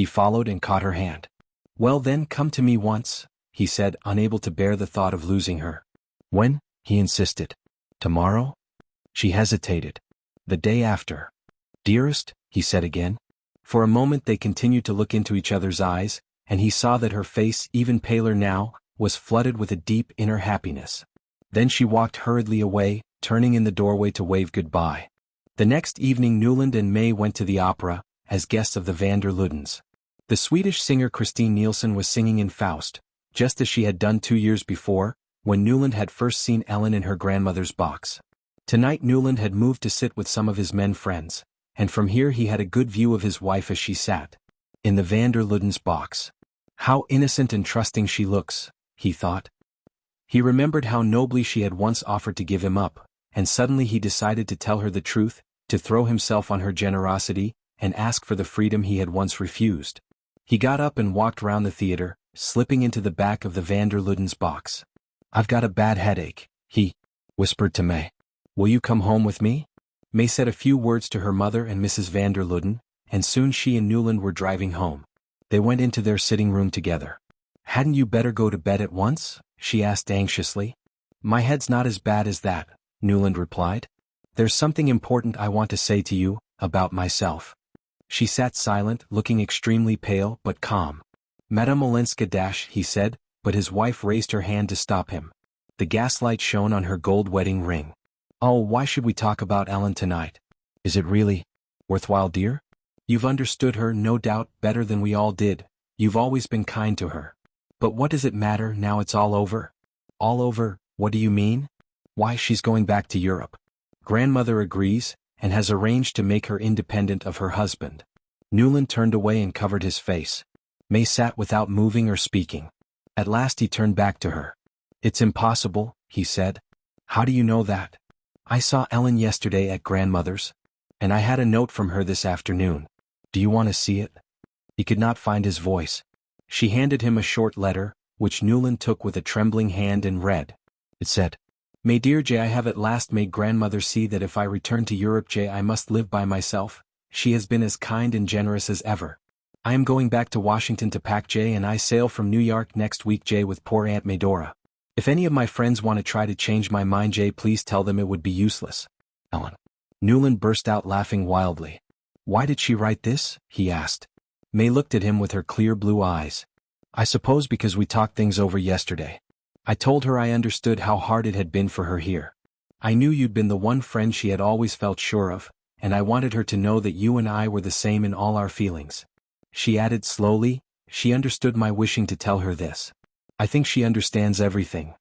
He followed and caught her hand. "Well then, come to me once," he said, unable to bear the thought of losing her. "When?" he insisted. "Tomorrow?" She hesitated. "The day after." "Dearest," he said again. For a moment they continued to look into each other's eyes, and he saw that her face, even paler now, was flooded with a deep inner happiness. Then she walked hurriedly away, turning in the doorway to wave goodbye. The next evening Newland and May went to the opera, as guests of the van der Luddens. The Swedish singer Christine Nielsen was singing in Faust, just as she had done 2 years before, when Newland had first seen Ellen in her grandmother's box. Tonight Newland had moved to sit with some of his men friends, and from here he had a good view of his wife as she sat in the van der Luddens box. "How innocent and trusting she looks," he thought. He remembered how nobly she had once offered to give him up, and suddenly he decided to tell her the truth, to throw himself on her generosity, and ask for the freedom he had once refused. He got up and walked round the theater, slipping into the back of the van der Luddens box. "I've got a bad headache," he whispered to May. "Will you come home with me?" May said a few words to her mother and Mrs. van der Ludden, and soon she and Newland were driving home. They went into their sitting room together. "Hadn't you better go to bed at once?" she asked anxiously. "My head's not as bad as that," Newland replied. "There's something important I want to say to you, about myself." She sat silent, looking extremely pale but calm. "Madame Olenska dash," he said, but his wife raised her hand to stop him. The gaslight shone on her gold wedding ring. "Oh, why should we talk about Ellen tonight? Is it really worthwhile, dear? You've understood her, no doubt, better than we all did. You've always been kind to her. But what does it matter now it's all over?" "All over, what do you mean?" "Why, she's going back to Europe. Grandmother agrees, and has arranged to make her independent of her husband." Newland turned away and covered his face. May sat without moving or speaking. At last he turned back to her. "It's impossible," he said. "How do you know that?" "I saw Ellen yesterday at grandmother's. And I had a note from her this afternoon. Do you want to see it?" He could not find his voice. She handed him a short letter, which Newland took with a trembling hand and read. It said, "My dear J, I have at last made grandmother see that if I return to Europe J, I must live by myself. She has been as kind and generous as ever. I am going back to Washington to pack J, and I sail from New York next week J with poor Aunt Medora. If any of my friends want to try to change my mind J, please tell them it would be useless. Ellen." Newland burst out laughing wildly. "Why did she write this?" he asked. May looked at him with her clear blue eyes. "I suppose because we talked things over yesterday. I told her I understood how hard it had been for her here. I knew you'd been the one friend she had always felt sure of, and I wanted her to know that you and I were the same in all our feelings." She added slowly, "She understood my wishing to tell her this. I think she understands everything."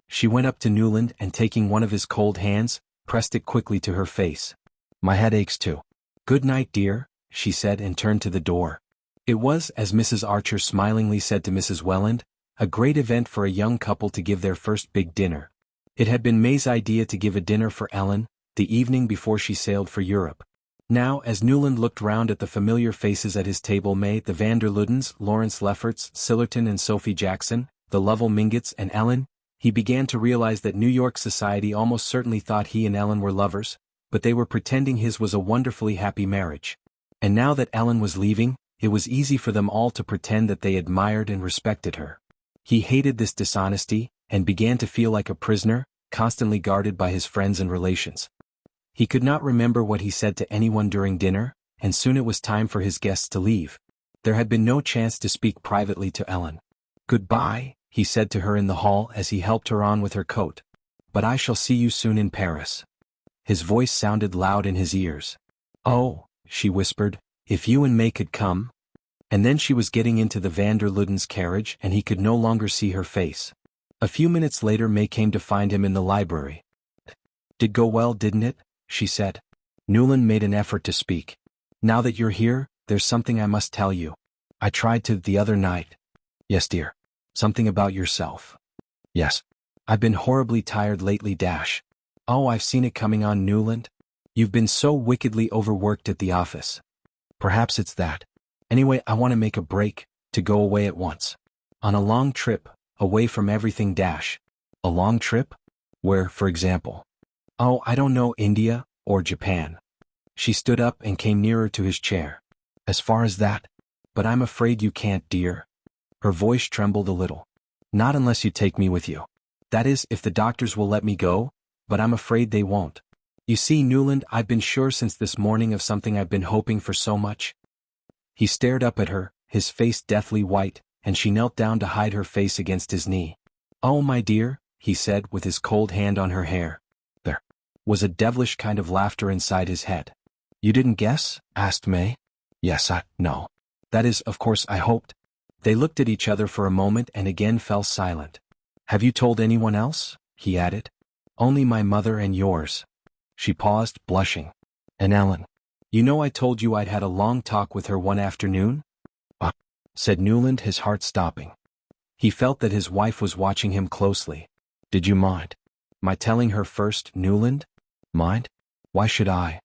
She went up to Newland and taking one of his cold hands, pressed it quickly to her face. "My head aches too. Good night, dear," she said and turned to the door. It was, as Mrs. Archer smilingly said to Mrs. Welland, a great event for a young couple to give their first big dinner. It had been May's idea to give a dinner for Ellen, the evening before she sailed for Europe. Now, as Newland looked round at the familiar faces at his table, May, the van der Luddens, Lawrence Lefferts, Sillerton and Sophie Jackson, the Lovell Mingotts and Ellen, he began to realize that New York society almost certainly thought he and Ellen were lovers, but they were pretending his was a wonderfully happy marriage. And now that Ellen was leaving, it was easy for them all to pretend that they admired and respected her. He hated this dishonesty, and began to feel like a prisoner, constantly guarded by his friends and relations. He could not remember what he said to anyone during dinner, and soon it was time for his guests to leave. There had been no chance to speak privately to Ellen. "Goodbye," he said to her in the hall as he helped her on with her coat. "But I shall see you soon in Paris." His voice sounded loud in his ears. "Oh," she whispered, "if you and May could come." And then she was getting into the van der Luddens carriage and he could no longer see her face. A few minutes later May came to find him in the library. "Did go well, didn't it?" she said. Newland made an effort to speak. "Now that you're here, there's something I must tell you." I tried to the other night. Yes, dear. Something about yourself. Yes. I've been horribly tired lately. Oh, I've seen it coming on, Newland. You've been so wickedly overworked at the office. Perhaps it's that. Anyway, I want to make a break, to go away at once. On a long trip, away from everything. A long trip? Where, for example? Oh, I don't know, India, or Japan. She stood up and came nearer to his chair. As far as that? But I'm afraid you can't, dear. Her voice trembled a little. Not unless you take me with you. That is, if the doctors will let me go, but I'm afraid they won't. You see, Newland, I've been sure since this morning of something I've been hoping for so much. He stared up at her, his face deathly white, and she knelt down to hide her face against his knee. Oh, my dear, he said with his cold hand on her hair. There was a devilish kind of laughter inside his head. You didn't guess? Asked May. Yes, no. That is, of course, I hoped. They looked at each other for a moment and again fell silent. Have you told anyone else? He added. Only my mother and yours. She paused, blushing. And Ellen. You know I told you I'd had a long talk with her one afternoon? Said Newland, his heart stopping. He felt that his wife was watching him closely. Did you mind my telling her first, Newland? Mind? Why should I?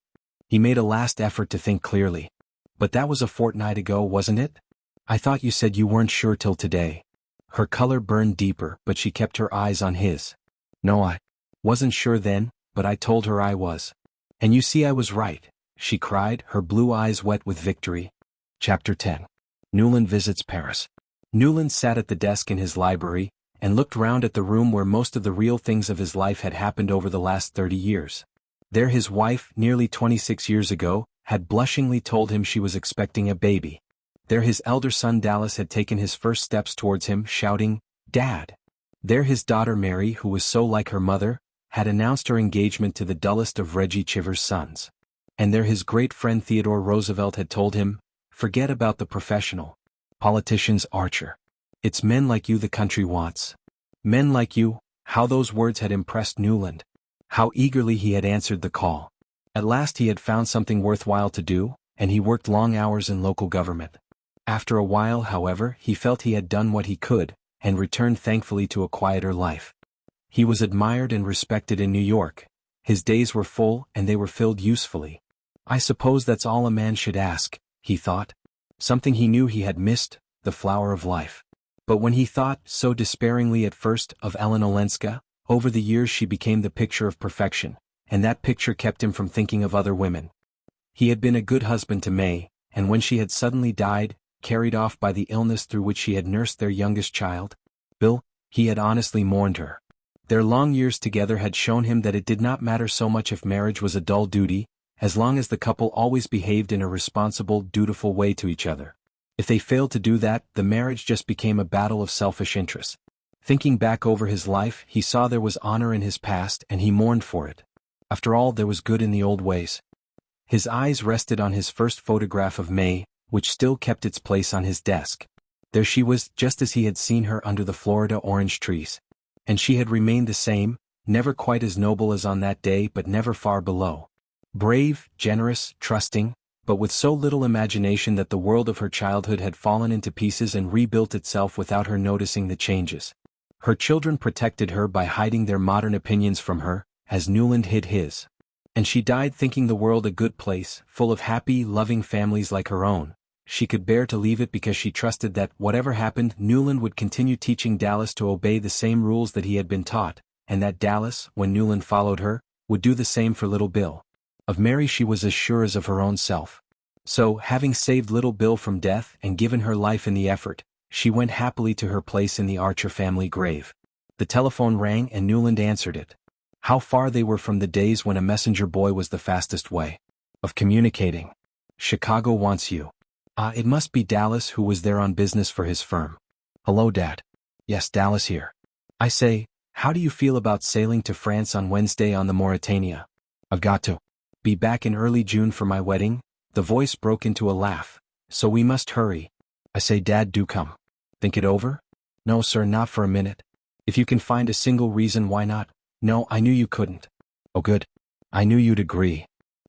He made a last effort to think clearly. But that was a fortnight ago, wasn't it? I thought you said you weren't sure till today. Her color burned deeper, but she kept her eyes on his. No, I wasn't sure then, but I told her I was. And you see I was right, she cried, her blue eyes wet with victory. Chapter 10. Newland visits Paris. Newland sat at the desk in his library, and looked round at the room where most of the real things of his life had happened over the last 30 years. There his wife, nearly 26 years ago, had blushingly told him she was expecting a baby. There his elder son Dallas had taken his first steps towards him, shouting, "Dad!" There his daughter Mary, who was so like her mother, had announced her engagement to the dullest of Reggie Chiver's sons. And there his great friend Theodore Roosevelt had told him, "Forget about the professional politicians, Archer. It's men like you the country wants." Men like you, how those words had impressed Newland. How eagerly he had answered the call. At last he had found something worthwhile to do, and he worked long hours in local government. After a while, however, he felt he had done what he could, and returned thankfully to a quieter life. He was admired and respected in New York. His days were full, and they were filled usefully. I suppose that's all a man should ask, he thought. Something he knew he had missed, the flower of life. But when he thought, so despairingly at first, of Ellen Olenska, over the years she became the picture of perfection, and that picture kept him from thinking of other women. He had been a good husband to May, and when she had suddenly died, carried off by the illness through which she had nursed their youngest child, Bill, he had honestly mourned her. Their long years together had shown him that it did not matter so much if marriage was a dull duty, as long as the couple always behaved in a responsible, dutiful way to each other. If they failed to do that, the marriage just became a battle of selfish interests. Thinking back over his life, he saw there was honor in his past and he mourned for it. After all, there was good in the old ways. His eyes rested on his first photograph of May, which still kept its place on his desk. There she was, just as he had seen her under the Florida orange trees. And she had remained the same, never quite as noble as on that day but never far below. Brave, generous, trusting, but with so little imagination that the world of her childhood had fallen into pieces and rebuilt itself without her noticing the changes. Her children protected her by hiding their modern opinions from her, as Newland hid his. And she died thinking the world a good place, full of happy, loving families like her own. She could bear to leave it because she trusted that, whatever happened, Newland would continue teaching Dallas to obey the same rules that he had been taught, and that Dallas, when Newland followed her, would do the same for little Bill. Of Mary she was as sure as of her own self. So, having saved little Bill from death and given her life in the effort, she went happily to her place in the Archer family grave. The telephone rang and Newland answered it. How far they were from the days when a messenger boy was the fastest way of communicating. Chicago wants you. It must be Dallas, who was there on business for his firm. Hello, Dad. Yes, Dallas here. I say, how do you feel about sailing to France on Wednesday on the Mauretania? I've got to be back in early June for my wedding. The voice broke into a laugh. So we must hurry. I say, Dad, do come. Think it over? No, sir, not for a minute. If you can find a single reason why not. No, I knew you couldn't. Oh, good. I knew you'd agree.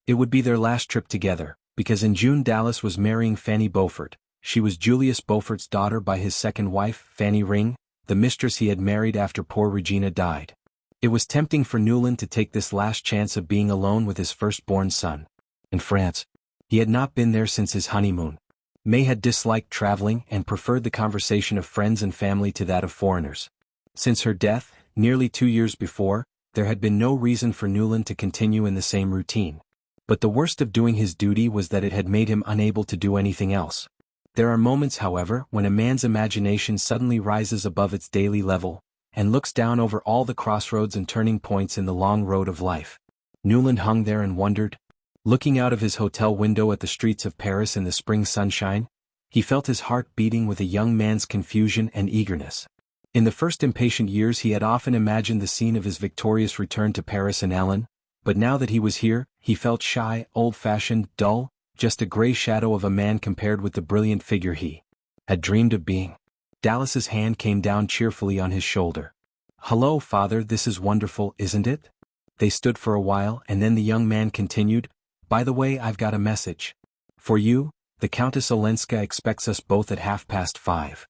It would be their last trip together, because in June Dallas was marrying Fanny Beaufort. She was Julius Beaufort's daughter by his second wife, Fanny Ring, the mistress he had married after poor Regina died. It was tempting for Newland to take this last chance of being alone with his firstborn son. In France, he had not been there since his honeymoon. May had disliked traveling and preferred the conversation of friends and family to that of foreigners. Since her death, nearly 2 years before, there had been no reason for Newland to continue in the same routine. But the worst of doing his duty was that it had made him unable to do anything else. There are moments, however, when a man's imagination suddenly rises above its daily level, and looks down over all the crossroads and turning points in the long road of life. Newland hung there and wondered. Looking out of his hotel window at the streets of Paris in the spring sunshine, he felt his heart beating with a young man's confusion and eagerness. In the first impatient years he had often imagined the scene of his victorious return to Paris and Ellen, but now that he was here, he felt shy, old-fashioned, dull, just a gray shadow of a man compared with the brilliant figure he had dreamed of being. Dallas's hand came down cheerfully on his shoulder. "Hello, father, this is wonderful, isn't it?" They stood for a while and then the young man continued, "By the way, I've got a message for you. The Countess Olenska expects us both at 5:30.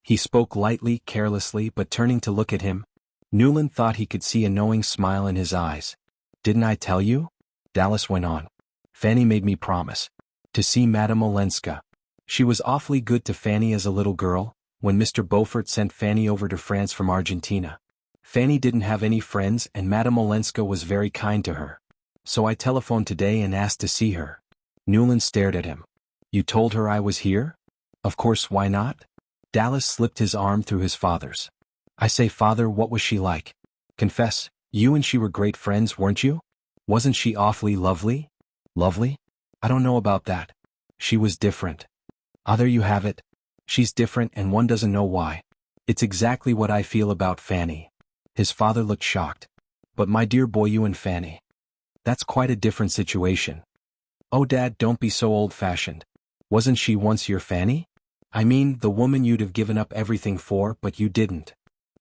He spoke lightly, carelessly, but turning to look at him, Newland thought he could see a knowing smile in his eyes. "Didn't I tell you?" Dallas went on. "Fanny made me promise to see Madame Olenska. She was awfully good to Fanny as a little girl, when Mr. Beaufort sent Fanny over to France from Argentina. Fanny didn't have any friends and Madame Olenska was very kind to her. So I telephoned today and asked to see her." Newland stared at him. "You told her I was here?" "Of course, why not?" Dallas slipped his arm through his father's. "I say, father, what was she like? Confess, you and she were great friends, weren't you? Wasn't she awfully lovely?" "Lovely? I don't know about that. She was different." "Ah, there you have it. She's different and one doesn't know why. It's exactly what I feel about Fanny." His father looked shocked. "But my dear boy, you and Fanny. That's quite a different situation." "Oh, Dad, don't be so old-fashioned. Wasn't she once your Fanny? I mean, the woman you'd have given up everything for, but you didn't."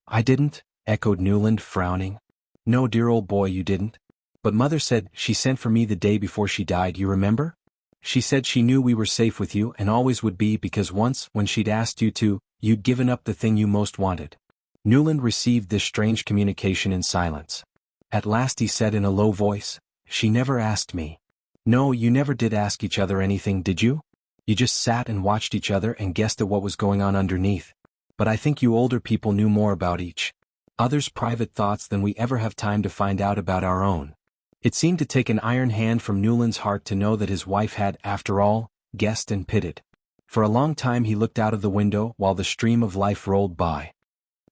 "I didn't?" echoed Newland, frowning. "No, dear old boy, you didn't. But Mother said she sent for me the day before she died, you remember? She said she knew we were safe with you and always would be because once, when she'd asked you to, you'd given up the thing you most wanted." Newland received this strange communication in silence. At last he said in a low voice, "She never asked me." "No, you never did ask each other anything, did you? You just sat and watched each other and guessed at what was going on underneath. But I think you older people knew more about each other's private thoughts than we ever have time to find out about our own." It seemed to take an iron hand from Newland's heart to know that his wife had, after all, guessed and pitted. For a long time he looked out of the window while the stream of life rolled by.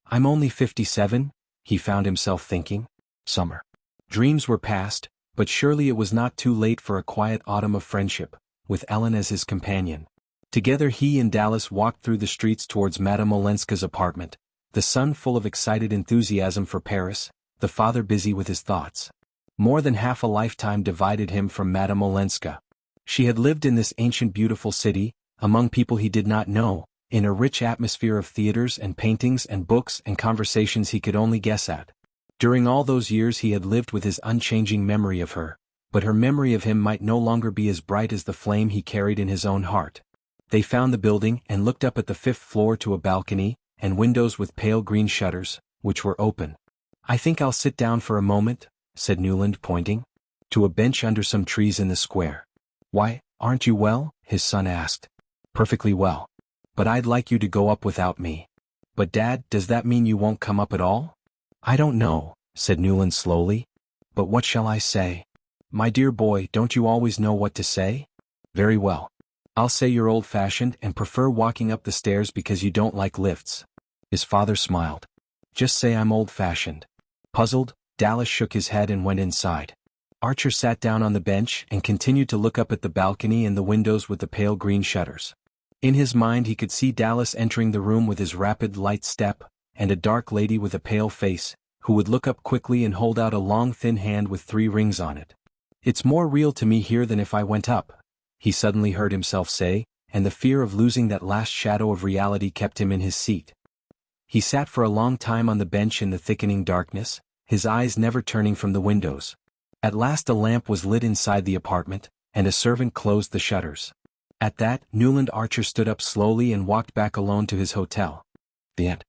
"I'm only 57, he found himself thinking. Summer dreams were past, but surely it was not too late for a quiet autumn of friendship, with Ellen as his companion. Together he and Dallas walked through the streets towards Madame Olenska's apartment, the son full of excited enthusiasm for Paris, the father busy with his thoughts. More than half a lifetime divided him from Madame Olenska. She had lived in this ancient beautiful city, among people he did not know, in a rich atmosphere of theaters and paintings and books and conversations he could only guess at. During all those years he had lived with his unchanging memory of her, but her memory of him might no longer be as bright as the flame he carried in his own heart. They found the building and looked up at the 5th floor to a balcony, and windows with pale green shutters, which were open. "I think I'll sit down for a moment," said Newland, pointing to a bench under some trees in the square. "Why, aren't you well?" his son asked. "Perfectly well. But I'd like you to go up without me." "But Dad, does that mean you won't come up at all?" "I don't know," said Newland slowly. "But what shall I say?" "My dear boy, don't you always know what to say?" "Very well. I'll say you're old-fashioned and prefer walking up the stairs because you don't like lifts." His father smiled. "Just say I'm old-fashioned." Puzzled, Dallas shook his head and went inside. Archer sat down on the bench and continued to look up at the balcony and the windows with the pale green shutters. In his mind he could see Dallas entering the room with his rapid, light step, and a dark lady with a pale face, who would look up quickly and hold out a long thin hand with 3 rings on it. "It's more real to me here than if I went up," he suddenly heard himself say, and the fear of losing that last shadow of reality kept him in his seat. He sat for a long time on the bench in the thickening darkness, his eyes never turning from the windows. At last a lamp was lit inside the apartment, and a servant closed the shutters. At that, Newland Archer stood up slowly and walked back alone to his hotel. The end.